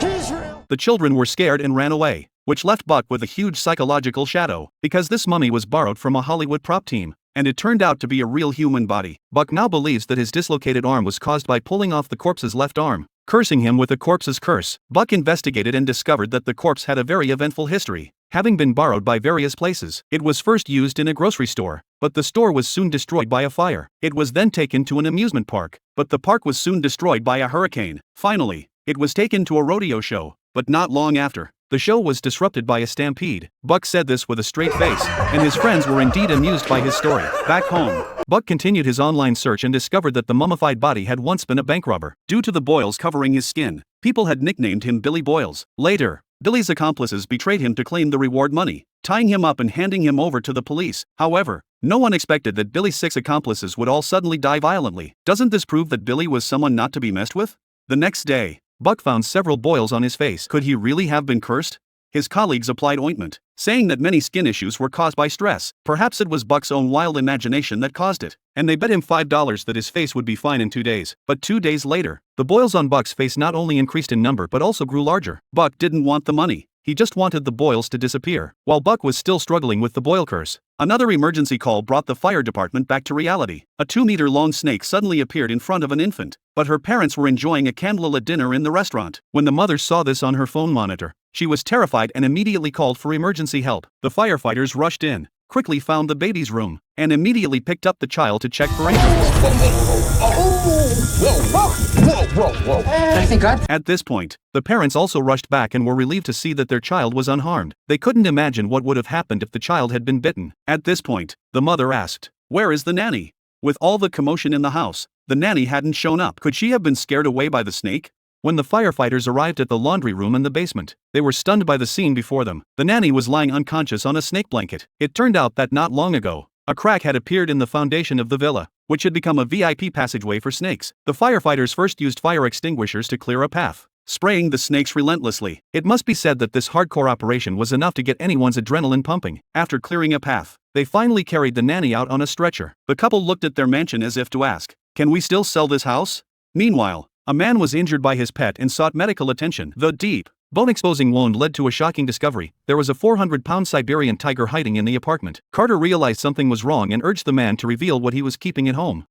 Speaker 10: He's real.
Speaker 1: The children were scared and ran away, which left Buck with a huge psychological shadow, because this mummy was borrowed from a Hollywood prop team, and it turned out to be a real human body. Buck now believes that his dislocated arm was caused by pulling off the corpse's left arm, cursing him with the corpse's curse. Buck investigated and discovered that the corpse had a very eventful history, having been borrowed by various places. It was first used in a grocery store, but the store was soon destroyed by a fire. It was then taken to an amusement park, but the park was soon destroyed by a hurricane. Finally, it was taken to a rodeo show, but not long after, the show was disrupted by a stampede. Buck said this with a straight face, and his friends were indeed amused by his story. Back home, Buck continued his online search and discovered that the mummified body had once been a bank robber. Due to the boils covering his skin, people had nicknamed him Billy Boils. Later, Billy's accomplices betrayed him to claim the reward money, tying him up and handing him over to the police. However, no one expected that Billy's 6 accomplices would all suddenly die violently. Doesn't this prove that Billy was someone not to be messed with? The next day, Buck found several boils on his face. Could he really have been cursed? His colleagues applied ointment, saying that many skin issues were caused by stress. Perhaps it was Buck's own wild imagination that caused it, and they bet him $5 that his face would be fine in 2 days. But 2 days later, the boils on Buck's face not only increased in number but also grew larger. Buck didn't want the money. He just wanted the boils to disappear. While Buck was still struggling with the boil curse, another emergency call brought the fire department back to reality. A 2-meter-long snake suddenly appeared in front of an infant, but her parents were enjoying a candlelit dinner in the restaurant. When the mother saw this on her phone monitor, she was terrified and immediately called for emergency help. The firefighters rushed in, quickly found the baby's room, and immediately picked up the child to check for injuries.
Speaker 10: Thank God.
Speaker 1: At this point, the parents also rushed back and were relieved to see that their child was unharmed. They couldn't imagine what would have happened if the child had been bitten. At this point, the mother asked, "Where is the nanny?" With all the commotion in the house, the nanny hadn't shown up. Could she have been scared away by the snake? When the firefighters arrived at the laundry room in the basement, they were stunned by the scene before them. The nanny was lying unconscious on a snake blanket. It turned out that not long ago, a crack had appeared in the foundation of the villa, which had become a VIP passageway for snakes. The firefighters first used fire extinguishers to clear a path, spraying the snakes relentlessly. It must be said that this hardcore operation was enough to get anyone's adrenaline pumping. After clearing a path, they finally carried the nanny out on a stretcher. The couple looked at their mansion as if to ask, "Can we still sell this house?" Meanwhile, a man was injured by his pet and sought medical attention. The deep, bone-exposing wound led to a shocking discovery. There was a 400-pound Siberian tiger hiding in the apartment. Carter realized something was wrong and urged the man to reveal what he was keeping at home.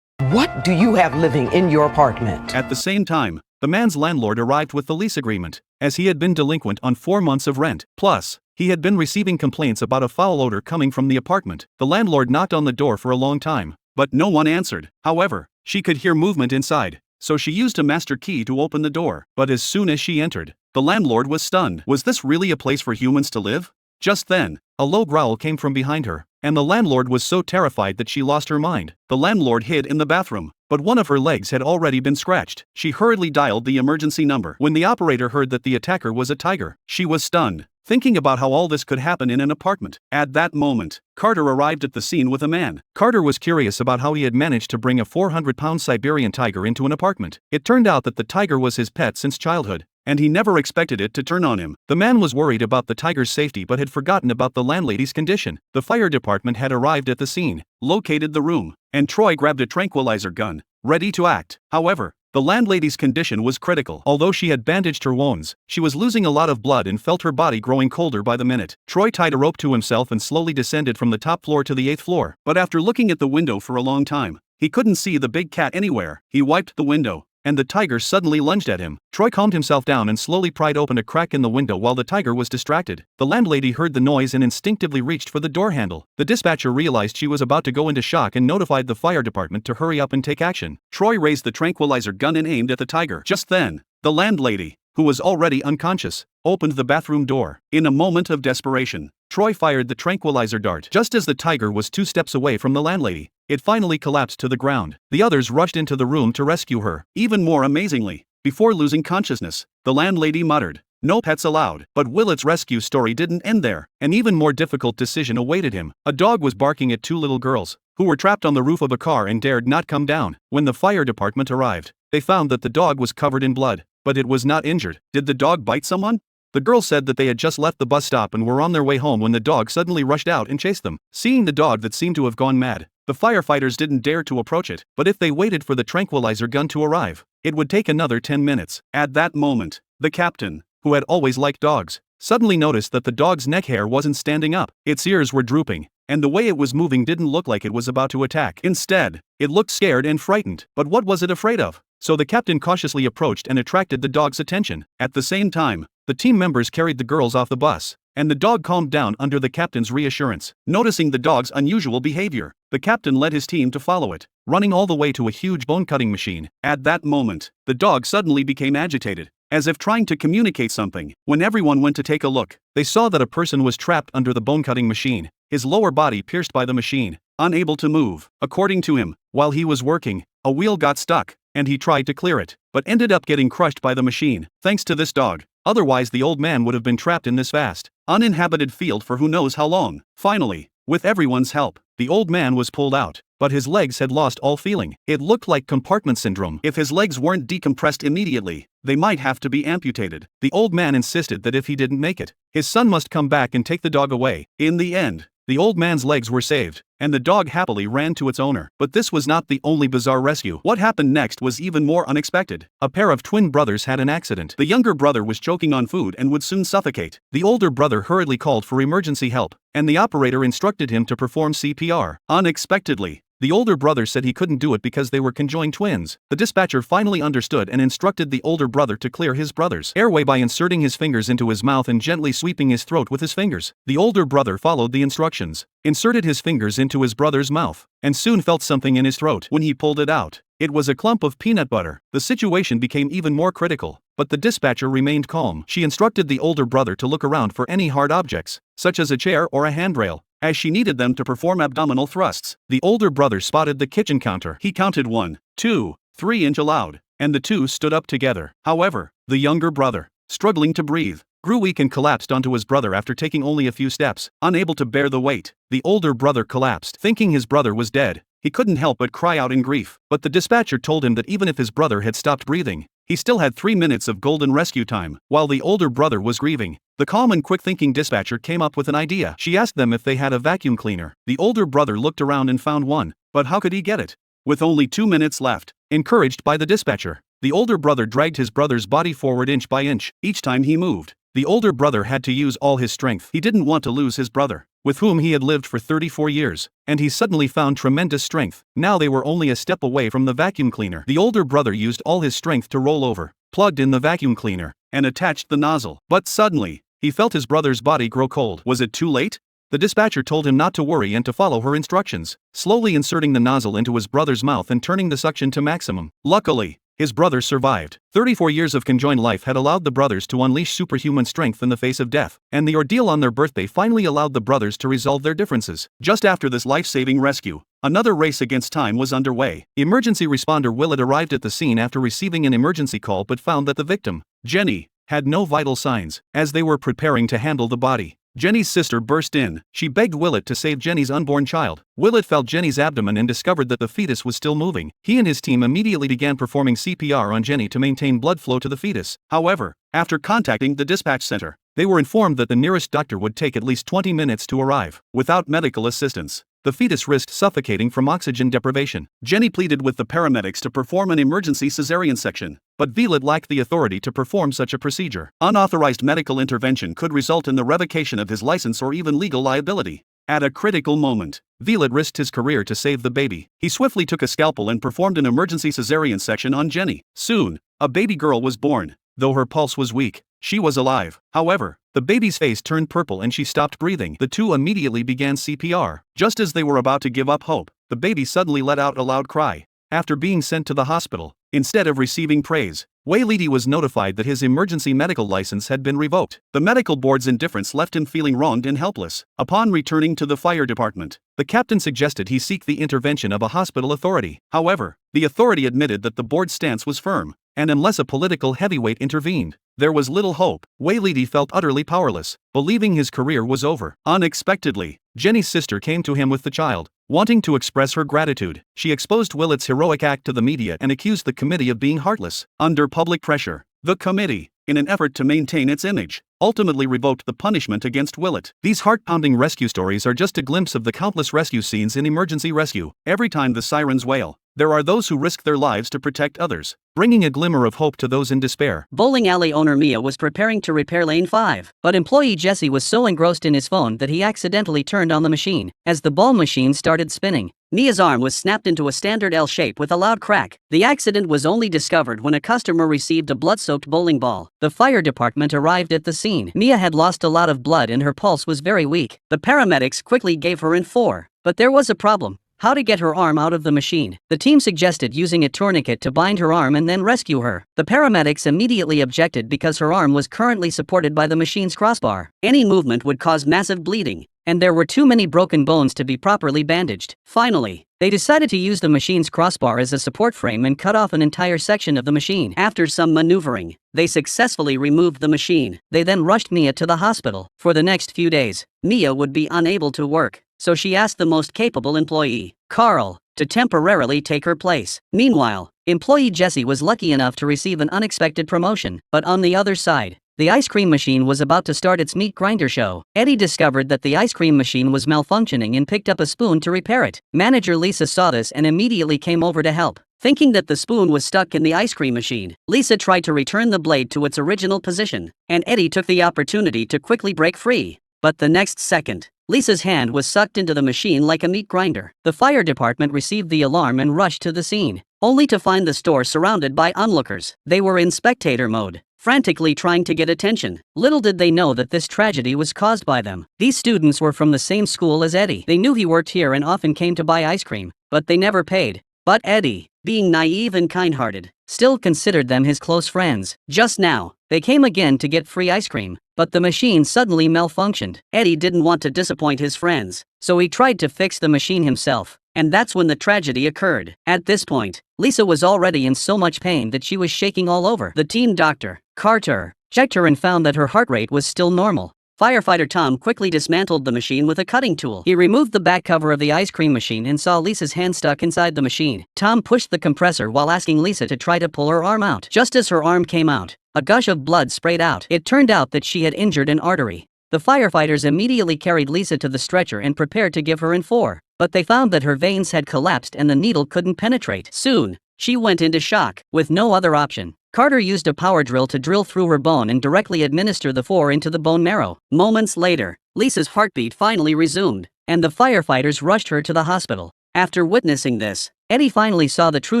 Speaker 11: What do you have living in your apartment?
Speaker 1: At the same time, the man's landlord arrived with the lease agreement, as he had been delinquent on 4 months of rent. Plus, he had been receiving complaints about a foul odor coming from the apartment. The landlord knocked on the door for a long time, but no one answered. However, she could hear movement inside, so she used a master key to open the door. But as soon as she entered, the landlord was stunned. Was this really a place for humans to live? Just then, a low growl came from behind her, and the landlord was so terrified that she lost her mind. The landlord hid in the bathroom, but one of her legs had already been scratched. She hurriedly dialed the emergency number. When the operator heard that the attacker was a tiger, she was stunned, thinking about how all this could happen in an apartment. At that moment, Carter arrived at the scene with a man. Carter was curious about how he had managed to bring a 400-pound Siberian tiger into an apartment. It turned out that the tiger was his pet since childhood, and he never expected it to turn on him. The man was worried about the tiger's safety but had forgotten about the landlady's condition. The fire department had arrived at the scene, located the room, and Troy grabbed a tranquilizer gun, ready to act. However, the landlady's condition was critical. Although she had bandaged her wounds, she was losing a lot of blood and felt her body growing colder by the minute. Troy tied a rope to himself and slowly descended from the top floor to the 8th floor. But after looking at the window for a long time, he couldn't see the big cat anywhere. He wiped the window, and the tiger suddenly lunged at him. Troy calmed himself down and slowly pried open a crack in the window while the tiger was distracted. The landlady heard the noise and instinctively reached for the door handle. The dispatcher realized she was about to go into shock and notified the fire department to hurry up and take action. Troy raised the tranquilizer gun and aimed at the tiger. Just then, the landlady, who was already unconscious, opened the bathroom door. In a moment of desperation, Troy fired the tranquilizer dart. Just as the tiger was 2 steps away from the landlady, it finally collapsed to the ground. The others rushed into the room to rescue her. Even more amazingly, before losing consciousness, the landlady muttered, "No pets allowed." But Willett's rescue story didn't end there. An even more difficult decision awaited him. A dog was barking at 2 little girls, who were trapped on the roof of a car and dared not come down. When the fire department arrived, they found that the dog was covered in blood, but it was not injured. Did the dog bite someone? The girls said that they had just left the bus stop and were on their way home when the dog suddenly rushed out and chased them. Seeing the dog that seemed to have gone mad, the firefighters didn't dare to approach it, but if they waited for the tranquilizer gun to arrive, It would take another 10 minutes. At that moment, the captain, who had always liked dogs, suddenly noticed that the dog's neck hair wasn't standing up, its ears were drooping, and the way it was moving didn't look like it was about to attack. Instead, it looked scared and frightened. But what was it afraid of? So the captain cautiously approached and attracted the dog's attention. At the same time, the team members carried the girls off the bus, and the dog calmed down under the captain's reassurance. Noticing the dog's unusual behavior, the captain led his team to follow it, running all the way to a huge bone-cutting machine. At that moment, the dog suddenly became agitated, as if trying to communicate something. When everyone went to take a look, they saw that a person was trapped under the bone-cutting machine, his lower body pierced by the machine, unable to move. According to him, while he was working, a wheel got stuck, and he tried to clear it, but ended up getting crushed by the machine. Thanks to this dog, otherwise the old man would have been trapped in this vast, uninhabited field for who knows how long. Finally, with everyone's help, the old man was pulled out, but his legs had lost all feeling. It looked like compartment syndrome. If his legs weren't decompressed immediately, they might have to be amputated. The old man insisted that if he didn't make it, his son must come back and take the dog away. In the end, the old man's legs were saved, and the dog happily ran to its owner. But this was not the only bizarre rescue. What happened next was even more unexpected. A pair of twin brothers had an accident. The younger brother was choking on food and would soon suffocate. The older brother hurriedly called for emergency help, and the operator instructed him to perform CPR. Unexpectedly, the older brother said he couldn't do it because they were conjoined twins. The dispatcher finally understood and instructed the older brother to clear his brother's airway by inserting his fingers into his mouth and gently sweeping his throat with his fingers. The older brother followed the instructions, inserted his fingers into his brother's mouth, and soon felt something in his throat. When he pulled it out, it was a clump of peanut butter. The situation became even more critical, but the dispatcher remained calm. She instructed the older brother to look around for any hard objects, such as a chair or a handrail, as she needed them to perform abdominal thrusts. The older brother spotted the kitchen counter. He counted 1, 2, 3 inch aloud, and the two stood up together. However, the younger brother, struggling to breathe, grew weak and collapsed onto his brother after taking only a few steps. Unable to bear the weight, the older brother collapsed. Thinking his brother was dead, he couldn't help but cry out in grief. But the dispatcher told him that even if his brother had stopped breathing, he still had 3 minutes of golden rescue time. While the older brother was grieving, the calm and quick-thinking dispatcher came up with an idea. She asked them if they had a vacuum cleaner. The older brother looked around and found one, but how could he get it? With only 2 minutes left, encouraged by the dispatcher, the older brother dragged his brother's body forward inch by inch. Each time he moved, the older brother had to use all his strength. He didn't want to lose his brother, with whom he had lived for 34 years, and he suddenly found tremendous strength. Now they were only a step away from the vacuum cleaner. The older brother used all his strength to roll over, plugged in the vacuum cleaner, and attached the nozzle. But suddenly, he felt his brother's body grow cold. Was it too late? The dispatcher told him not to worry and to follow her instructions, slowly inserting the nozzle into his brother's mouth and turning the suction to maximum. Luckily, his brother survived. 34 years of conjoined life had allowed the brothers to unleash superhuman strength in the face of death, and the ordeal on their birthday finally allowed the brothers to resolve their differences. Just after this life-saving rescue, another race against time was underway. Emergency responder Willett arrived at the scene after receiving an emergency call but found that the victim, Jenny, had no vital signs. As they were preparing to handle the body, Jenny's sister burst in. She begged Willett to save Jenny's unborn child. Willett felt Jenny's abdomen and discovered that the fetus was still moving. He and his team immediately began performing CPR on Jenny to maintain blood flow to the fetus. However, after contacting the dispatch center, they were informed that the nearest doctor would take at least 20 minutes to arrive. Without medical assistance, the fetus risked suffocating from oxygen deprivation. Jenny pleaded with the paramedics to perform an emergency cesarean section, but Willett lacked the authority to perform such a procedure. Unauthorized medical intervention could result in the revocation of his license or even legal liability. At a critical moment, Willett risked his career to save the baby. He swiftly took a scalpel and performed an emergency cesarean section on Jenny. Soon, a baby girl was born. Though her pulse was weak, she was alive. However, the baby's face turned purple and she stopped breathing. The two immediately began CPR. Just as they were about to give up hope, the baby suddenly let out a loud cry. After being sent to the hospital, instead of receiving praise, Waylidi was notified that his emergency medical license had been revoked. The medical board's indifference left him feeling wronged and helpless. Upon returning to the fire department, the captain suggested he seek the intervention of a hospital authority. However, the authority admitted that the board's stance was firm, and unless a political heavyweight intervened, there was little hope. Waylidi felt utterly powerless, believing his career was over. Unexpectedly, Jenny's sister came to him with the child, wanting to express her gratitude. She exposed Willett's heroic act to the media and accused the committee of being heartless. Under public pressure, the committee, in an effort to maintain its image, ultimately revoked the punishment against Willett. These heart-pounding rescue stories are just a glimpse of the countless rescue scenes in emergency rescue. Every time the sirens wail, There are those who risk their lives to protect others, bringing a glimmer of hope to those in despair.
Speaker 8: Bowling alley owner Mia was preparing to repair lane 5, but employee Jesse was so engrossed in his phone that he accidentally turned on the machine. As the ball machine started spinning, Mia's arm was snapped into a standard L shape with a loud crack. The accident was only discovered when a customer received a blood-soaked bowling ball. The fire department arrived at the scene. Mia had lost a lot of blood and her pulse was very weak. The paramedics quickly gave her in 4, but there was a problem. How to get her arm out of the machine. The team suggested using a tourniquet to bind her arm and then rescue her. The paramedics immediately objected because her arm was currently supported by the machine's crossbar. Any movement would cause massive bleeding, and there were too many broken bones to be properly bandaged. Finally, they decided to use the machine's crossbar as a support frame and cut off an entire section of the machine. After some maneuvering, they successfully removed the machine. They then rushed Mia to the hospital. For the next few days, Mia would be unable to work, so she asked the most capable employee, Carl, to temporarily take her place. Meanwhile, employee Jesse was lucky enough to receive an unexpected promotion. But on the other side, the ice cream machine was about to start its meat grinder show. Eddie discovered that the ice cream machine was malfunctioning and picked up a spoon to repair it. Manager Lisa saw this and immediately came over to help. Thinking that the spoon was stuck in the ice cream machine, Lisa tried to return the blade to its original position, and Eddie took the opportunity to quickly break free. But the next second, Lisa's hand was sucked into the machine like a meat grinder. The fire department received the alarm and rushed to the scene, only to find the store surrounded by onlookers. They were in spectator mode, frantically trying to get attention. Little did they know that this tragedy was caused by them. These students were from the same school as Eddie. They knew he worked here and often came to buy ice cream, but they never paid. But Eddie, being naive and kind-hearted, still considered them his close friends. Just now, they came again to get free ice cream, but the machine suddenly malfunctioned. Eddie didn't want to disappoint his friends, so he tried to fix the machine himself, and that's when the tragedy occurred. At this point, Lisa was already in so much pain that she was shaking all over. The team doctor, Carter, checked her and found that her heart rate was still normal. Firefighter Tom quickly dismantled the machine with a cutting tool. He removed the back cover of the ice cream machine and saw Lisa's hand stuck inside the machine. Tom pushed the compressor while asking Lisa to try to pull her arm out. Just as her arm came out, a gush of blood sprayed out. It turned out that she had injured an artery. The firefighters immediately carried Lisa to the stretcher and prepared to give her in 4, but they found that her veins had collapsed and the needle couldn't penetrate. Soon, she went into shock. With no other option, Carter used a power drill to drill through her bone and directly administer the 4 into the bone marrow. Moments later, Lisa's heartbeat finally resumed, and the firefighters rushed her to the hospital. After witnessing this, Eddie finally saw the true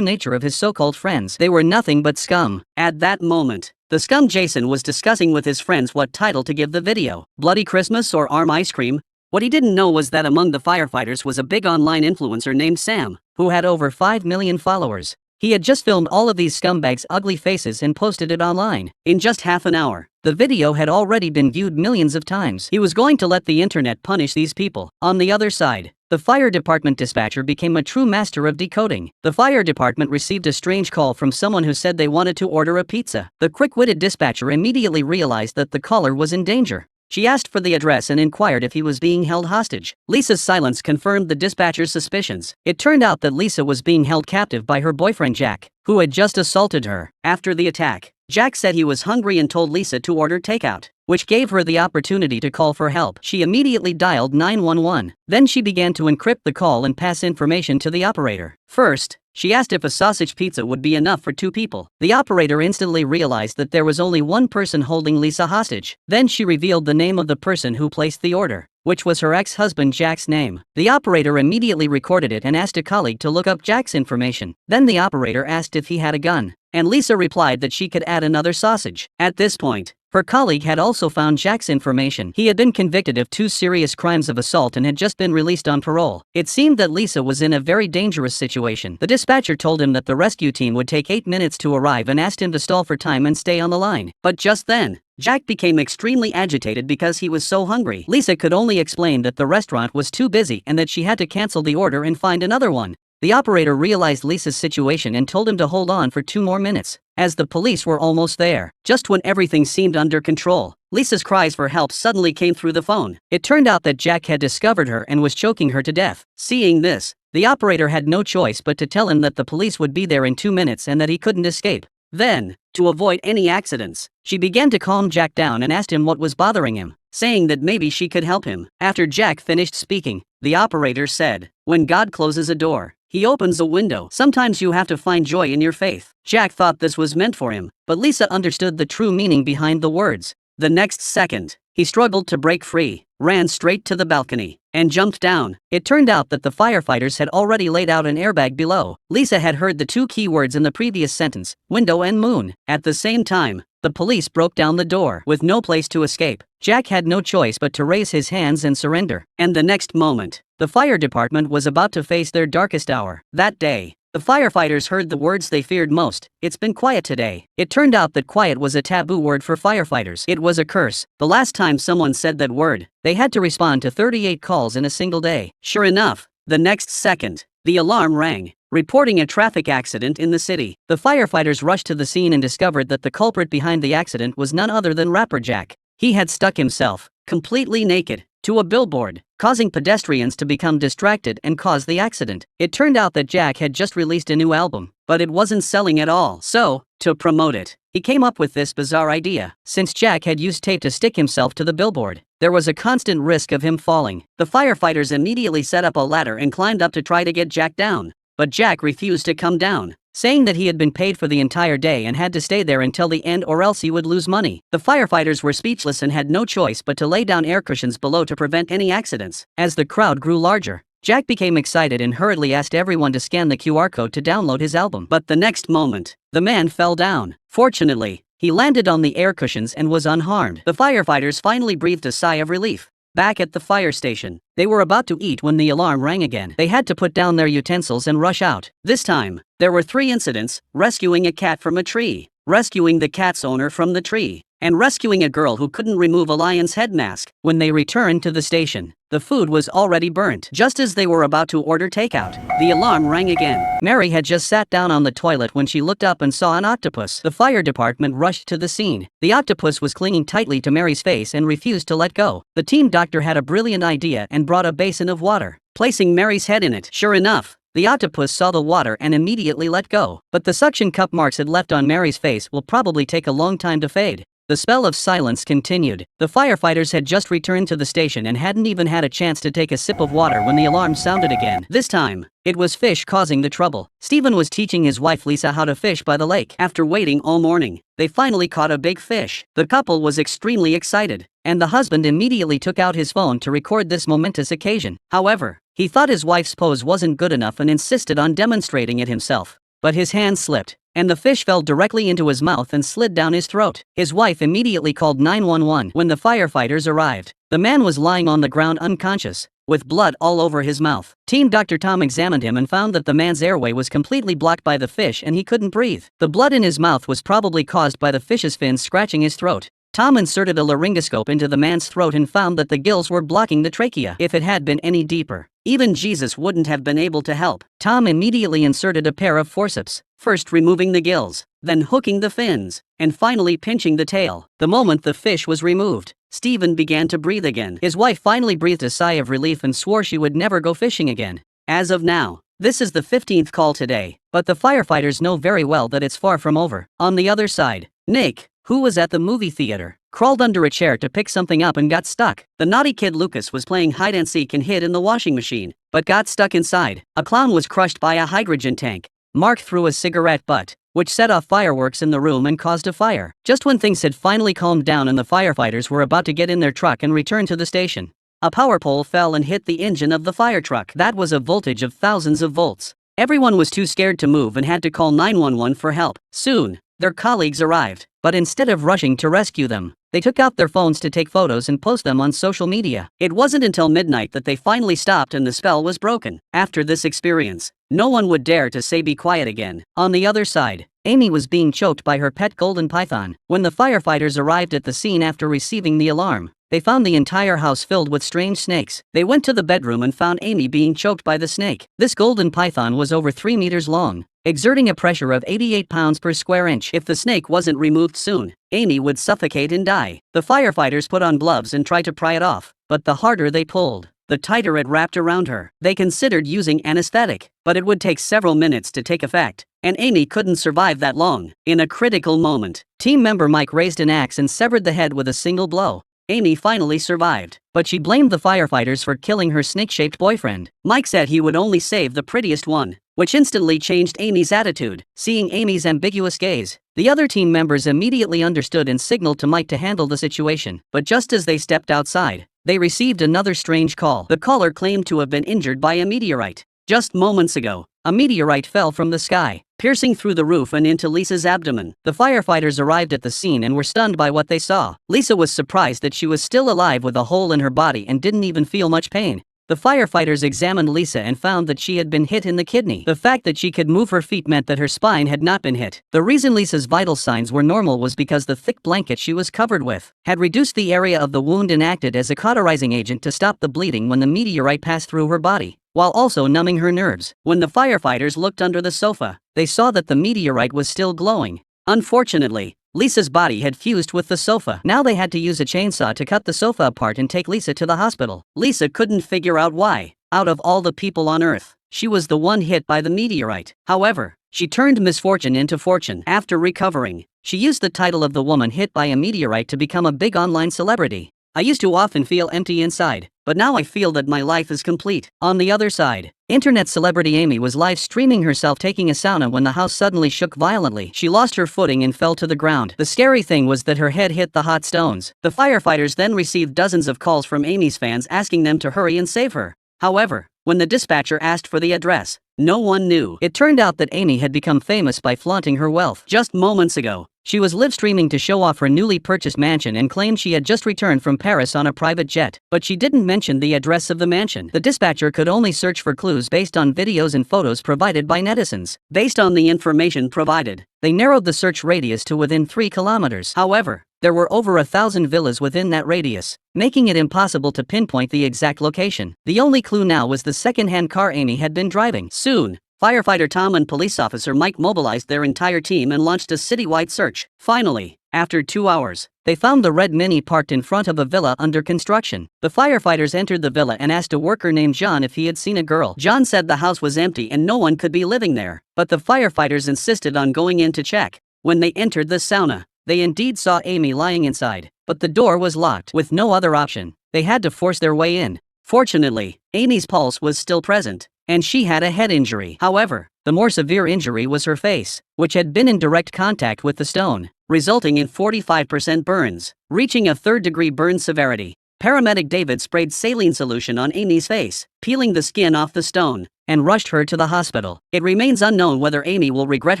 Speaker 8: nature of his so-called friends. They were nothing but scum. At that moment, the scum Jason was discussing with his friends what title to give the video, Bloody Christmas or Arm Ice Cream. What he didn't know was that among the firefighters was a big online influencer named Sam, who had over 5 million followers. He had just filmed all of these scumbags' ugly faces and posted it online. In just half an hour, the video had already been viewed millions of times. He was going to let the internet punish these people. On the other side, the fire department dispatcher became a true master of decoding. The fire department received a strange call from someone who said they wanted to order a pizza. The quick-witted dispatcher immediately realized that the caller was in danger. She asked for the address and inquired if he was being held hostage. Lisa's silence confirmed the dispatcher's suspicions. It turned out that Lisa was being held captive by her boyfriend Jack, who had just assaulted her. After the attack, Jack said he was hungry and told Lisa to order takeout, which gave her the opportunity to call for help. She immediately dialed 911. Then she began to encrypt the call and pass information to the operator. First, she asked if a sausage pizza would be enough for 2 people. The operator instantly realized that there was only one person holding Lisa hostage. Then she revealed the name of the person who placed the order, which was her ex-husband Jack's name. The operator immediately recorded it and asked a colleague to look up Jack's information. Then the operator asked if he had a gun, and Lisa replied that she could add another sausage. At this point, her colleague had also found Jack's information. He had been convicted of 2 serious crimes of assault and had just been released on parole. It seemed that Lisa was in a very dangerous situation. The dispatcher told him that the rescue team would take 8 minutes to arrive and asked him to stall for time and stay on the line. But just then, Jack became extremely agitated because he was so hungry. Lisa could only explain that the restaurant was too busy and that she had to cancel the order and find another one. The operator realized Lisa's situation and told him to hold on for 2 more minutes, as the police were almost there. Just when everything seemed under control, Lisa's cries for help suddenly came through the phone. It turned out that Jack had discovered her and was choking her to death. Seeing this, the operator had no choice but to tell him that the police would be there in 2 minutes and that he couldn't escape. Then, to avoid any accidents, she began to calm Jack down and asked him what was bothering him, saying that maybe she could help him. After Jack finished speaking, the operator said, "When God closes a door, He opens a window. Sometimes you have to find joy in your faith. Jack thought this was meant for him, but Lisa understood the true meaning behind the words. The next second, he struggled to break free, ran straight to the balcony, and jumped down. It turned out that the firefighters had already laid out an airbag below. Lisa had heard the two key words in the previous sentence, window and moon. At the same time, the police broke down the door. With no place to escape, Jack had no choice but to raise his hands and surrender. And the next moment, the fire department was about to face their darkest hour. That day, the firefighters heard the words they feared most. It's been quiet today. It turned out that quiet was a taboo word for firefighters. It was a curse. The last time someone said that word, they had to respond to 38 calls in a single day. Sure enough, the next second, the alarm rang, reporting a traffic accident in the city. The firefighters rushed to the scene and discovered that the culprit behind the accident was none other than rapper Jack. He had stuck himself, completely naked, to a billboard, causing pedestrians to become distracted and cause the accident. It turned out that Jack had just released a new album, but it wasn't selling at all. So, to promote it, he came up with this bizarre idea. Since Jack had used tape to stick himself to the billboard, there was a constant risk of him falling. The firefighters immediately set up a ladder and climbed up to try to get Jack down, but Jack refused to come down, saying that he had been paid for the entire day and had to stay there until the end or else he would lose money. The firefighters were speechless and had no choice but to lay down air cushions below to prevent any accidents. As the crowd grew larger, Jack became excited and hurriedly asked everyone to scan the QR code to download his album. But the next moment, the man fell down. Fortunately, he landed on the air cushions and was unharmed. The firefighters finally breathed a sigh of relief. Back at the fire station, they were about to eat when the alarm rang again. They had to put down their utensils and rush out. This time, there were 3 incidents: rescuing a cat from a tree, rescuing the cat's owner from the tree, and rescuing a girl who couldn't remove a lion's head mask. When they returned to the station, the food was already burnt. Just as they were about to order takeout, the alarm rang again. Mary had just sat down on the toilet when she looked up and saw an octopus. The fire department rushed to the scene. The octopus was clinging tightly to Mary's face and refused to let go. The team doctor had a brilliant idea and brought a basin of water, placing Mary's head in it. Sure enough, the octopus saw the water and immediately let go. But the suction cup marks it left on Mary's face will probably take a long time to fade. The spell of silence continued. The firefighters had just returned to the station and hadn't even had a chance to take a sip of water when the alarm sounded again. This time, it was fish causing the trouble. Stephen was teaching his wife Lisa how to fish by the lake. After waiting all morning, they finally caught a big fish. The couple was extremely excited, and the husband immediately took out his phone to record this momentous occasion. However, he thought his wife's pose wasn't good enough and insisted on demonstrating it himself. But his hand slipped, and the fish fell directly into his mouth and slid down his throat. His wife immediately called 911 when the firefighters arrived. The man was lying on the ground unconscious, with blood all over his mouth. Team Dr. Tom examined him and found that the man's airway was completely blocked by the fish and he couldn't breathe. The blood in his mouth was probably caused by the fish's fins scratching his throat. Tom inserted a laryngoscope into the man's throat and found that the gills were blocking the trachea. If it had been any deeper, even Jesus wouldn't have been able to help. Tom immediately inserted a pair of forceps, first removing the gills, then hooking the fins, and finally pinching the tail. The moment the fish was removed, Stephen began to breathe again. His wife finally breathed a sigh of relief and swore she would never go fishing again. As of now, this is the 15th call today, but the firefighters know very well that it's far from over. On the other side, Nick, who was at the movie theater, crawled under a chair to pick something up and got stuck. The naughty kid Lucas was playing hide and seek and hid in the washing machine, but got stuck inside. A clown was crushed by a hydrogen tank. Mark threw a cigarette butt, which set off fireworks in the room and caused a fire. Just when things had finally calmed down and the firefighters were about to get in their truck and return to the station, a power pole fell and hit the engine of the fire truck. That was a voltage of thousands of volts. Everyone was too scared to move and had to call 911 for help. Soon, their colleagues arrived, but instead of rushing to rescue them, they took out their phones to take photos and post them on social media. It wasn't until midnight that they finally stopped and the spell was broken. After this experience, no one would dare to say be quiet again. On the other side, Amy was being choked by her pet golden python. When the firefighters arrived at the scene after receiving the alarm, they found the entire house filled with strange snakes. They went to the bedroom and found Amy being choked by the snake. This golden python was over 3 meters long, exerting a pressure of 88 pounds per square inch. If the snake wasn't removed soon, Amy would suffocate and die. The firefighters put on gloves and tried to pry it off, but the harder they pulled, the tighter it wrapped around her. They considered using anesthetic, but it would take several minutes to take effect, and Amy couldn't survive that long. In a critical moment, team member Mike raised an axe and severed the head with a single blow. Amy finally survived, but she blamed the firefighters for killing her snake-shaped boyfriend. Mike said he would only save the prettiest one, which instantly changed Amy's attitude. Seeing Amy's ambiguous gaze, the other team members immediately understood and signaled to Mike to handle the situation. But just as they stepped outside, they received another strange call. The caller claimed to have been injured by a meteorite. Just moments ago, a meteorite fell from the sky, piercing through the roof and into Lisa's abdomen. The firefighters arrived at the scene and were stunned by what they saw. Lisa was surprised that she was still alive with a hole in her body and didn't even feel much pain. The firefighters examined Lisa and found that she had been hit in the kidney. The fact that she could move her feet meant that her spine had not been hit. The reason Lisa's vital signs were normal was because the thick blanket she was covered with had reduced the area of the wound and acted as a cauterizing agent to stop the bleeding when the meteorite passed through her body, while also numbing her nerves. When the firefighters looked under the sofa, they saw that the meteorite was still glowing. Unfortunately, Lisa's body had fused with the sofa. Now they had to use a chainsaw to cut the sofa apart and take Lisa to the hospital. Lisa couldn't figure out why, out of all the people on Earth, she was the one hit by the meteorite. However, she turned misfortune into fortune. After recovering, she used the title of the woman hit by a meteorite to become a big online celebrity. I used to often feel empty inside, but now I feel that my life is complete. On the other side, internet celebrity Amy was live streaming herself taking a sauna when the house suddenly shook violently. She lost her footing and fell to the ground. The scary thing was that her head hit the hot stones. The firefighters then received dozens of calls from Amy's fans asking them to hurry and save her. However, when the dispatcher asked for the address, no one knew. It turned out that Amy had become famous by flaunting her wealth. Just moments ago, she was live streaming to show off her newly purchased mansion and claimed she had just returned from Paris on a private jet. But she didn't mention the address of the mansion. The dispatcher could only search for clues based on videos and photos provided by netizens. Based on the information provided, they narrowed the search radius to within 3 kilometers. However, there were over 1,000 villas within that radius, making it impossible to pinpoint the exact location. The only clue now was the second-hand car Amy had been driving. Soon, firefighter Tom and police officer Mike mobilized their entire team and launched a citywide search. Finally, after 2 hours, they found the red Mini parked in front of a villa under construction. The firefighters entered the villa and asked a worker named John if he had seen a girl. John said the house was empty and no one could be living there, but the firefighters insisted on going in to check. When they entered the sauna, they indeed saw Amy lying inside, but the door was locked. With no other option, they had to force their way in. Fortunately, Amy's pulse was still present, and she had a head injury. However, the more severe injury was her face, which had been in direct contact with the stone, resulting in 45% burns, reaching a 3rd-degree burn severity. Paramedic David sprayed saline solution on Amy's face, peeling the skin off the stone, and rushed her to the hospital. It remains unknown whether Amy will regret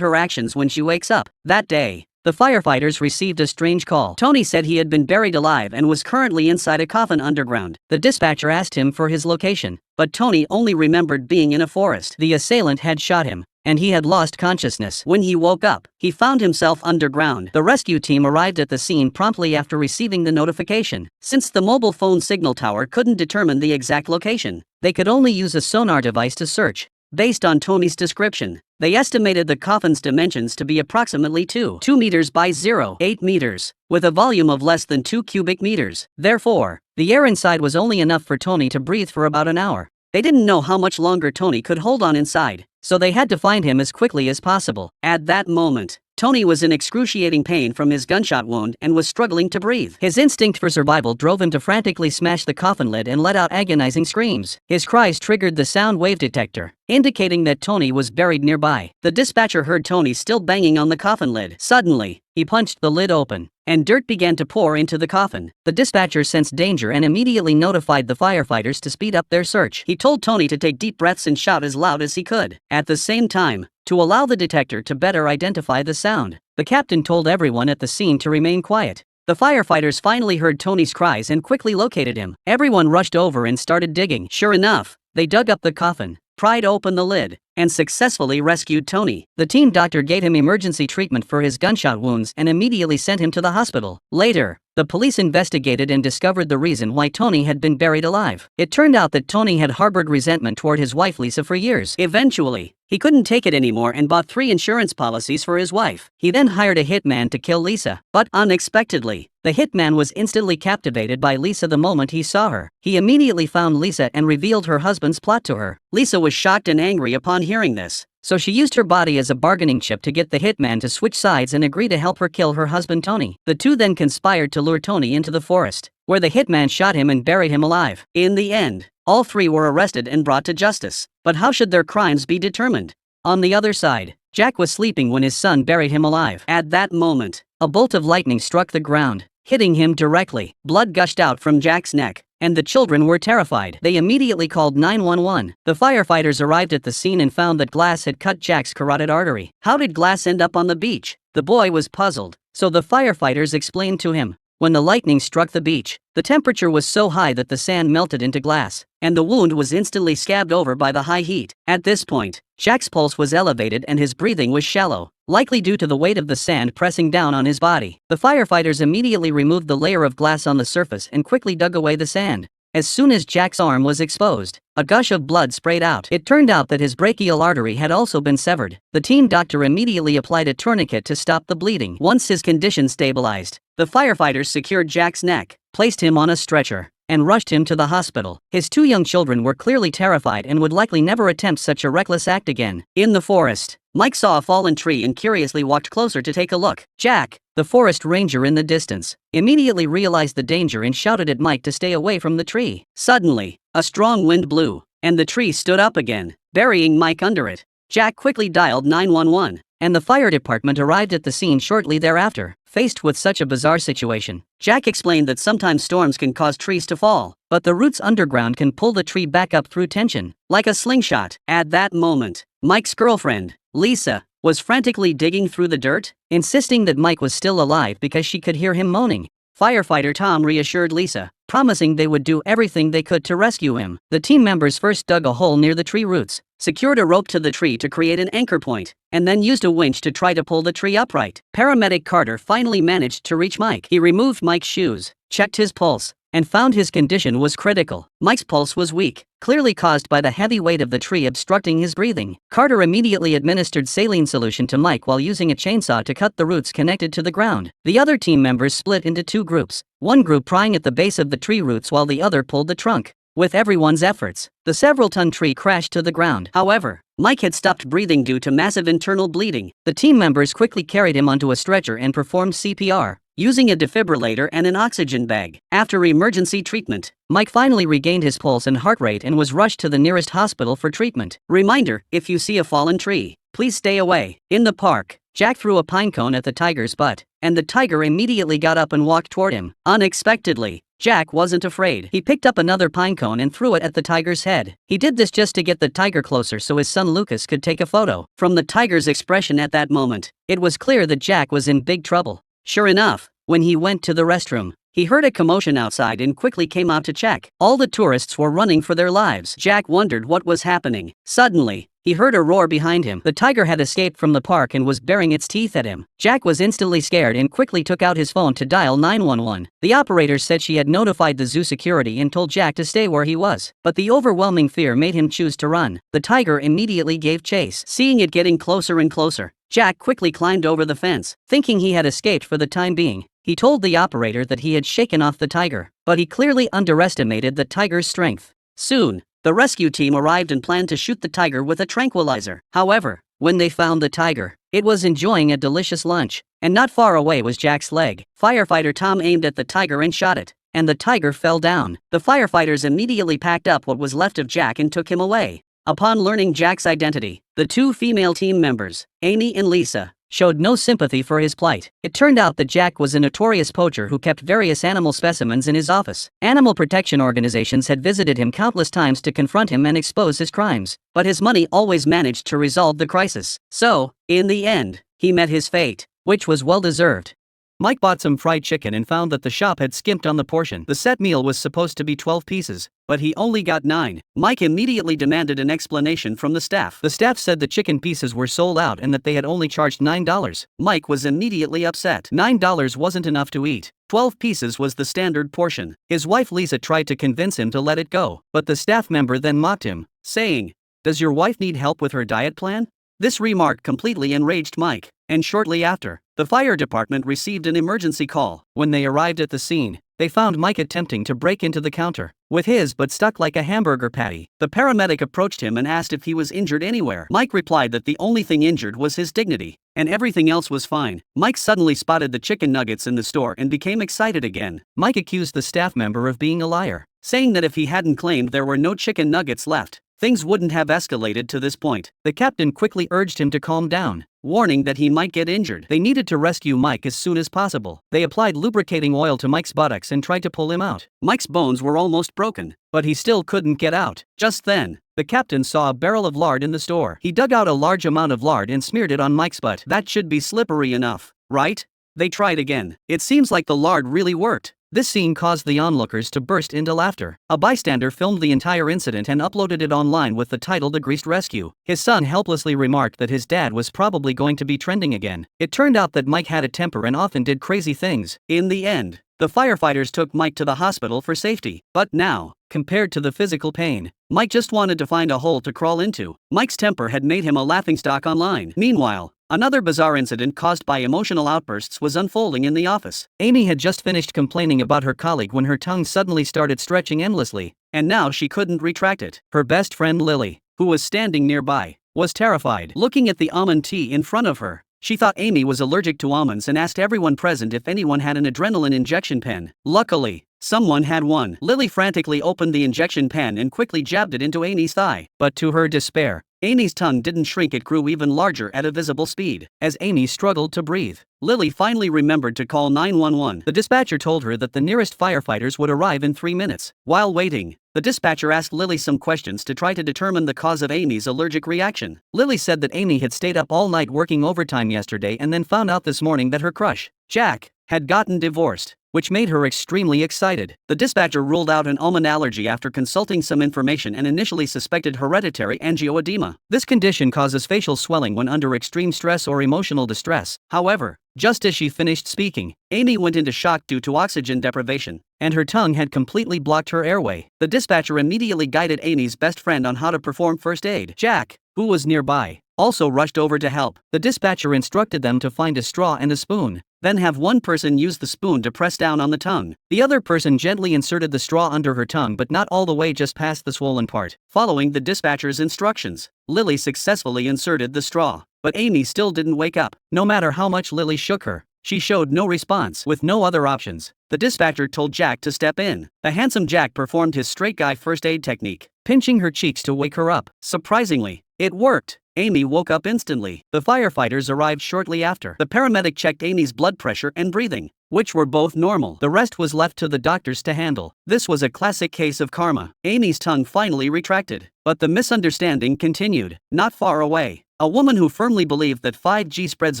Speaker 8: her actions when she wakes up. That day, the firefighters received a strange call. Tony said he had been buried alive and was currently inside a coffin underground. The dispatcher asked him for his location, but Tony only remembered being in a forest. The assailant had shot him, and he had lost consciousness. When he woke up, he found himself underground. The rescue team arrived at the scene promptly after receiving the notification. Since the mobile phone signal tower couldn't determine the exact location, they could only use a sonar device to search. Based on Tony's description, they estimated the coffin's dimensions to be approximately 2 meters by 0.8 meters, with a volume of less than 2 cubic meters. Therefore, the air inside was only enough for Tony to breathe for about an hour. They didn't know how much longer Tony could hold on inside, so they had to find him as quickly as possible. At that moment, Tony was in excruciating pain from his gunshot wound and was struggling to breathe. His instinct for survival drove him to frantically smash the coffin lid and let out agonizing screams. His cries triggered the sound wave detector, indicating that Tony was buried nearby. The dispatcher heard Tony still banging on the coffin lid. Suddenly, he punched the lid open, and dirt began to pour into the coffin. The dispatcher sensed danger and immediately notified the firefighters to speed up their search. He told Tony to take deep breaths and shout as loud as he could. At the same time, to allow the detector to better identify the sound, the captain told everyone at the scene to remain quiet. The firefighters finally heard Tony's cries and quickly located him. Everyone rushed over and started digging. Sure enough, they dug up the coffin, pried open the lid, and successfully rescued Tony. The team doctor gave him emergency treatment for his gunshot wounds and immediately sent him to the hospital. Later, the police investigated and discovered the reason why Tony had been buried alive. It turned out that Tony had harbored resentment toward his wife Lisa for years. Eventually, he couldn't take it anymore and bought 3 insurance policies for his wife. He then hired a hitman to kill Lisa, but unexpectedly, the hitman was instantly captivated by Lisa the moment he saw her. He immediately found Lisa and revealed her husband's plot to her. Lisa was shocked and angry upon hearing this, so she used her body as a bargaining chip to get the hitman to switch sides and agree to help her kill her husband Tony. The two then conspired to lure Tony into the forest, where the hitman shot him and buried him alive. In the end, all three were arrested and brought to justice. But how should their crimes be determined? On the other side, Jack was sleeping when his son buried him alive. At that moment, a bolt of lightning struck the ground, hitting him directly. Blood gushed out from Jack's neck, and the children were terrified. They immediately called 911. The firefighters arrived at the scene and found that glass had cut Jack's carotid artery. How did glass end up on the beach? The boy was puzzled, so the firefighters explained to him. When the lightning struck the beach, the temperature was so high that the sand melted into glass, and the wound was instantly scabbed over by the high heat. At this point, Jack's pulse was elevated and his breathing was shallow, likely due to the weight of the sand pressing down on his body. The firefighters immediately removed the layer of glass on the surface and quickly dug away the sand. As soon as Jack's arm was exposed, a gush of blood sprayed out. It turned out that his brachial artery had also been severed. The team doctor immediately applied a tourniquet to stop the bleeding. Once his condition stabilized, the firefighters secured Jack's neck, placed him on a stretcher, and rushed him to the hospital. His two young children were clearly terrified and would likely never attempt such a reckless act again. In the forest, Mike saw a fallen tree and curiously walked closer to take a look. Jack, the forest ranger in the distance, immediately realized the danger and shouted at Mike to stay away from the tree. Suddenly, a strong wind blew, and the tree stood up again, burying Mike under it. Jack quickly dialed 911, and the fire department arrived at the scene shortly thereafter. Faced with such a bizarre situation, Jack explained that sometimes storms can cause trees to fall, but the roots underground can pull the tree back up through tension, like a slingshot. At that moment, Mike's girlfriend, Lisa, was frantically digging through the dirt, insisting that Mike was still alive because she could hear him moaning. Firefighter Tom reassured Lisa, promising they would do everything they could to rescue him. The team members first dug a hole near the tree roots, secured a rope to the tree to create an anchor point, and then used a winch to try to pull the tree upright. Paramedic Carter finally managed to reach Mike. He removed Mike's shoes, checked his pulse, and found his condition was critical. Mike's pulse was weak, clearly caused by the heavy weight of the tree obstructing his breathing. Carter immediately administered saline solution to Mike while using a chainsaw to cut the roots connected to the ground. The other team members split into two groups, one group prying at the base of the tree roots while the other pulled the trunk. With everyone's efforts, the several-ton tree crashed to the ground. However, Mike had stopped breathing due to massive internal bleeding. The team members quickly carried him onto a stretcher and performed CPR, using a defibrillator and an oxygen bag. After emergency treatment, Mike finally regained his pulse and heart rate and was rushed to the nearest hospital for treatment. Reminder, if you see a fallen tree, please stay away. In the park, Jack threw a pine cone at the tiger's butt, and the tiger immediately got up and walked toward him. Unexpectedly, Jack wasn't afraid. He picked up another pine cone and threw it at the tiger's head. He did this just to get the tiger closer so his son Lucas could take a photo. From the tiger's expression at that moment, it was clear that Jack was in big trouble. Sure enough, when he went to the restroom, he heard a commotion outside and quickly came out to check. All the tourists were running for their lives. Jack wondered what was happening. Suddenly, he heard a roar behind him. The tiger had escaped from the park and was baring its teeth at him. Jack was instantly scared and quickly took out his phone to dial 911. The operator said she had notified the zoo security and told Jack to stay where he was, but the overwhelming fear made him choose to run. The tiger immediately gave chase. Seeing it getting closer and closer, Jack quickly climbed over the fence, thinking he had escaped for the time being. He told the operator that he had shaken off the tiger, but he clearly underestimated the tiger's strength. Soon, the rescue team arrived and planned to shoot the tiger with a tranquilizer. However, when they found the tiger, it was enjoying a delicious lunch, and not far away was Jack's leg. Firefighter Tom aimed at the tiger and shot it, and the tiger fell down. The firefighters immediately packed up what was left of Jack and took him away. Upon learning Jack's identity, the two female team members, Amy and Lisa, showed no sympathy for his plight. It turned out that Jack was a notorious poacher who kept various animal specimens in his office. Animal protection organizations had visited him countless times to confront him and expose his crimes, but his money always managed to resolve the crisis. So, in the end, he met his fate, which was well-deserved. Mike bought some fried chicken and found that the shop had skimped on the portion. The set meal was supposed to be 12 pieces, but he only got 9. Mike immediately demanded an explanation from the staff. The staff said the chicken pieces were sold out and that they had only charged $9. Mike was immediately upset. $9 wasn't enough to eat. 12 pieces was the standard portion. His wife Lisa tried to convince him to let it go, but the staff member then mocked him, saying, "Does your wife need help with her diet plan?" This remark completely enraged Mike, and shortly after, the fire department received an emergency call. When they arrived at the scene, they found Mike attempting to break into the counter. with his butt stuck like a hamburger patty. The paramedic approached him and asked if he was injured anywhere. Mike replied that the only thing injured was his dignity, and everything else was fine. Mike suddenly spotted the chicken nuggets in the store and became excited again. Mike accused the staff member of being a liar, saying that if he hadn't claimed there were no chicken nuggets left, things wouldn't have escalated to this point. The captain quickly urged him to calm down, warning that he might get injured. They needed to rescue Mike as soon as possible. They applied lubricating oil to Mike's buttocks and tried to pull him out. Mike's bones were almost broken, but he still couldn't get out. Just then, the captain saw a barrel of lard in the store. He dug out a large amount of lard and smeared it on Mike's butt. That should be slippery enough, right? They tried again. It seems like the lard really worked. This scene caused the onlookers to burst into laughter. A bystander filmed the entire incident and uploaded it online with the title "The Greased Rescue." His son helplessly remarked that his dad was probably going to be trending again. It turned out that Mike had a temper and often did crazy things. In the end, the firefighters took Mike to the hospital for safety. But now, compared to the physical pain, Mike just wanted to find a hole to crawl into. Mike's temper had made him a laughingstock online. Meanwhile, another bizarre incident caused by emotional outbursts was unfolding in the office. Amy had just finished complaining about her colleague when her tongue suddenly started stretching endlessly, and now she couldn't retract it. Her best friend Lily, who was standing nearby, was terrified. Looking at the almond tea in front of her, she thought Amy was allergic to almonds and asked everyone present if anyone had an adrenaline injection pen. Luckily, someone had one. Lily frantically opened the injection pen and quickly jabbed it into Amy's thigh. But to her despair, Amy's tongue didn't shrink, it grew even larger at a visible speed. As Amy struggled to breathe, Lily finally remembered to call 911. The dispatcher told her that the nearest firefighters would arrive in 3 minutes. While waiting, the dispatcher asked Lily some questions to try to determine the cause of Amy's allergic reaction. Lily said that Amy had stayed up all night working overtime yesterday and then found out this morning that her crush, Jack, had gotten divorced, which made her extremely excited. The dispatcher ruled out an almond allergy after consulting some information and initially suspected hereditary angioedema. This condition causes facial swelling when under extreme stress or emotional distress. However, just as she finished speaking, Amy went into shock due to oxygen deprivation, and her tongue had completely blocked her airway. The dispatcher immediately guided Amy's best friend on how to perform first aid. Jack, who was nearby, also rushed over to help. The dispatcher instructed them to find a straw and a spoon, then have one person use the spoon to press down on the tongue. The other person gently inserted the straw under her tongue but not all the way, just past the swollen part. Following the dispatcher's instructions, Lily successfully inserted the straw, but Amy still didn't wake up. No matter how much Lily shook her, she showed no response. With no other options, the dispatcher told Jack to step in. The handsome Jack performed his straight guy first aid technique, pinching her cheeks to wake her up. Surprisingly, it worked. Amy woke up instantly. The firefighters arrived shortly after. The paramedic checked Amy's blood pressure and breathing, which were both normal. The rest was left to the doctors to handle. This was a classic case of karma. Amy's tongue finally retracted, but the misunderstanding continued. Not far away, a woman who firmly believed that 5G spreads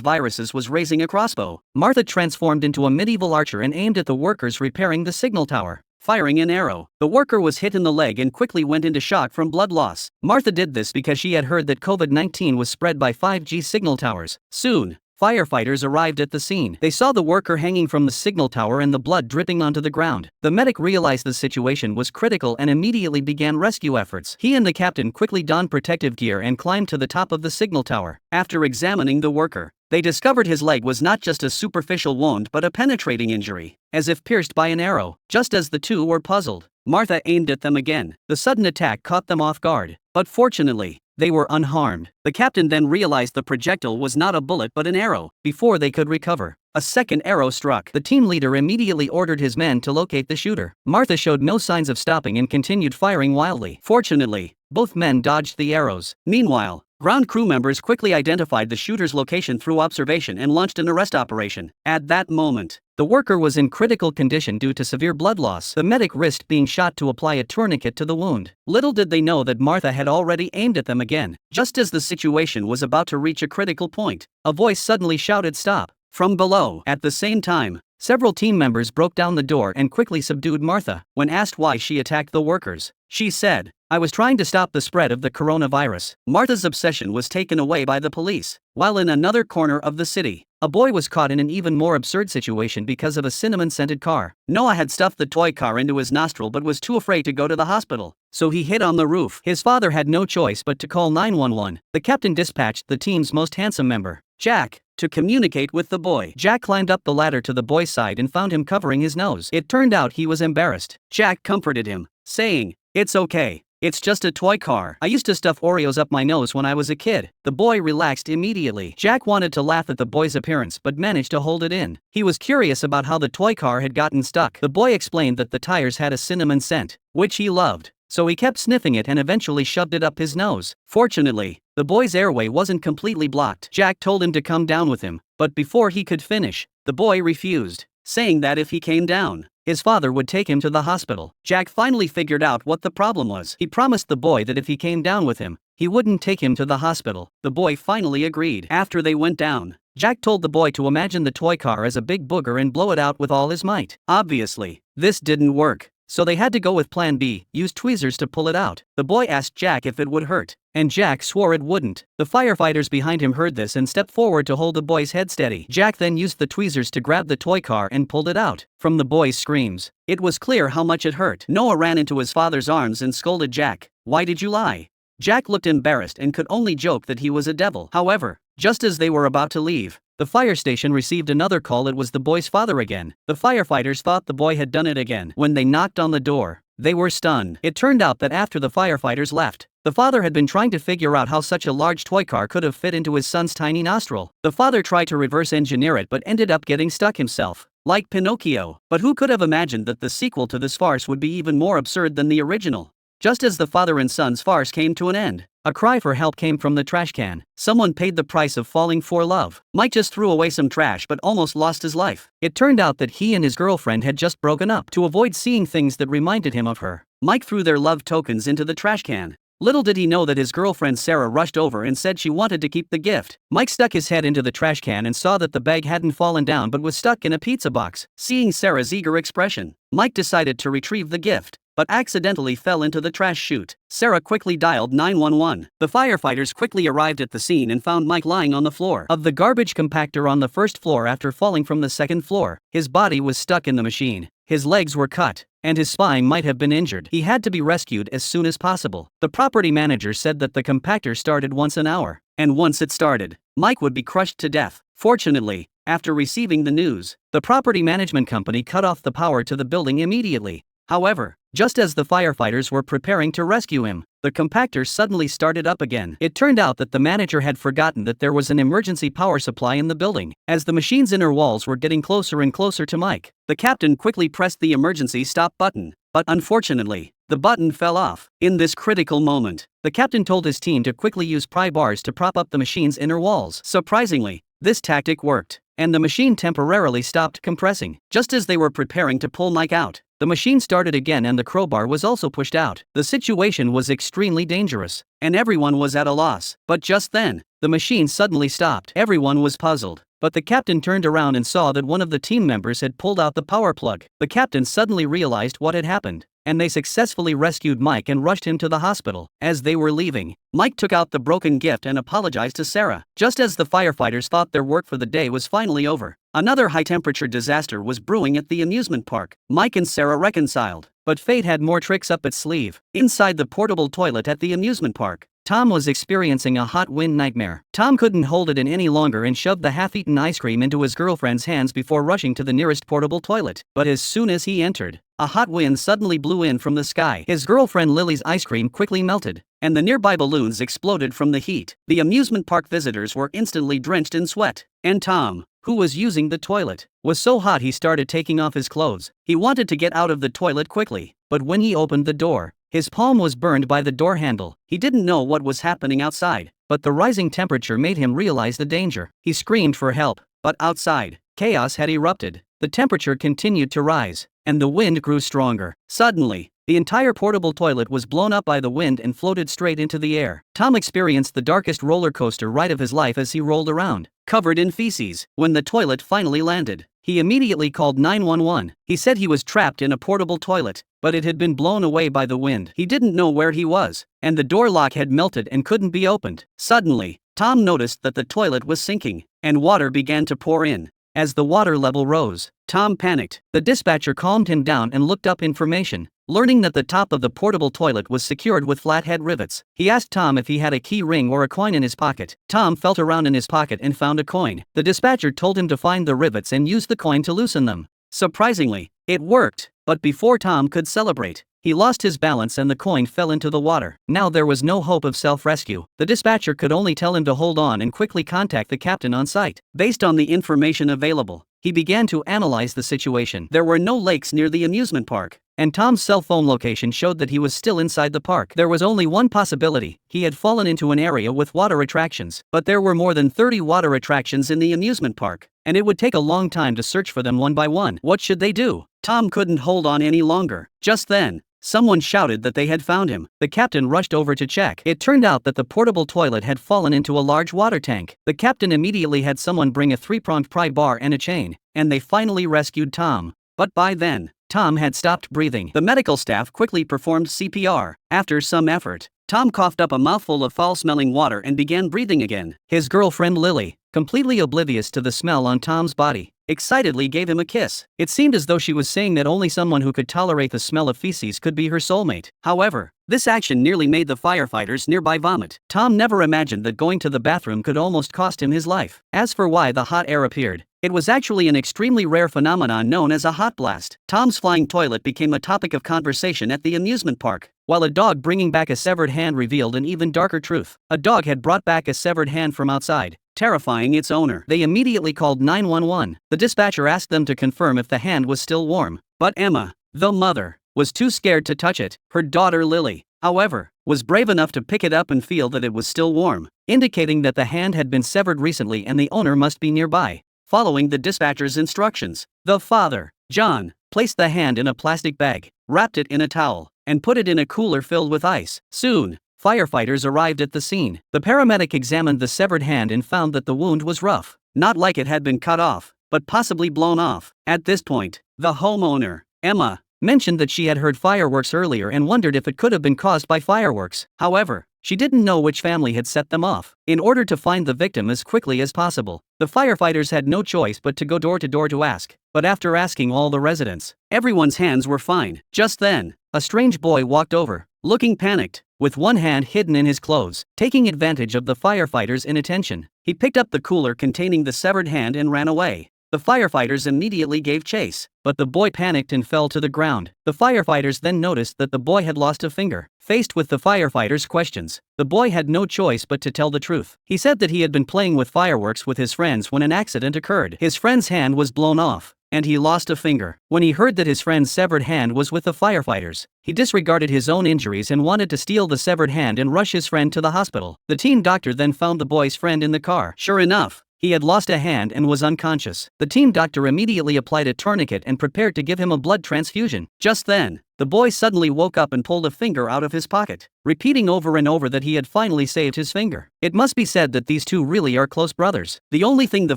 Speaker 8: viruses was raising a crossbow. Martha transformed into a medieval archer and aimed at the workers repairing the signal tower, firing an arrow. The worker was hit in the leg and quickly went into shock from blood loss. Martha did this because she had heard that COVID-19 was spread by 5G signal towers. Soon, firefighters arrived at the scene. They saw the worker hanging from the signal tower and the blood dripping onto the ground. The medic realized the situation was critical and immediately began rescue efforts. He and the captain quickly donned protective gear and climbed to the top of the signal tower. After examining the worker, they discovered his leg was not just a superficial wound but a penetrating injury, as if pierced by an arrow. Just as the two were puzzled, Martha aimed at them again. The sudden attack caught them off guard, but fortunately, they were unharmed. The captain then realized the projectile was not a bullet but an arrow. Before they could recover, a second arrow struck. The team leader immediately ordered his men to locate the shooter. Martha showed no signs of stopping and continued firing wildly. Fortunately, both men dodged the arrows. Meanwhile, ground crew members quickly identified the shooter's location through observation and launched an arrest operation. At that moment, the worker was in critical condition due to severe blood loss. The medic risked being shot to apply a tourniquet to the wound. Little did they know that Martha had already aimed at them again. Just as the situation was about to reach a critical point, a voice suddenly shouted, "Stop!" from below. At the same time, several team members broke down the door and quickly subdued Martha. When asked why she attacked the workers, she said, "I was trying to stop the spread of the coronavirus." Martha's obsession was taken away by the police. While in another corner of the city, a boy was caught in an even more absurd situation because of a cinnamon-scented car. Noah had stuffed the toy car into his nostril but was too afraid to go to the hospital, so he hid on the roof. His father had no choice but to call 911. The captain dispatched the team's most handsome member, Jack, to communicate with the boy. Jack climbed up the ladder to the boy's side and found him covering his nose. It turned out he was embarrassed. Jack comforted him, saying, "It's okay. It's just a toy car. I used to stuff Oreos up my nose when I was a kid." The boy relaxed immediately. Jack wanted to laugh at the boy's appearance but managed to hold it in. He was curious about how the toy car had gotten stuck. The boy explained that the tires had a cinnamon scent, which he loved, so he kept sniffing it and eventually shoved it up his nose. Fortunately, the boy's airway wasn't completely blocked. Jack told him to come down with him, but before he could finish, the boy refused, saying that if he came down, his father would take him to the hospital. Jack finally figured out what the problem was. He promised the boy that if he came down with him, he wouldn't take him to the hospital. The boy finally agreed. After they went down, Jack told the boy to imagine the toy car as a big booger and blow it out with all his might. Obviously, this didn't work, so they had to go with plan B, use tweezers to pull it out. The boy asked Jack if it would hurt, and Jack swore it wouldn't. The firefighters behind him heard this and stepped forward to hold the boy's head steady. Jack then used the tweezers to grab the toy car and pulled it out. From the boy's screams, it was clear how much it hurt. Noah ran into his father's arms and scolded Jack. "Why did you lie?" Jack looked embarrassed and could only joke that he was a devil. However, just as they were about to leave, the fire station received another call. It was the boy's father again. The firefighters thought the boy had done it again. When they knocked on the door, they were stunned. It turned out that after the firefighters left, the father had been trying to figure out how such a large toy car could have fit into his son's tiny nostril. The father tried to reverse engineer it but ended up getting stuck himself, like Pinocchio. But who could have imagined that the sequel to this farce would be even more absurd than the original? Just as the father and son's farce came to an end, a cry for help came from the trash can. Someone paid the price of falling for love. Mike just threw away some trash but almost lost his life. It turned out that he and his girlfriend had just broken up. To avoid seeing things that reminded him of her, Mike threw their love tokens into the trash can. Little did he know that his girlfriend Sarah rushed over and said she wanted to keep the gift. Mike stuck his head into the trash can and saw that the bag hadn't fallen down but was stuck in a pizza box. Seeing Sarah's eager expression, Mike decided to retrieve the gift, but accidentally fell into the trash chute. Sarah quickly dialed 911. The firefighters quickly arrived at the scene and found Mike lying on the floor of the garbage compactor on the first floor after falling from the second floor. His body was stuck in the machine, his legs were cut, and his spine might have been injured. He had to be rescued as soon as possible. The property manager said that the compactor started once an hour, and once it started, Mike would be crushed to death. Fortunately, after receiving the news, the property management company cut off the power to the building immediately. However, just as the firefighters were preparing to rescue him, the compactor suddenly started up again. It turned out that the manager had forgotten that there was an emergency power supply in the building. As the machine's inner walls were getting closer and closer to Mike, the captain quickly pressed the emergency stop button, but unfortunately, the button fell off. In this critical moment, the captain told his team to quickly use pry bars to prop up the machine's inner walls. Surprisingly, this tactic worked, and the machine temporarily stopped compressing. Just as they were preparing to pull Mike out, the machine started again and the crowbar was also pushed out. The situation was extremely dangerous, and everyone was at a loss. But just then, the machine suddenly stopped. Everyone was puzzled, but the captain turned around and saw that one of the team members had pulled out the power plug. The captain suddenly realized what had happened, and they successfully rescued Mike and rushed him to the hospital. As they were leaving, Mike took out the broken gift and apologized to Sarah. Just as the firefighters thought their work for the day was finally over, another high-temperature disaster was brewing at the amusement park. Mike and Sarah reconciled, but fate had more tricks up its sleeve. Inside the portable toilet at the amusement park, Tom was experiencing a hot wind nightmare. Tom couldn't hold it in any longer and shoved the half-eaten ice cream into his girlfriend's hands before rushing to the nearest portable toilet. But as soon as he entered, a hot wind suddenly blew in from the sky. His girlfriend Lily's ice cream quickly melted, and the nearby balloons exploded from the heat. The amusement park visitors were instantly drenched in sweat, and Tom, who was using the toilet, was so hot he started taking off his clothes. He wanted to get out of the toilet quickly, but when he opened the door, his palm was burned by the door handle. He didn't know what was happening outside, but the rising temperature made him realize the danger. He screamed for help, but outside, chaos had erupted. The temperature continued to rise, and the wind grew stronger. Suddenly, the entire portable toilet was blown up by the wind and floated straight into the air. Tom experienced the darkest roller coaster ride of his life as he rolled around, covered in feces. When the toilet finally landed, he immediately called 911. He said he was trapped in a portable toilet, but it had been blown away by the wind. He didn't know where he was, and the door lock had melted and couldn't be opened. Suddenly, Tom noticed that the toilet was sinking, and water began to pour in, as the water level rose. Tom panicked. The dispatcher calmed him down and looked up information. Learning that the top of the portable toilet was secured with flathead rivets, he asked Tom if he had a key ring or a coin in his pocket. Tom felt around in his pocket and found a coin. The dispatcher told him to find the rivets and use the coin to loosen them. Surprisingly, it worked, but before Tom could celebrate, he lost his balance and the coin fell into the water. Now there was no hope of self-rescue. The dispatcher could only tell him to hold on and quickly contact the captain on site. Based on the information available, he began to analyze the situation. There were no lakes near the amusement park, and Tom's cell phone location showed that he was still inside the park. There was only one possibility: he had fallen into an area with water attractions. But there were more than 30 water attractions in the amusement park, and it would take a long time to search for them one by one. What should they do? Tom couldn't hold on any longer. Just then, someone shouted that they had found him. The captain rushed over to check. It turned out that the portable toilet had fallen into a large water tank. The captain immediately had someone bring a 3-pronged pry bar and a chain, and they finally rescued Tom. But by then, Tom had stopped breathing. The medical staff quickly performed CPR. After some effort, Tom coughed up a mouthful of foul-smelling water and began breathing again. His girlfriend Lily, completely oblivious to the smell on Tom's body, excitedly gave him a kiss. It seemed as though she was saying that only someone who could tolerate the smell of feces could be her soulmate. However, this action nearly made the firefighters nearby vomit. Tom never imagined that going to the bathroom could almost cost him his life. As for why the hot air appeared, it was actually an extremely rare phenomenon known as a hot blast. Tom's flying toilet became a topic of conversation at the amusement park, while a dog bringing back a severed hand revealed an even darker truth. A dog had brought back a severed hand from outside, terrifying its owner. They immediately called 911. The dispatcher asked them to confirm if the hand was still warm, but Emma, the mother, was too scared to touch it. Her daughter Lily, however, was brave enough to pick it up and feel that it was still warm, indicating that the hand had been severed recently and the owner must be nearby. Following the dispatcher's instructions, the father, John, placed the hand in a plastic bag, wrapped it in a towel, and put it in a cooler filled with ice. Soon, firefighters arrived at the scene. The paramedic examined the severed hand and found that the wound was rough, not like it had been cut off, but possibly blown off. At this point, the homeowner, Emma, mentioned that she had heard fireworks earlier and wondered if it could have been caused by fireworks. However, she didn't know which family had set them off. In order to find the victim as quickly as possible, the firefighters had no choice but to go door to door to ask. But after asking all the residents, everyone's hands were fine. Just then, a strange boy walked over, looking panicked, with one hand hidden in his clothes. Taking advantage of the firefighters' inattention, he picked up the cooler containing the severed hand and ran away. The firefighters immediately gave chase, but the boy panicked and fell to the ground. The firefighters then noticed that the boy had lost a finger. Faced with the firefighters' questions, the boy had no choice but to tell the truth. He said that he had been playing with fireworks with his friends when an accident occurred. His friend's hand was blown off, and he lost a finger. When he heard that his friend's severed hand was with the firefighters, he disregarded his own injuries and wanted to steal the severed hand and rush his friend to the hospital. The team doctor then found the boy's friend in the car. Sure enough, he had lost a hand and was unconscious. The team doctor immediately applied a tourniquet and prepared to give him a blood transfusion. Just then, the boy suddenly woke up and pulled a finger out of his pocket, repeating over and over that he had finally saved his finger. It must be said that these two really are close brothers. The only thing the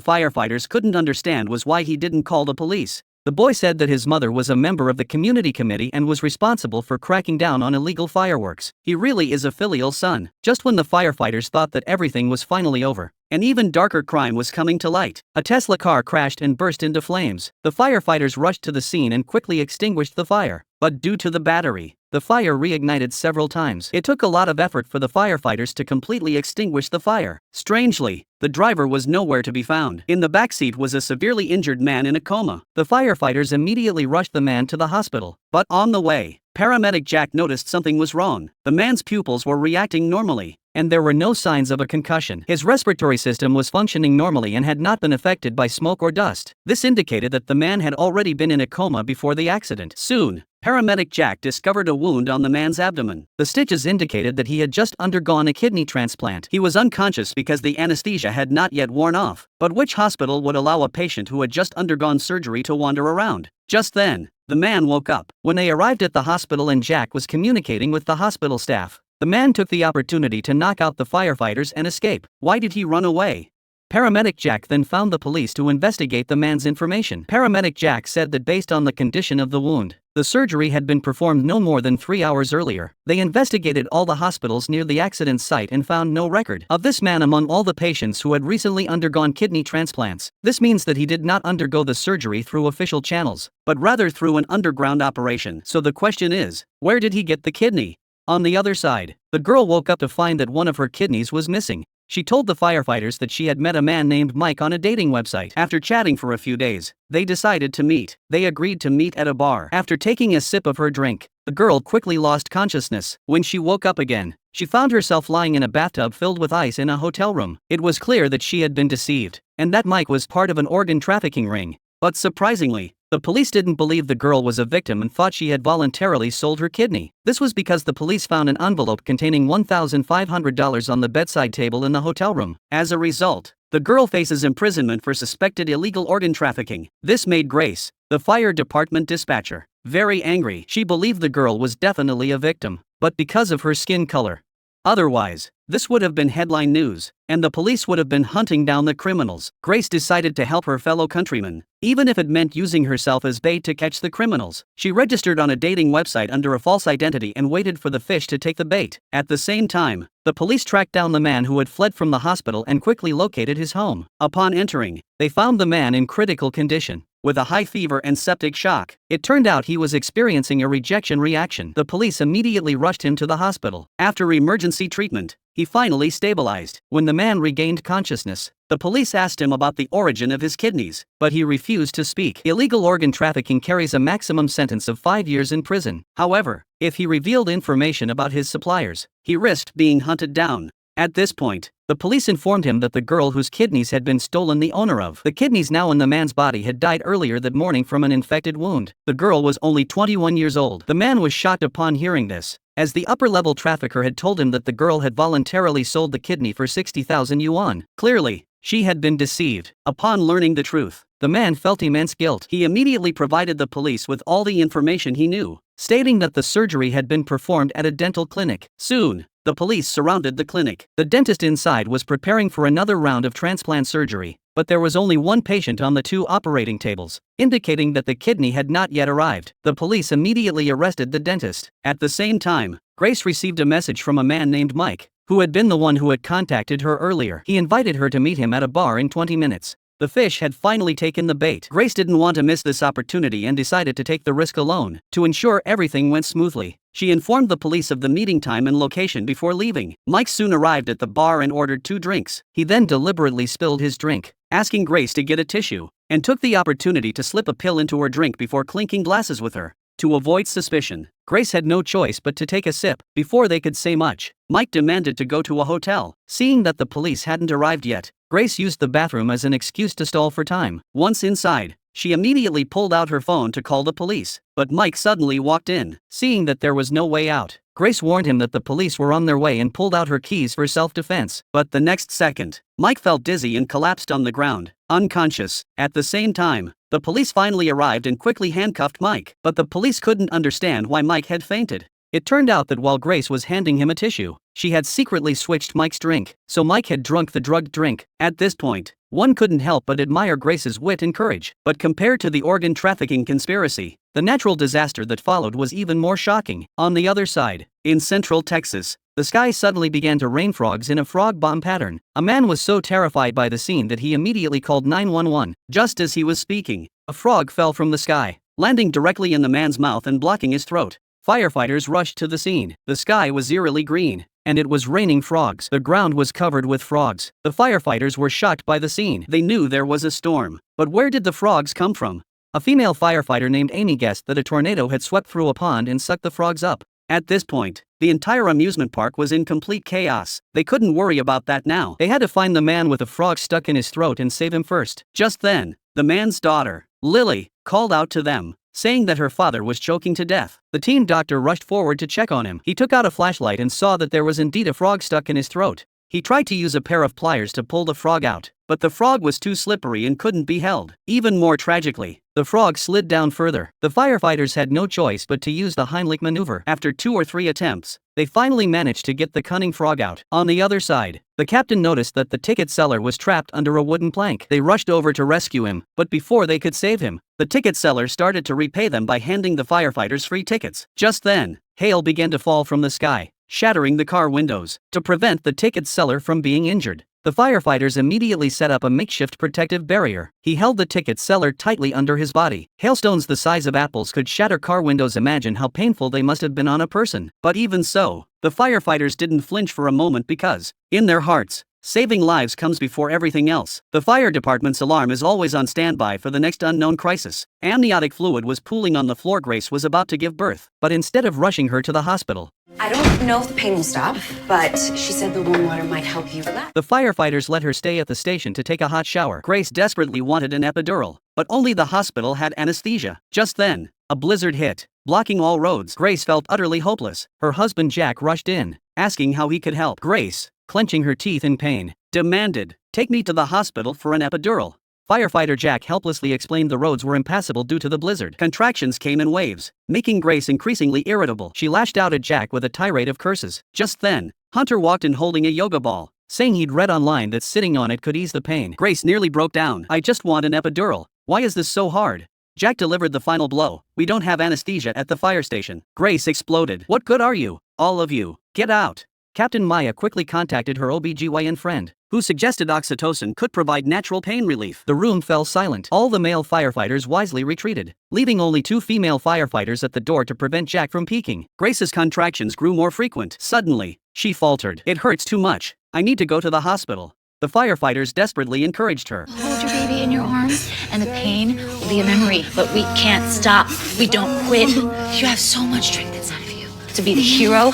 Speaker 8: firefighters couldn't understand was why he didn't call the police. The boy said that his mother was a member of the community committee and was responsible for cracking down on illegal fireworks. He really is a filial son. Just when the firefighters thought that everything was finally over, an even darker crime was coming to light. A Tesla car crashed and burst into flames. The firefighters rushed to the scene and quickly extinguished the fire. But due to the battery, the fire reignited several times. It took a lot of effort for the firefighters to completely extinguish the fire. Strangely, the driver was nowhere to be found. In the backseat was a severely injured man in a coma. The firefighters immediately rushed the man to the hospital. But on the way, paramedic Jack noticed something was wrong. The man's pupils were reacting normally, and there were no signs of a concussion. His respiratory system was functioning normally and had not been affected by smoke or dust. This indicated that the man had already been in a coma before the accident. Soon, paramedic Jack discovered a wound on the man's abdomen. The stitches indicated that he had just undergone a kidney transplant. He was unconscious because the anesthesia had not yet worn off. But which hospital would allow a patient who had just undergone surgery to wander around? Just then, the man woke up. When they arrived at the hospital and Jack was communicating with the hospital staff, the man took the opportunity to knock out the firefighters and escape. Why did he run away? Paramedic Jack then found the police to investigate the man's information. Paramedic Jack said that based on the condition of the wound, The surgery had been performed no more than 3 hours earlier. They investigated all the hospitals near the accident site and found no record of this man among all the patients who had recently undergone kidney transplants. This means that he did not undergo the surgery through official channels, but rather through an underground operation. So the question is, where did he get the kidney? On the other side, the girl woke up to find that one of her kidneys was missing. She told the firefighters that she had met a man named Mike on a dating website. After chatting for a few days, they decided to meet. They agreed to meet at a bar. After taking a sip of her drink, the girl quickly lost consciousness. When she woke up again, she found herself lying in a bathtub filled with ice in a hotel room. It was clear that she had been deceived, and that Mike was part of an organ trafficking ring. But surprisingly, the police didn't believe the girl was a victim and thought she had voluntarily sold her kidney. This was because the police found an envelope containing $1,500 on the bedside table in the hotel room. As a result, the girl faces imprisonment for suspected illegal organ trafficking. This made Grace, the fire department dispatcher, very angry. She believed the girl was definitely a victim, but because of her skin color. Otherwise, this would have been headline news, and the police would have been hunting down the criminals. Grace decided to help her fellow countrymen, even if it meant using herself as bait to catch the criminals. She registered on a dating website under a false identity and waited for the fish to take the bait. At the same time, the police tracked down the man who had fled from the hospital and quickly located his home. Upon entering, they found the man in critical condition, with a high fever and septic shock. It turned out he was experiencing a rejection reaction. The police immediately rushed him to the hospital. After emergency treatment, he finally stabilized. When the man regained consciousness, the police asked him about the origin of his kidneys, but he refused to speak. Illegal organ trafficking carries a maximum sentence of 5 years in prison. However, if he revealed information about his suppliers, he risked being hunted down. At this point, the police informed him that the girl whose kidneys had been stolen, the owner of the kidneys now in the man's body, had died earlier that morning from an infected wound. The girl was only 21 years old. The man was shocked upon hearing this, as the upper-level trafficker had told him that the girl had voluntarily sold the kidney for 60,000 yuan. Clearly, she had been deceived. Upon learning the truth, the man felt immense guilt. He immediately provided the police with all the information he knew, stating that the surgery had been performed at a dental clinic. Soon, the police surrounded the clinic. The dentist inside was preparing for another round of transplant surgery, but there was only one patient on the 2 operating tables, indicating that the kidney had not yet arrived. The police immediately arrested the dentist. At the same time, Grace received a message from a man named Mike, who had been the one who had contacted her earlier. He invited her to meet him at a bar in 20 minutes. The fish had finally taken the bait. Grace didn't want to miss this opportunity and decided to take the risk alone. To ensure everything went smoothly, she informed the police of the meeting time and location before leaving. Mike soon arrived at the bar and ordered 2 drinks. He then deliberately spilled his drink, asking Grace to get a tissue, and took the opportunity to slip a pill into her drink before clinking glasses with her. To avoid suspicion, Grace had no choice but to take a sip. Before they could say much, Mike demanded to go to a hotel. Seeing that the police hadn't arrived yet, Grace used the bathroom as an excuse to stall for time. Once inside, she immediately pulled out her phone to call the police, but Mike suddenly walked in. Seeing that there was no way out, Grace warned him that the police were on their way and pulled out her keys for self-defense. But the next second, Mike felt dizzy and collapsed on the ground, unconscious. At the same time, the police finally arrived and quickly handcuffed Mike. But the police couldn't understand why Mike had fainted. It turned out that while Grace was handing him a tissue, she had secretly switched Mike's drink, so Mike had drunk the drugged drink. At this point, one couldn't help but admire Grace's wit and courage. But compared to the organ trafficking conspiracy, the natural disaster that followed was even more shocking. On the other side, in central Texas, the sky suddenly began to rain frogs in a frog bomb pattern. A man was so terrified by the scene that he immediately called 911. Just as he was speaking, a frog fell from the sky, landing directly in the man's mouth and blocking his throat. Firefighters rushed to the scene. The sky was eerily green, and it was raining frogs. The ground was covered with frogs. The firefighters were shocked by the scene. They knew there was a storm, but where did the frogs come from? A female firefighter named Amy guessed that a tornado had swept through a pond and sucked the frogs up. At this point, the entire amusement park was in complete chaos. They couldn't worry about that now. They had to find the man with a frog stuck in his throat and save him first. Just then, the man's daughter, Lily, called out to them, saying that her father was choking to death. The team doctor rushed forward to check on him. He took out a flashlight and saw that there was indeed a frog stuck in his throat. He tried to use a pair of pliers to pull the frog out, but the frog was too slippery and couldn't be held. Even more tragically, the frog slid down further. The firefighters had no choice but to use the Heimlich maneuver. After 2 or 3 attempts, they finally managed to get the cunning frog out. On the other side, the captain noticed that the ticket seller was trapped under a wooden plank. They rushed over to rescue him, but before they could save him, the ticket seller started to repay them by handing the firefighters free tickets. Just then, hail began to fall from the sky, shattering the car windows. To prevent the ticket seller from being injured, the firefighters immediately set up a makeshift protective barrier. He held the ticket seller tightly under his body. Hailstones the size of apples could shatter car windows. Imagine how painful they must have been on a person. But even so, the firefighters didn't flinch for a moment because, in their hearts, saving lives comes before everything else. The fire department's alarm is always on standby for the next unknown crisis. Amniotic fluid was pooling on the floor. Grace was about to give birth, but instead of rushing her to the hospital,
Speaker 12: I don't know if the pain will stop, but she said the warm water might help you relax.
Speaker 8: The firefighters let her stay at the station to take a hot shower. Grace desperately wanted an epidural, but only the hospital had anesthesia. Just then, a blizzard hit, blocking all roads. Grace felt utterly hopeless. Her husband Jack rushed in, asking how he could help. Grace, clenching her teeth in pain, demanded, "Take me to the hospital for an epidural." Firefighter Jack helplessly explained the roads were impassable due to the blizzard. Contractions came in waves, making Grace increasingly irritable. She lashed out at Jack with a tirade of curses. Just then, Hunter walked in holding a yoga ball, saying he'd read online that sitting on it could ease the pain. Grace nearly broke down. "I just want an epidural. Why is this so hard?" Jack delivered the final blow. "We don't have anesthesia at the fire station." Grace exploded. "What good are you? All of you. Get out." Captain Maya quickly contacted her OBGYN friend, who suggested oxytocin could provide natural pain relief. The room fell silent. All the male firefighters wisely retreated, leaving only 2 female firefighters at the door to prevent Jack from peeking. Grace's contractions grew more frequent. Suddenly, she faltered. "It hurts too much. I need to go to the hospital." The firefighters desperately encouraged her.
Speaker 13: Hold your baby in your arms, and the pain will be a memory. But we can't stop. We don't quit. You have so much strength inside of you to be the hero.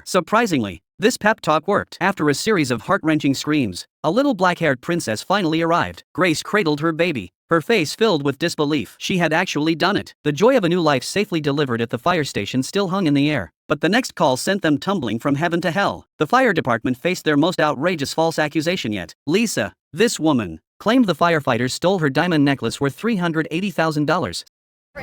Speaker 8: Surprisingly, this pep talk worked. After a series of heart-wrenching screams, a little black-haired princess finally arrived. Grace cradled her baby, her face filled with disbelief. She had actually done it. The joy of a new life safely delivered at the fire station still hung in the air. But the next call sent them tumbling from heaven to hell. The fire department faced their most outrageous false accusation yet. Lisa, this woman, claimed the firefighters stole her diamond necklace worth $380,000.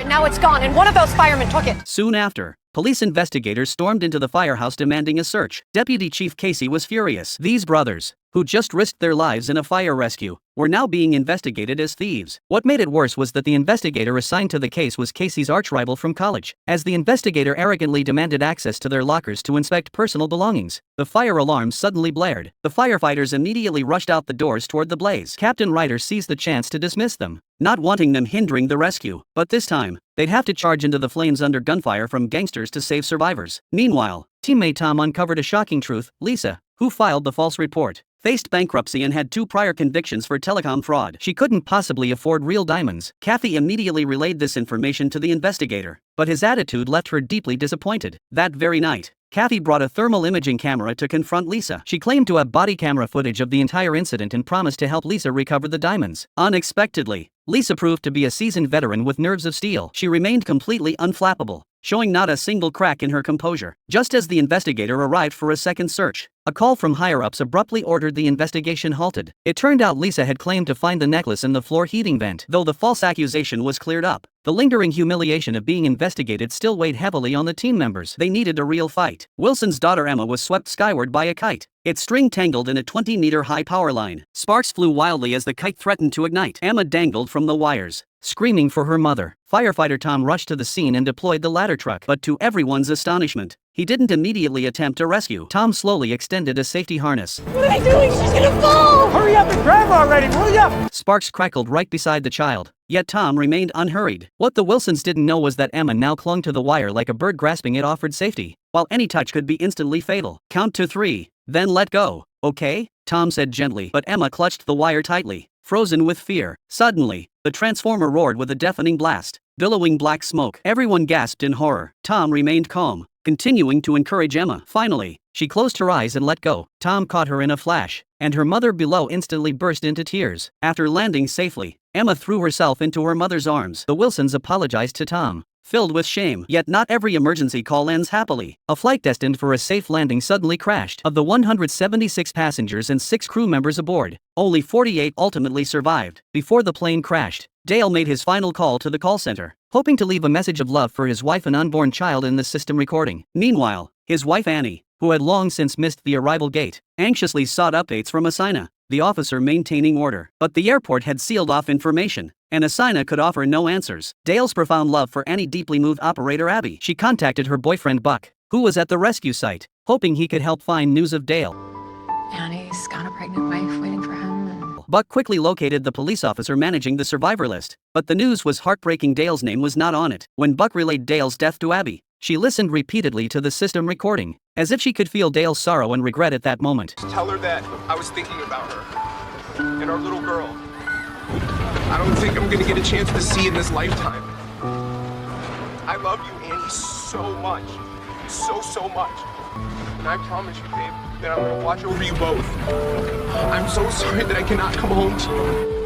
Speaker 14: Now it's gone, and one of those firemen took it.
Speaker 8: Soon after, police investigators stormed into the firehouse demanding a search. Deputy Chief Casey was furious. These brothers, who just risked their lives in a fire rescue, were now being investigated as thieves. What made it worse was that the investigator assigned to the case was Casey's archrival from college. As the investigator arrogantly demanded access to their lockers to inspect personal belongings, the fire alarm suddenly blared. The firefighters immediately rushed out the doors toward the blaze. Captain Ryder seized the chance to dismiss them, not wanting them hindering the rescue. But this time, they'd have to charge into the flames under gunfire from gangsters to save survivors. Meanwhile, teammate Tom uncovered a shocking truth. Lisa, who filed the false report, faced bankruptcy and had 2 prior convictions for telecom fraud. She couldn't possibly afford real diamonds. Kathy immediately relayed this information to the investigator, but his attitude left her deeply disappointed. That very night, Kathy brought a thermal imaging camera to confront Lisa. She claimed to have body camera footage of the entire incident and promised to help Lisa recover the diamonds. Unexpectedly, Lisa proved to be a seasoned veteran with nerves of steel. She remained completely unflappable, showing not a single crack in her composure. Just as the investigator arrived for a second search, a call from higher-ups abruptly ordered the investigation halted. It turned out Lisa had claimed to find the necklace in the floor heating vent. Though the false accusation was cleared up, the lingering humiliation of being investigated still weighed heavily on the team members. They needed a real fight. Wilson's daughter Emma was swept skyward by a kite. Its string tangled in a 20-meter high power line. Sparks flew wildly as the kite threatened to ignite. Emma dangled from the wires, screaming for her mother. Firefighter Tom rushed to the scene and deployed the ladder truck. But to everyone's astonishment, he didn't immediately attempt a rescue. Tom slowly extended a safety harness.
Speaker 14: What are they doing? She's gonna fall!
Speaker 10: Hurry up and grab her already, will ya?
Speaker 8: Sparks crackled right beside the child, yet Tom remained unhurried. What the Wilsons didn't know was that Emma now clung to the wire like a bird grasping it offered safety, while any touch could be instantly fatal. "Count to 3, then let go, okay?" Tom said gently, but Emma clutched the wire tightly, frozen with fear. Suddenly, the transformer roared with a deafening blast, billowing black smoke. Everyone gasped in horror. Tom remained calm, continuing to encourage Emma. Finally, she closed her eyes and let go. Tom caught her in a flash, and her mother below instantly burst into tears. After landing safely, Emma threw herself into her mother's arms. The Wilsons apologized to Tom, filled with shame. Yet not every emergency call ends happily. A flight destined for a safe landing suddenly crashed. Of the 176 passengers and 6 crew members aboard, only 48 ultimately survived. Before the plane crashed, Dale made his final call to the call center, hoping to leave a message of love for his wife and unborn child in the system recording. Meanwhile, his wife Annie, who had long since missed the arrival gate, anxiously sought updates from Asina, the officer maintaining order. But the airport had sealed off information, and Asina could offer no answers. Dale's profound love for Annie deeply moved operator Abby. She contacted her boyfriend Buck, who was at the rescue site, hoping he could help find news of Dale.
Speaker 9: Annie's got a pregnant wife waiting for him.
Speaker 8: Buck quickly located the police officer managing the survivor list, but the news was heartbreaking. Dale's name was not on it. When Buck relayed Dale's death to Abby, she listened repeatedly to the system recording, as if she could feel Dale's sorrow and regret at that moment.
Speaker 15: Tell her that I was thinking about her and our little girl. I don't think I'm gonna get a chance to see in this lifetime. I love you, Annie, so much. So much. And I promise you, babe, that I'm gonna watch over you both. I'm so sorry that I cannot come home to you.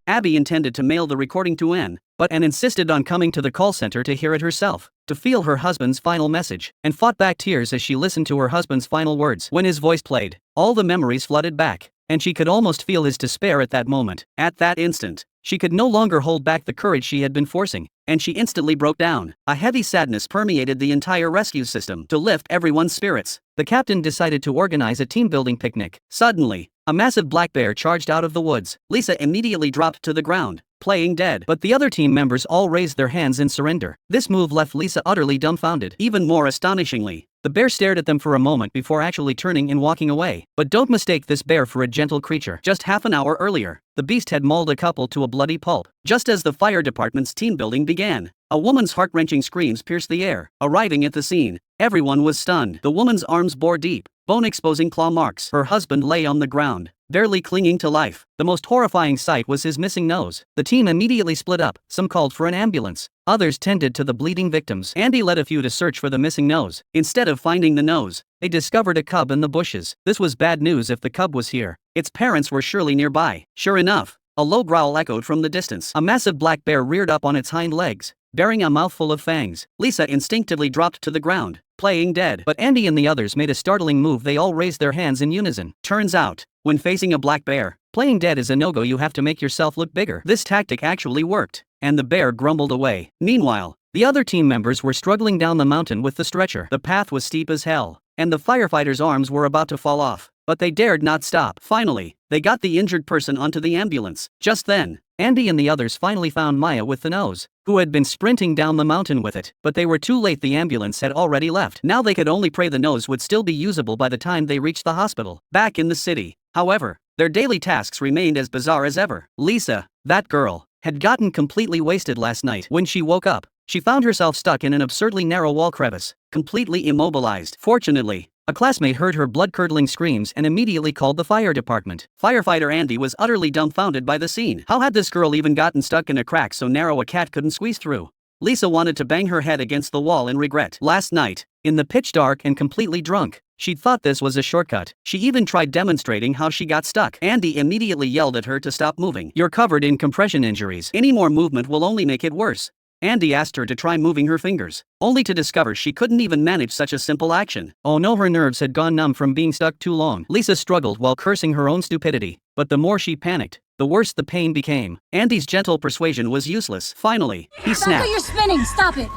Speaker 8: Abby intended to mail the recording to Anne, but Anne insisted on coming to the call center to hear it herself, to feel her husband's final message, and fought back tears as she listened to her husband's final words. When his voice played, all the memories flooded back, and she could almost feel his despair at that moment. At that instant, she could no longer hold back the courage she had been forcing, and she instantly broke down. A heavy sadness permeated the entire rescue system. To lift everyone's spirits, the captain decided to organize a team-building picnic. Suddenly, a massive black bear charged out of the woods. Lisa immediately dropped to the ground, playing dead. But the other team members all raised their hands in surrender. This move left Lisa utterly dumbfounded. Even more astonishingly, the bear stared at them for a moment before actually turning and walking away. But don't mistake this bear for a gentle creature. Just half an hour earlier, the beast had mauled a couple to a bloody pulp. Just as the fire department's team building began, a woman's heart-wrenching screams pierced the air. Arriving at the scene, everyone was stunned. The woman's arms bore deep, bone-exposing claw marks. Her husband lay on the ground, barely clinging to life. The most horrifying sight was his missing nose. The team immediately split up. Some called for an ambulance, others tended to the bleeding victims. Andy led a few to search for the missing nose. Instead of finding the nose, they discovered a cub in the bushes. This was bad news if the cub was here. Its parents were surely nearby. Sure enough, a low growl echoed from the distance. A massive black bear reared up on its hind legs, bearing a mouthful of fangs. Lisa instinctively dropped to the ground, playing dead. But Andy and the others made a startling move. They all raised their hands in unison. Turns out, when facing a black bear, playing dead is a no-go. You have to make yourself look bigger. This tactic actually worked, and the bear grumbled away. Meanwhile, the other team members were struggling down the mountain with the stretcher. The path was steep as hell, and the firefighters' arms were about to fall off, but they dared not stop. Finally, they got the injured person onto the ambulance. Just then, Andy and the others finally found Maya with the nose, who had been sprinting down the mountain with it. But they were too late. The ambulance had already left. Now they could only pray the nose would still be usable by the time they reached the hospital. Back in the city, however, their daily tasks remained as bizarre as ever. Lisa, that girl, had gotten completely wasted last night. When she woke up, she found herself stuck in an absurdly narrow wall crevice, completely immobilized. Fortunately, a classmate heard her blood-curdling screams and immediately called the fire department. Firefighter Andy was utterly dumbfounded by the scene. How had this girl even gotten stuck in a crack so narrow a cat couldn't squeeze through? Lisa wanted to bang her head against the wall in regret. Last night, in the pitch dark and completely drunk, she'd thought this was a shortcut. She even tried demonstrating how she got stuck. Andy immediately yelled at her to stop moving. "You're covered in compression injuries. Any more movement will only make it worse." Andy asked her to try moving her fingers, only to discover she couldn't even manage such a simple action. Oh no, her nerves had gone numb from being stuck too long. Lisa struggled while cursing her own stupidity, but the more she panicked, the worse the pain became. Andy's gentle persuasion was useless. Finally, he snapped.
Speaker 5: Stop, you're spinning! Stop it!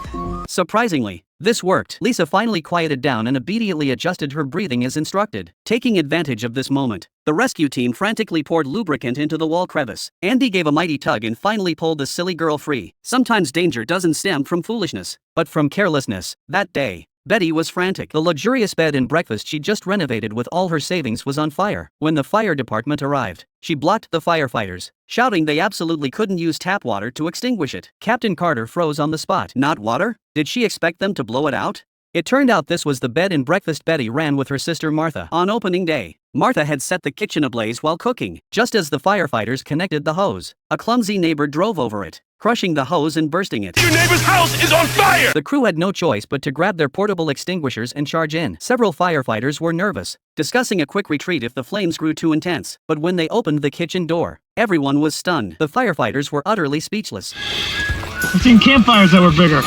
Speaker 8: Surprisingly, this worked. Lisa finally quieted down and obediently adjusted her breathing as instructed. Taking advantage of this moment, the rescue team frantically poured lubricant into the wall crevice. Andy gave a mighty tug and finally pulled the silly girl free. Sometimes danger doesn't stem from foolishness, but from carelessness. That day, Betty was frantic. The luxurious bed and breakfast she just renovated with all her savings was on fire. When the fire department arrived, she blocked the firefighters, shouting they absolutely couldn't use tap water to extinguish it. Captain Carter froze on the spot. Not water? Did she expect them to blow it out? It turned out this was the bed and breakfast Betty ran with her sister Martha. On opening day, Martha had set the kitchen ablaze while cooking. Just as the firefighters connected the hose, a clumsy neighbor drove over it, crushing the hose and bursting it.
Speaker 15: Your neighbor's house is on fire!
Speaker 8: The crew had no choice but to grab their portable extinguishers and charge in. Several firefighters were nervous, discussing a quick retreat if the flames grew too intense. But when they opened the kitchen door, everyone was stunned. The firefighters were utterly speechless.
Speaker 10: I've seen campfires that were bigger.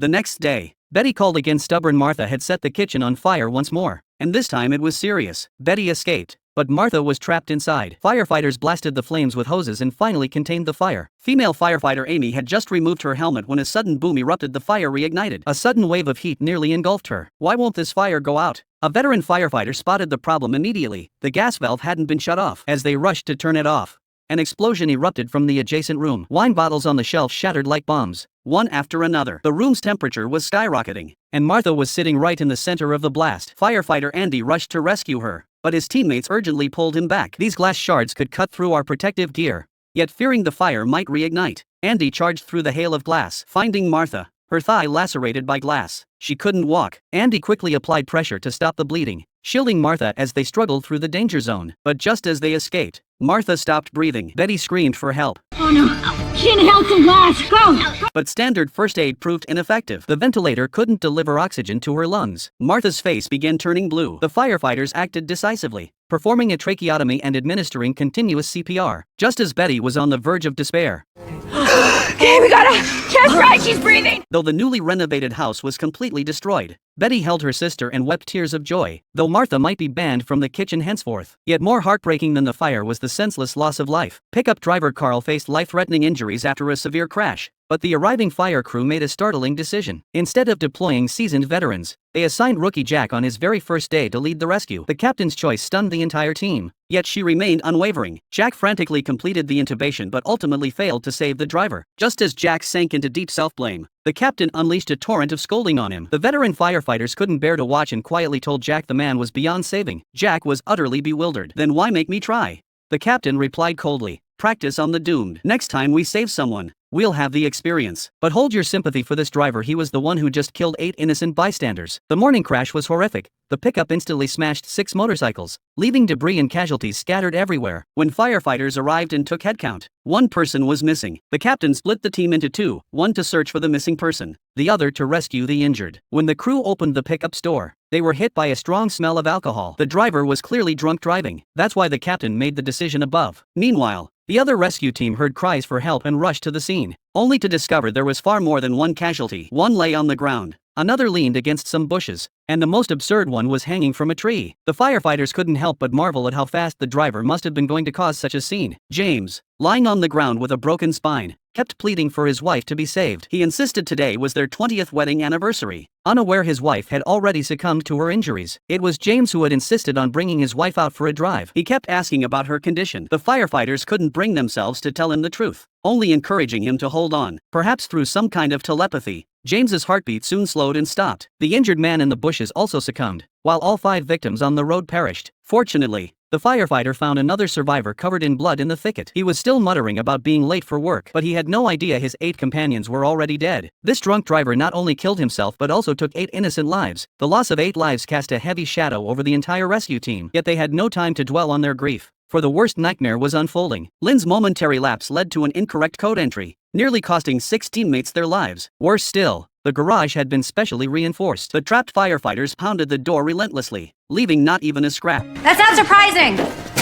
Speaker 8: The next day, Betty called again. Stubborn Martha had set the kitchen on fire once more, and this time it was serious. Betty escaped, but Martha was trapped inside. Firefighters blasted the flames with hoses and finally contained the fire. Female firefighter Amy had just removed her helmet when a sudden boom erupted. The fire reignited. A sudden wave of heat nearly engulfed her. Why won't this fire go out? A veteran firefighter spotted the problem immediately. The gas valve hadn't been shut off. As they rushed to turn it off, an explosion erupted from the adjacent room. Wine bottles on the shelf shattered like bombs, one after another. The room's temperature was skyrocketing, and Martha was sitting right in the center of the blast. Firefighter Andy rushed to rescue her, but his teammates urgently pulled him back. These glass shards could cut through our protective gear. Yet fearing the fire might reignite, Andy charged through the hail of glass, finding Martha, her thigh lacerated by glass. She couldn't walk. Andy quickly applied pressure to stop the bleeding, shielding Martha as they struggled through the danger zone. But just as they escaped, Martha stopped breathing. Betty screamed for help.
Speaker 14: Oh no, she inhaled some glass. Go!
Speaker 8: But standard first aid proved ineffective. The ventilator couldn't deliver oxygen to her lungs. Martha's face began turning blue. The firefighters acted decisively, performing a tracheotomy and administering continuous CPR, just as Betty was on the verge of despair.
Speaker 14: Okay, we got her. Chest right, she's breathing.
Speaker 8: Though the newly renovated house was completely destroyed, Betty held her sister and wept tears of joy. Though Martha might be banned from the kitchen henceforth, yet more heartbreaking than the fire was the senseless loss of life. Pickup driver Carl faced life-threatening injuries after a severe crash, but the arriving fire crew made a startling decision. Instead of deploying seasoned veterans, they assigned rookie Jack on his very first day to lead the rescue. The captain's choice stunned the entire team, yet she remained unwavering. Jack frantically completed the intubation but ultimately failed to save the driver. Just as Jack sank into deep self-blame, the captain unleashed a torrent of scolding on him. The veteran firefighters couldn't bear to watch and quietly told Jack the man was beyond saving. Jack was utterly bewildered. Then why make me try? The captain replied coldly. Practice on the doomed. Next time we save someone, we'll have the experience. But hold your sympathy for this driver. He was the one who just killed 8 innocent bystanders. The morning crash was horrific. The pickup instantly smashed 6 motorcycles, leaving debris and casualties scattered everywhere. When firefighters arrived and took headcount, 1 person was missing. The captain split the team into 2, one to search for the missing person, the other to rescue the injured. When the crew opened the pickup's door, they were hit by a strong smell of alcohol. The driver was clearly drunk driving. That's why the captain made the decision above. Meanwhile, the other rescue team heard cries for help and rushed to the scene, only to discover there was far more than 1 casualty. One lay on the ground, another leaned against some bushes, and the most absurd one was hanging from a tree. The firefighters couldn't help but marvel at how fast the driver must have been going to cause such a scene. James, lying on the ground with a broken spine, kept pleading for his wife to be saved. He insisted today was their 20th wedding anniversary, unaware his wife had already succumbed to her injuries. It was James who had insisted on bringing his wife out for a drive. He kept asking about her condition. The firefighters couldn't bring themselves to tell him the truth, only encouraging him to hold on. Perhaps through some kind of telepathy, James's heartbeat soon slowed and stopped. The injured man in the bushes also succumbed, while all 5 victims on the road perished. Fortunately, the firefighter found another survivor covered in blood in the thicket. He was still muttering about being late for work, but he had no idea his 8 companions were already dead. This drunk driver not only killed himself but also took 8 innocent lives. The loss of 8 lives cast a heavy shadow over the entire rescue team, yet they had no time to dwell on their grief, for the worst nightmare was unfolding. Lynn's momentary lapse led to an incorrect code entry, nearly costing 6 teammates their lives. Worse still, the garage had been specially reinforced. The trapped firefighters pounded the door relentlessly, leaving not even a scrap.
Speaker 14: That's not surprising.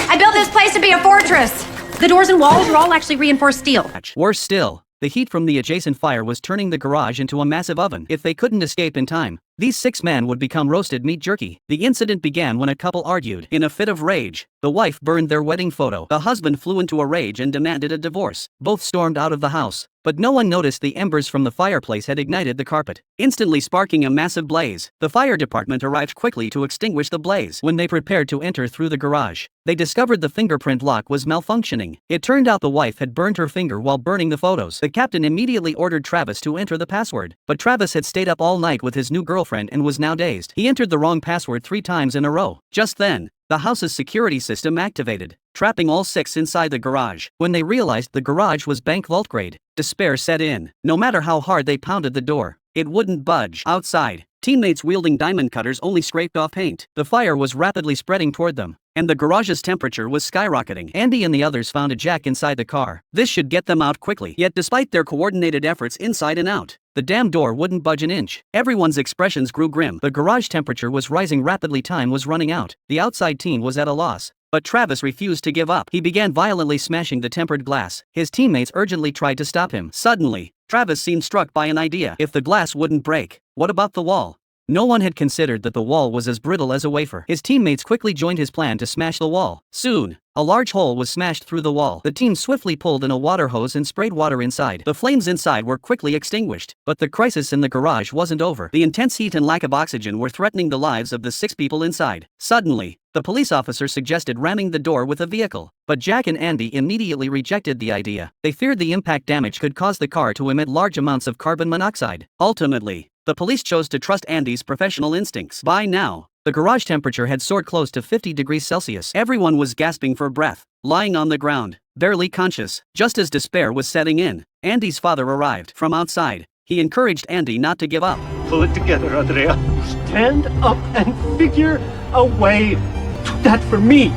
Speaker 14: I built this place to be a fortress. The doors and walls are all actually reinforced steel.
Speaker 8: Worse still, the heat from the adjacent fire was turning the garage into a massive oven. If they couldn't escape in time, these 6 men would become roasted meat jerky. The incident began when a couple argued. In a fit of rage, the wife burned their wedding photo. The husband flew into a rage and demanded a divorce. Both stormed out of the house, but no one noticed the embers from the fireplace had ignited the carpet, instantly sparking a massive blaze. The fire department arrived quickly to extinguish the blaze. When they prepared to enter through the garage, they discovered the fingerprint lock was malfunctioning. It turned out the wife had burned her finger while burning the photos. The captain immediately ordered Travis to enter the password, but Travis had stayed up all night with his new girlfriend and was now dazed. He entered the wrong password 3 times in a row. Just then, the house's security system activated, trapping all 6 inside the garage. When they realized the garage was bank vault grade, despair set in. No matter how hard they pounded the door, it wouldn't budge. Outside, teammates wielding diamond cutters only scraped off paint. The fire was rapidly spreading toward them, and the garage's temperature was skyrocketing. Andy and the others found a jack inside the car. This should get them out quickly. Yet despite their coordinated efforts inside and out, the damn door wouldn't budge an inch. Everyone's expressions grew grim. The garage temperature was rising rapidly. Time was running out. The outside team was at a loss. But Travis refused to give up. He began violently smashing the tempered glass. His teammates urgently tried to stop him. Suddenly, Travis seemed struck by an idea. If the glass wouldn't break, what about the wall? No one had considered that the wall was as brittle as a wafer. His teammates quickly joined his plan to smash the wall. Soon, a large hole was smashed through the wall. The team swiftly pulled in a water hose and sprayed water inside. The flames inside were quickly extinguished. But the crisis in the garage wasn't over. The intense heat and lack of oxygen were threatening the lives of the 6 people inside. Suddenly, the police officer suggested ramming the door with a vehicle. But Jack and Andy immediately rejected the idea. They feared the impact damage could cause the car to emit large amounts of carbon monoxide. Ultimately, the police chose to trust Andy's professional instincts. By now, the garage temperature had soared close to 50 degrees Celsius. Everyone was gasping for breath, lying on the ground, barely conscious. Just as despair was setting in, Andy's father arrived. From outside, he encouraged Andy not to give up.
Speaker 10: Pull it together, Andrea. Stand up and figure a way. Do that for me.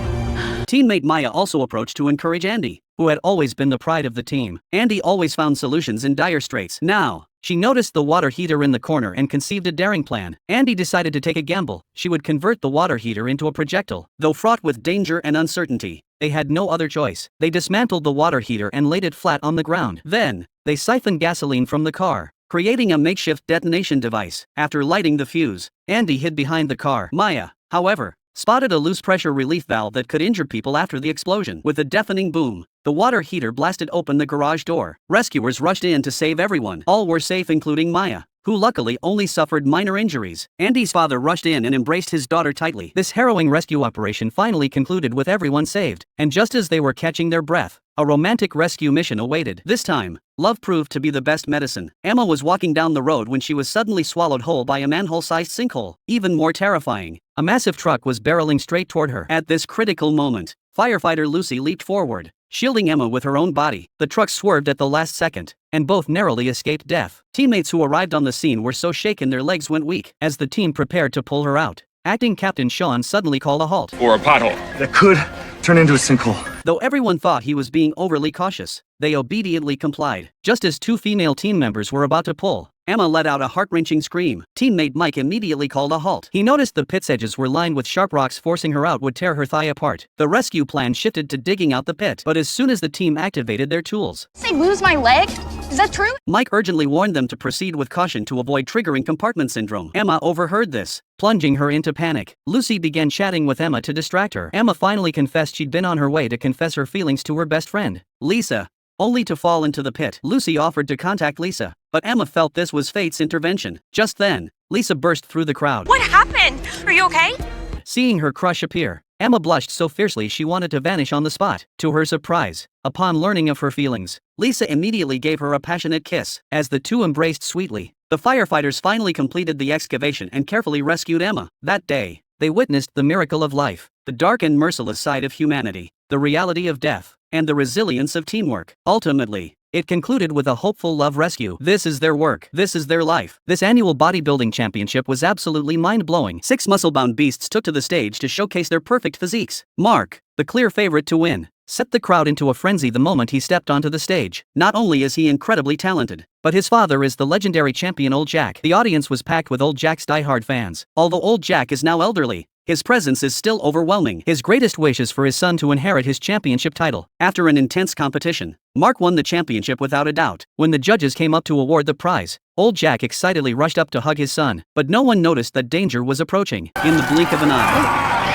Speaker 8: Teammate Maya also approached to encourage Andy, who had always been the pride of the team. Andy always found solutions in dire straits. Now, she noticed the water heater in the corner and conceived a daring plan. Andy decided to take a gamble. She would convert the water heater into a projectile. Though fraught with danger and uncertainty, they had no other choice. They dismantled the water heater and laid it flat on the ground. Then, they siphoned gasoline from the car, creating a makeshift detonation device. After lighting the fuse, Andy hid behind the car. Maya, however, spotted a loose pressure relief valve that could injure people after the explosion. With a deafening boom, the water heater blasted open the garage door. Rescuers rushed in to save everyone. All were safe, including Maya, who luckily only suffered minor injuries. Andy's father rushed in and embraced his daughter tightly. This harrowing rescue operation finally concluded with everyone saved. And just as they were catching their breath, a romantic rescue mission awaited. This time, love proved to be the best medicine. Emma was walking down the road when she was suddenly swallowed whole by a manhole-sized sinkhole. Even more terrifying, a massive truck was barreling straight toward her. At this critical moment, firefighter Lucy leaped forward, shielding Emma with her own body. The truck swerved at the last second, and both narrowly escaped death. Teammates who arrived on the scene were so shaken their legs went weak. As the team prepared to pull her out, acting Captain Sean suddenly called a halt.
Speaker 4: Or a pothole.
Speaker 10: That could turn into a sinkhole.
Speaker 8: Though everyone thought he was being overly cautious, they obediently complied. Just as 2 female team members were about to pull, Emma let out a heart-wrenching scream. Teammate Mike immediately called a halt. He noticed the pit's edges were lined with sharp rocks. Forcing her out would tear her thigh apart. The rescue plan shifted to digging out the pit. But as soon as the team activated their tools,
Speaker 5: Say lose my leg? Is that true?
Speaker 8: Mike urgently warned them to proceed with caution to avoid triggering compartment syndrome. Emma overheard this, plunging her into panic. Lucy began chatting with Emma to distract her. Emma finally confessed she'd been on her way to confess her feelings to her best friend, Lisa, only to fall into the pit. Lucy offered to contact Lisa, but Emma felt this was fate's intervention. Just then, Lisa burst through the crowd.
Speaker 14: What happened? Are you okay?
Speaker 8: Seeing her crush appear, Emma blushed so fiercely she wanted to vanish on the spot. To her surprise, upon learning of her feelings, Lisa immediately gave her a passionate kiss. As the two embraced sweetly, the firefighters finally completed the excavation and carefully rescued Emma. That day, they witnessed the miracle of life, the dark and merciless side of humanity, the reality of death, and the resilience of teamwork. Ultimately, it concluded with a hopeful love rescue. This is their work. This is their life. This annual bodybuilding championship was absolutely mind-blowing. 6 muscle-bound beasts took to the stage to showcase their perfect physiques. Mark, the clear favorite to win, set the crowd into a frenzy the moment he stepped onto the stage. Not only is he incredibly talented, but his father is the legendary champion Old Jack. The audience was packed with Old Jack's diehard fans. Although Old Jack is now elderly, his presence is still overwhelming. His greatest wish is for his son to inherit his championship title. After an intense competition, Mark won the championship without a doubt. When the judges came up to award the prize, Old Jack excitedly rushed up to hug his son, but no one noticed that danger was approaching. In the blink of an eye,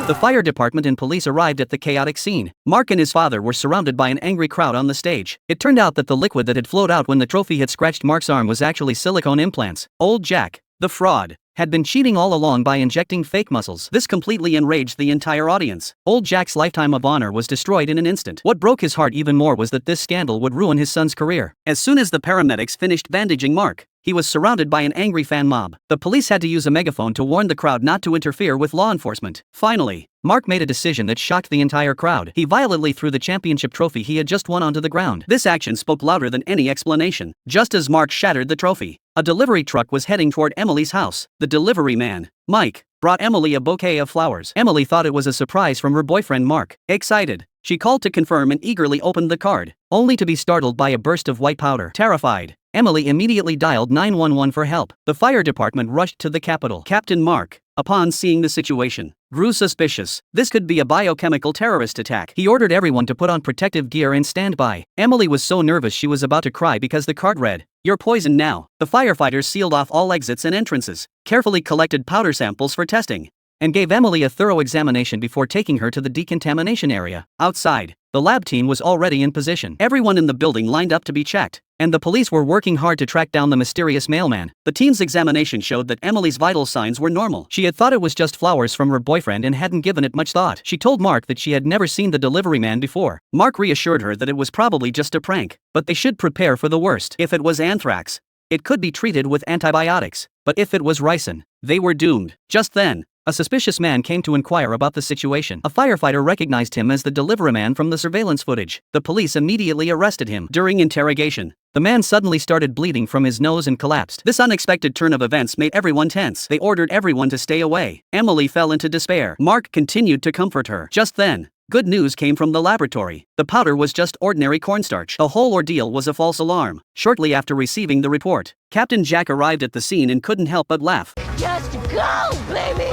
Speaker 8: the fire department and police arrived at the chaotic scene. Mark and his father were surrounded by an angry crowd on the stage. It turned out that the liquid that had flowed out when the trophy had scratched Mark's arm was actually silicone implants. Old Jack, the fraud, had been cheating all along by injecting fake muscles. This completely enraged the entire audience. Old Jack's lifetime of honor was destroyed in an instant. What broke his heart even more was that this scandal would ruin his son's career. As soon as the paramedics finished bandaging Mark, he was surrounded by an angry fan mob. The police had to use a megaphone to warn the crowd not to interfere with law enforcement. Finally, Mark made a decision that shocked the entire crowd. He violently threw the championship trophy he had just won onto the ground. This action spoke louder than any explanation. Just as Mark shattered the trophy, a delivery truck was heading toward Emily's house. The delivery man, Mike, brought Emily a bouquet of flowers. Emily thought it was a surprise from her boyfriend Mark. Excited, she called to confirm and eagerly opened the card, only to be startled by a burst of white powder. Terrified, Emily immediately dialed 911 for help. The fire department rushed to the Capitol. Captain Mark, upon seeing the situation, grew suspicious. This could be a biochemical terrorist attack. He ordered everyone to put on protective gear and stand by. Emily was so nervous she was about to cry because the card read, "You're poisoned now." The firefighters sealed off all exits and entrances, carefully collected powder samples for testing, and gave Emily a thorough examination before taking her to the decontamination area. Outside, the lab team was already in position. Everyone in the building lined up to be checked, and the police were working hard to track down the mysterious mailman. The team's examination showed that Emily's vital signs were normal. She had thought it was just flowers from her boyfriend and hadn't given it much thought. She told Mark that she had never seen the delivery man before. Mark reassured her that it was probably just a prank, but they should prepare for the worst. If it was anthrax, it could be treated with antibiotics, but if it was ricin, they were doomed. Just then, a suspicious man came to inquire about the situation. A firefighter recognized him as the delivery man from the surveillance footage. The police immediately arrested him. During interrogation, the man suddenly started bleeding from his nose and collapsed. This unexpected turn of events made everyone tense. They ordered everyone to stay away. Emily fell into despair. Mark continued to comfort her. Just then, good news came from the laboratory. The powder was just ordinary cornstarch. The whole ordeal was a false alarm. Shortly after receiving the report, Captain Jack arrived at the scene and couldn't help but laugh.
Speaker 16: Just go, baby!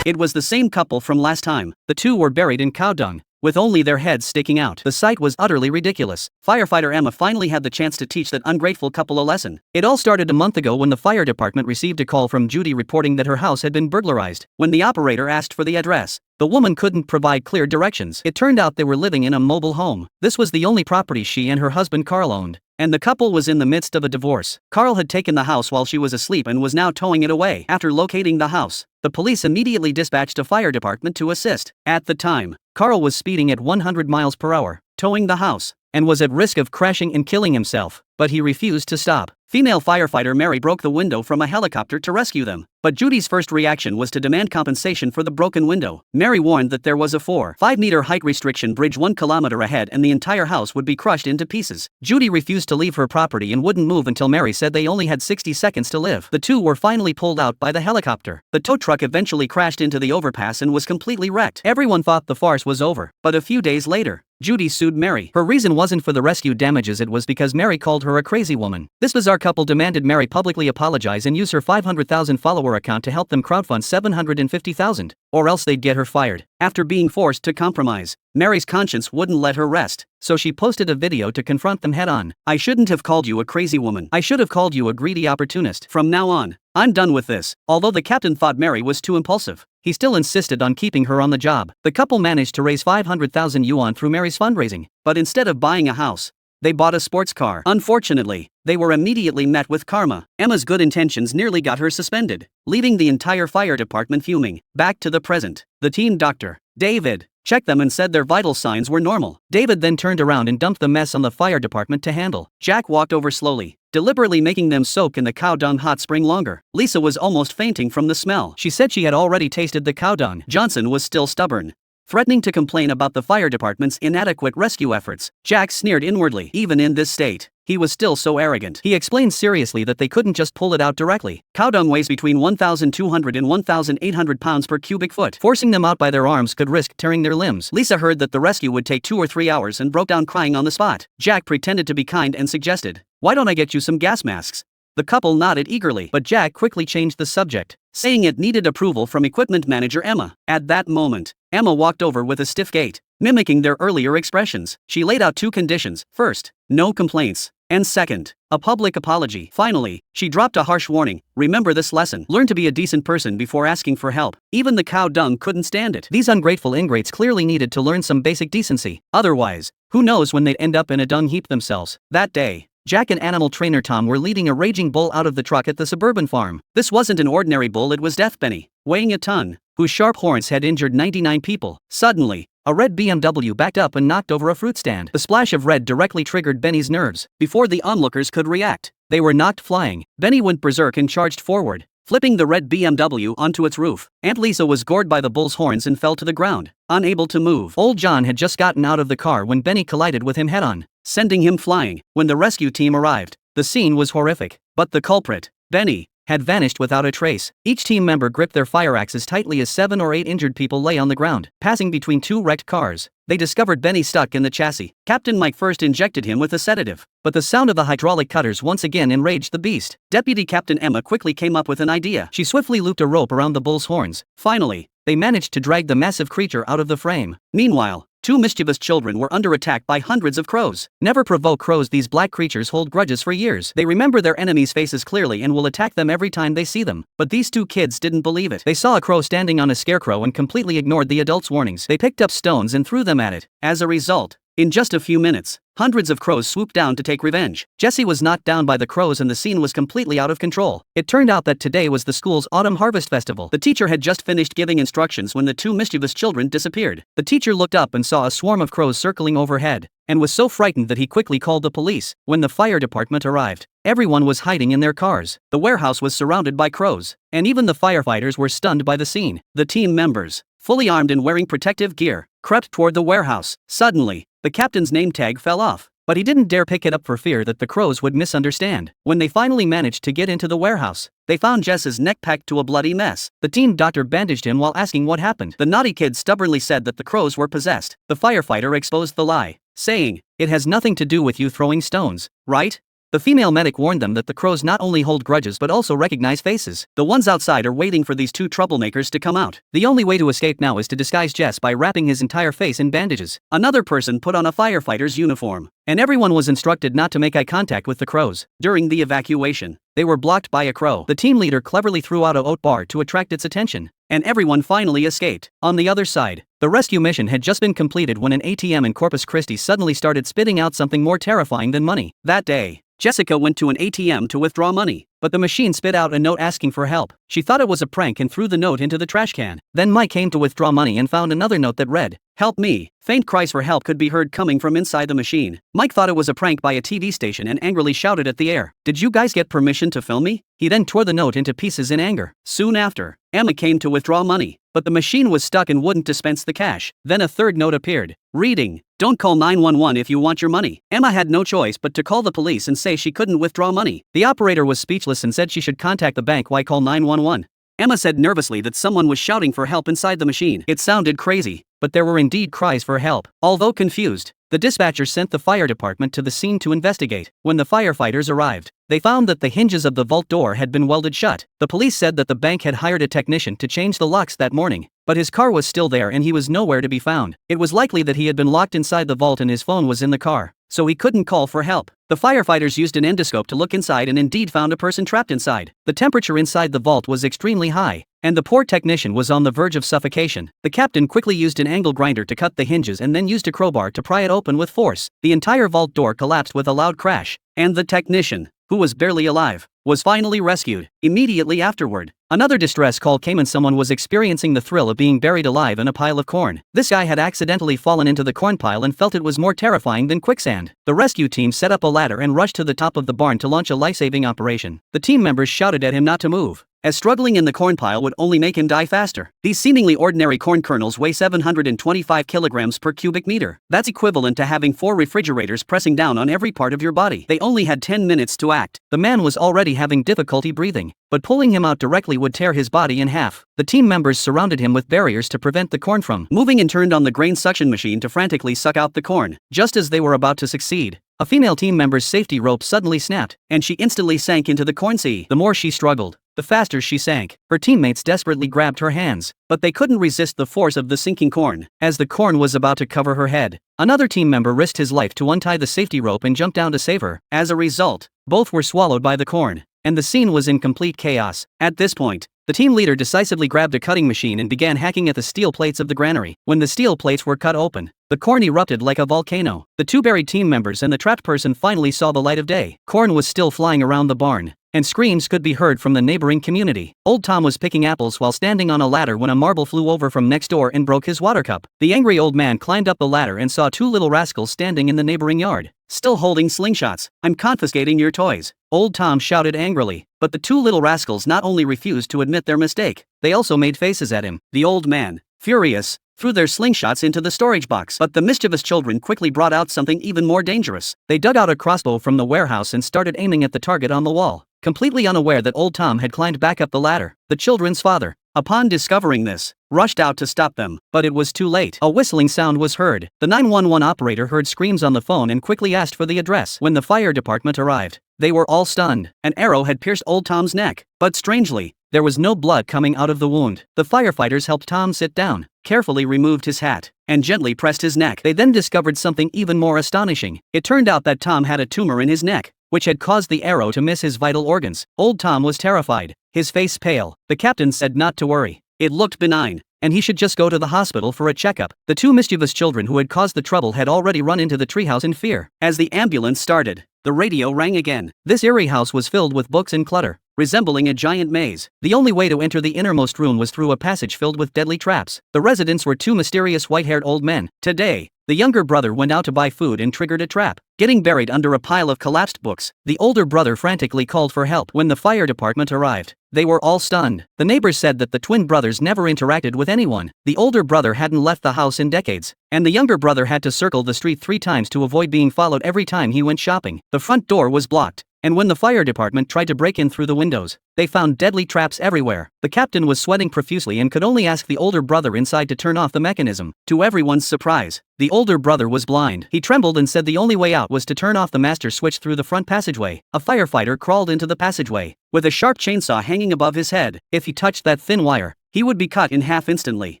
Speaker 8: It was the same couple from last time. The two were buried in cow dung, with only their heads sticking out. The sight was utterly ridiculous. Firefighter Emma finally had the chance to teach that ungrateful couple a lesson. It all started a month ago when the fire department received a call from Judy reporting that her house had been burglarized. When the operator asked for the address, the woman couldn't provide clear directions. It turned out they were living in a mobile home. This was the only property she and her husband Carl owned, and the couple was in the midst of a divorce. Carl had taken the house while she was asleep and was now towing it away. After locating the house, the police immediately dispatched a fire department to assist. At the time, Carl was speeding at 100 miles per hour, towing the house, and was at risk of crashing and killing himself, but he refused to stop. Female firefighter Mary broke the window from a helicopter to rescue them, but Judy's first reaction was to demand compensation for the broken window. Mary warned that there was a 4.5-meter height restriction bridge 1 kilometer ahead and the entire house would be crushed into pieces. Judy refused to leave her property and wouldn't move until Mary said they only had 60 seconds to live. The two were finally pulled out by the helicopter. The tow truck eventually crashed into the overpass and was completely wrecked. Everyone thought the farce was over, but a few days later, Judy sued Mary. Her reason wasn't for the rescue damages, it was because Mary called her a crazy woman. This bizarre couple demanded Mary publicly apologize and use her 500,000 follower account to help them crowdfund 750,000, or else they'd get her fired. After being forced to compromise, Mary's conscience wouldn't let her rest, so she posted a video to confront them head on. "I shouldn't have called you a crazy woman. I should have called you a greedy opportunist. From now on, I'm done with this." Although the captain thought Mary was too impulsive, he still insisted on keeping her on the job. The couple managed to raise 500,000 yuan through Mary's fundraising, but instead of buying a house, they bought a sports car. Unfortunately, they were immediately met with karma. Emma's good intentions nearly got her suspended, leaving the entire fire department fuming. Back to the present. The team doctor, David, checked them and said their vital signs were normal. David then turned around and dumped the mess on the fire department to handle. Jack walked over slowly, deliberately making them soak in the cow dung hot spring longer. Lisa was almost fainting from the smell. She said she had already tasted the cow dung. Johnson was still stubborn, threatening to complain about the fire department's inadequate rescue efforts. Jack sneered inwardly. Even in this state, he was still so arrogant. He explained seriously that they couldn't just pull it out directly. Cow dung weighs between 1,200 and 1,800 pounds per cubic foot. Forcing them out by their arms could risk tearing their limbs. Lisa heard that the rescue would take 2 or 3 hours and broke down crying on the spot. Jack pretended to be kind and suggested, "Why don't I get you some gas masks?" The couple nodded eagerly, but Jack quickly changed the subject, saying it needed approval from equipment manager Emma. At that moment, Emma walked over with a stiff gait, mimicking their earlier expressions. She laid out 2 conditions. First, no complaints, and second, a public apology. Finally, she dropped a harsh warning. "Remember this lesson. Learn to be a decent person before asking for help." Even the cow dung couldn't stand it. These ungrateful ingrates clearly needed to learn some basic decency. Otherwise, who knows when they'd end up in a dung heap themselves. That day, Jack and animal trainer Tom were leading a raging bull out of the truck at the suburban farm. This wasn't an ordinary bull, it was Death Benny, weighing a ton, whose sharp horns had injured 99 people. Suddenly, a red BMW backed up and knocked over a fruit stand. The splash of red directly triggered Benny's nerves. Before the onlookers could react, they were knocked flying. Benny went berserk and charged forward, flipping the red BMW onto its roof. Aunt Lisa was gored by the bull's horns and fell to the ground, unable to move. Old John had just gotten out of the car when Benny collided with him head-on, sending him flying. When the rescue team arrived, the The scene was horrific, but the culprit, Benny, had vanished without a trace. Each team member gripped their fire axes tightly as 7 or 8 injured people lay on the ground. Passing between 2 wrecked cars, they discovered Benny stuck in the chassis. Captain Mike first injected him with a sedative, but the sound of the hydraulic cutters once again enraged the beast. Deputy Captain Emma quickly came up with an idea. She swiftly looped a rope around the bull's horns. Finally, they managed to drag the massive creature out of the frame. Meanwhile, 2 mischievous children were under attack by hundreds of crows. Never provoke crows. These black creatures hold grudges for years. They remember their enemies' faces clearly and will attack them every time they see them. But these 2 kids didn't believe it. They saw a crow standing on a scarecrow and completely ignored the adults' warnings. They picked up stones and threw them at it. As a result, in just a few minutes, hundreds of crows swooped down to take revenge. Jessie was knocked down by the crows and the scene was completely out of control. It turned out that today was the school's autumn harvest festival. The teacher had just finished giving instructions when the 2 mischievous children disappeared. The teacher looked up and saw a swarm of crows circling overhead, and was so frightened that he quickly called the police. When the fire department arrived, everyone was hiding in their cars. The warehouse was surrounded by crows, and even the firefighters were stunned by the scene. The team members, fully armed and wearing protective gear, crept toward the warehouse. Suddenly, the captain's name tag fell off, but he didn't dare pick it up for fear that the crows would misunderstand. When they finally managed to get into the warehouse, they found Jess's neck packed to a bloody mess. The team doctor bandaged him while asking what happened. The naughty kid stubbornly said that the crows were possessed. The firefighter exposed the lie, saying, "It has nothing to do with you throwing stones, right?" The female medic warned them that the crows not only hold grudges but also recognize faces. The ones outside are waiting for these 2 troublemakers to come out. The only way to escape now is to disguise Jess by wrapping his entire face in bandages. Another person put on a firefighter's uniform, and everyone was instructed not to make eye contact with the crows. During the evacuation, they were blocked by a crow. The team leader cleverly threw out a oat bar to attract its attention, and everyone finally escaped. On the other side, the rescue mission had just been completed when an ATM in Corpus Christi suddenly started spitting out something more terrifying than money. That day, Jessica went to an ATM to withdraw money, but the machine spit out a note asking for help. She thought it was a prank and threw the note into the trash can. Then Mike came to withdraw money and found another note that read, "Help me." Faint cries for help could be heard coming from inside the machine. Mike thought it was a prank by a TV station and angrily shouted at the air, "Did you guys get permission to film me?" He then tore the note into pieces in anger. Soon after, Emma came to withdraw money, but the machine was stuck and wouldn't dispense the cash. Then a third note appeared, reading, "Don't call 911 if you want your money." Emma had no choice but to call the police and say she couldn't withdraw money. The operator was speechless and said she should contact the bank. Why call 911? Emma said nervously that someone was shouting for help inside the machine. It sounded crazy, but there were indeed cries for help. Although confused, the dispatcher sent the fire department to the scene to investigate. When the firefighters arrived, they found that the hinges of the vault door had been welded shut. The police said that the bank had hired a technician to change the locks that morning, but his car was still there and he was nowhere to be found. It was likely that he had been locked inside the vault and his phone was in the car, so he couldn't call for help. The firefighters used an endoscope to look inside and indeed found a person trapped inside. The temperature inside the vault was extremely high, and the poor technician was on the verge of suffocation. The captain quickly used an angle grinder to cut the hinges and then used a crowbar to pry it open with force. The entire vault door collapsed with a loud crash, and the technician, who was barely alive, was finally rescued. Immediately afterward, another distress call came and someone was experiencing the thrill of being buried alive in a pile of corn. This guy had accidentally fallen into the corn pile and felt it was more terrifying than quicksand. The rescue team set up a ladder and rushed to the top of the barn to launch a life-saving operation. The team members shouted at him not to move, as struggling in the corn pile would only make him die faster. These seemingly ordinary corn kernels weigh 725 kilograms per cubic meter. That's equivalent to having 4 refrigerators pressing down on every part of your body. They only had 10 minutes to act. The man was already having difficulty breathing, but pulling him out directly would tear his body in half. The team members surrounded him with barriers to prevent the corn from moving and turned on the grain suction machine to frantically suck out the corn. Just as they were about to succeed, a female team member's safety rope suddenly snapped, and she instantly sank into the corn sea. The more she struggled, the faster she sank. Her teammates desperately grabbed her hands, but they couldn't resist the force of the sinking corn. As the corn was about to cover her head, another team member risked his life to untie the safety rope and jump down to save her. As a result, both were swallowed by the corn, and the scene was in complete chaos. At this point, the team leader decisively grabbed a cutting machine and began hacking at the steel plates of the granary. When the steel plates were cut open, the corn erupted like a volcano. The 2 buried team members and the trapped person finally saw the light of day. Corn was still flying around the barn, and screams could be heard from the neighboring community. Old Tom was picking apples while standing on a ladder when a marble flew over from next door and broke his water cup. The angry old man climbed up the ladder and saw 2 little rascals standing in the neighboring yard, still holding slingshots. "I'm confiscating your toys," Old Tom shouted angrily. But the 2 little rascals not only refused to admit their mistake, they also made faces at him. The old man, furious, threw their slingshots into the storage box. But the mischievous children quickly brought out something even more dangerous. They dug out a crossbow from the warehouse and started aiming at the target on the wall, completely unaware that old Tom had climbed back up the ladder. The children's father, upon discovering this, rushed out to stop them, but it was too late. A whistling sound was heard. The 911 operator heard screams on the phone and quickly asked for the address. When the fire department arrived, they were all stunned. An arrow had pierced old Tom's neck, but strangely, there was no blood coming out of the wound. The firefighters helped Tom sit down, carefully removed his hat, and gently pressed his neck. They then discovered something even more astonishing. It turned out that Tom had a tumor in his neck, which had caused the arrow to miss his vital organs. Old Tom was terrified, his face pale. The captain said not to worry. It looked benign, and he should just go to the hospital for a checkup. The two mischievous children who had caused the trouble had already run into the treehouse in fear. As the ambulance started, the radio rang again. This eerie house was filled with books and clutter, resembling a giant maze. The only way to enter the innermost room was through a passage filled with deadly traps. The residents were two mysterious white-haired old men. Today, the younger brother went out to buy food and triggered a trap, getting buried under a pile of collapsed books. The older brother frantically called for help. When the fire department arrived, they were all stunned. The neighbors said that the twin brothers never interacted with anyone. The older brother hadn't left the house in decades, and the younger brother had to circle the street 3 times to avoid being followed every time he went shopping. The front door was blocked, and when the fire department tried to break in through the windows, they found deadly traps everywhere. The captain was sweating profusely and could only ask the older brother inside to turn off the mechanism. To everyone's surprise, the older brother was blind. He trembled and said the only way out was to turn off the master switch through the front passageway. A firefighter crawled into the passageway, with a sharp chainsaw hanging above his head. If he touched that thin wire, he would be cut in half instantly.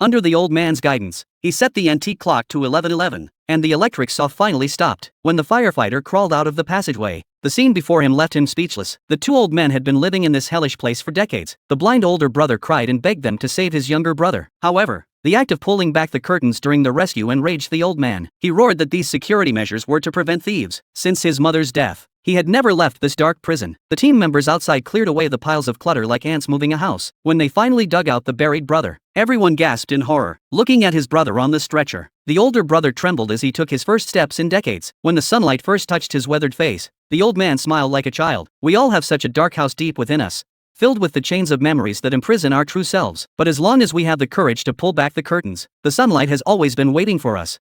Speaker 8: Under the old man's guidance, he set the antique clock to 11:11, and the electric saw finally stopped. When the firefighter crawled out of the passageway, the scene before him left him speechless. The two old men had been living in this hellish place for decades. The blind older brother cried and begged them to save his younger brother. However, the act of pulling back the curtains during the rescue enraged the old man. He roared that these security measures were to prevent thieves. Since his mother's death, he had never left this dark prison. The team members outside cleared away the piles of clutter like ants moving a house. When they finally dug out the buried brother, everyone gasped in horror, looking at his brother on the stretcher. The older brother trembled as he took his first steps in decades. When the sunlight first touched his weathered face, the old man smiled like a child. We all have such a dark house deep within us, filled with the chains of memories that imprison our true selves. But as long as we have the courage to pull back the curtains, the sunlight has always been waiting for us.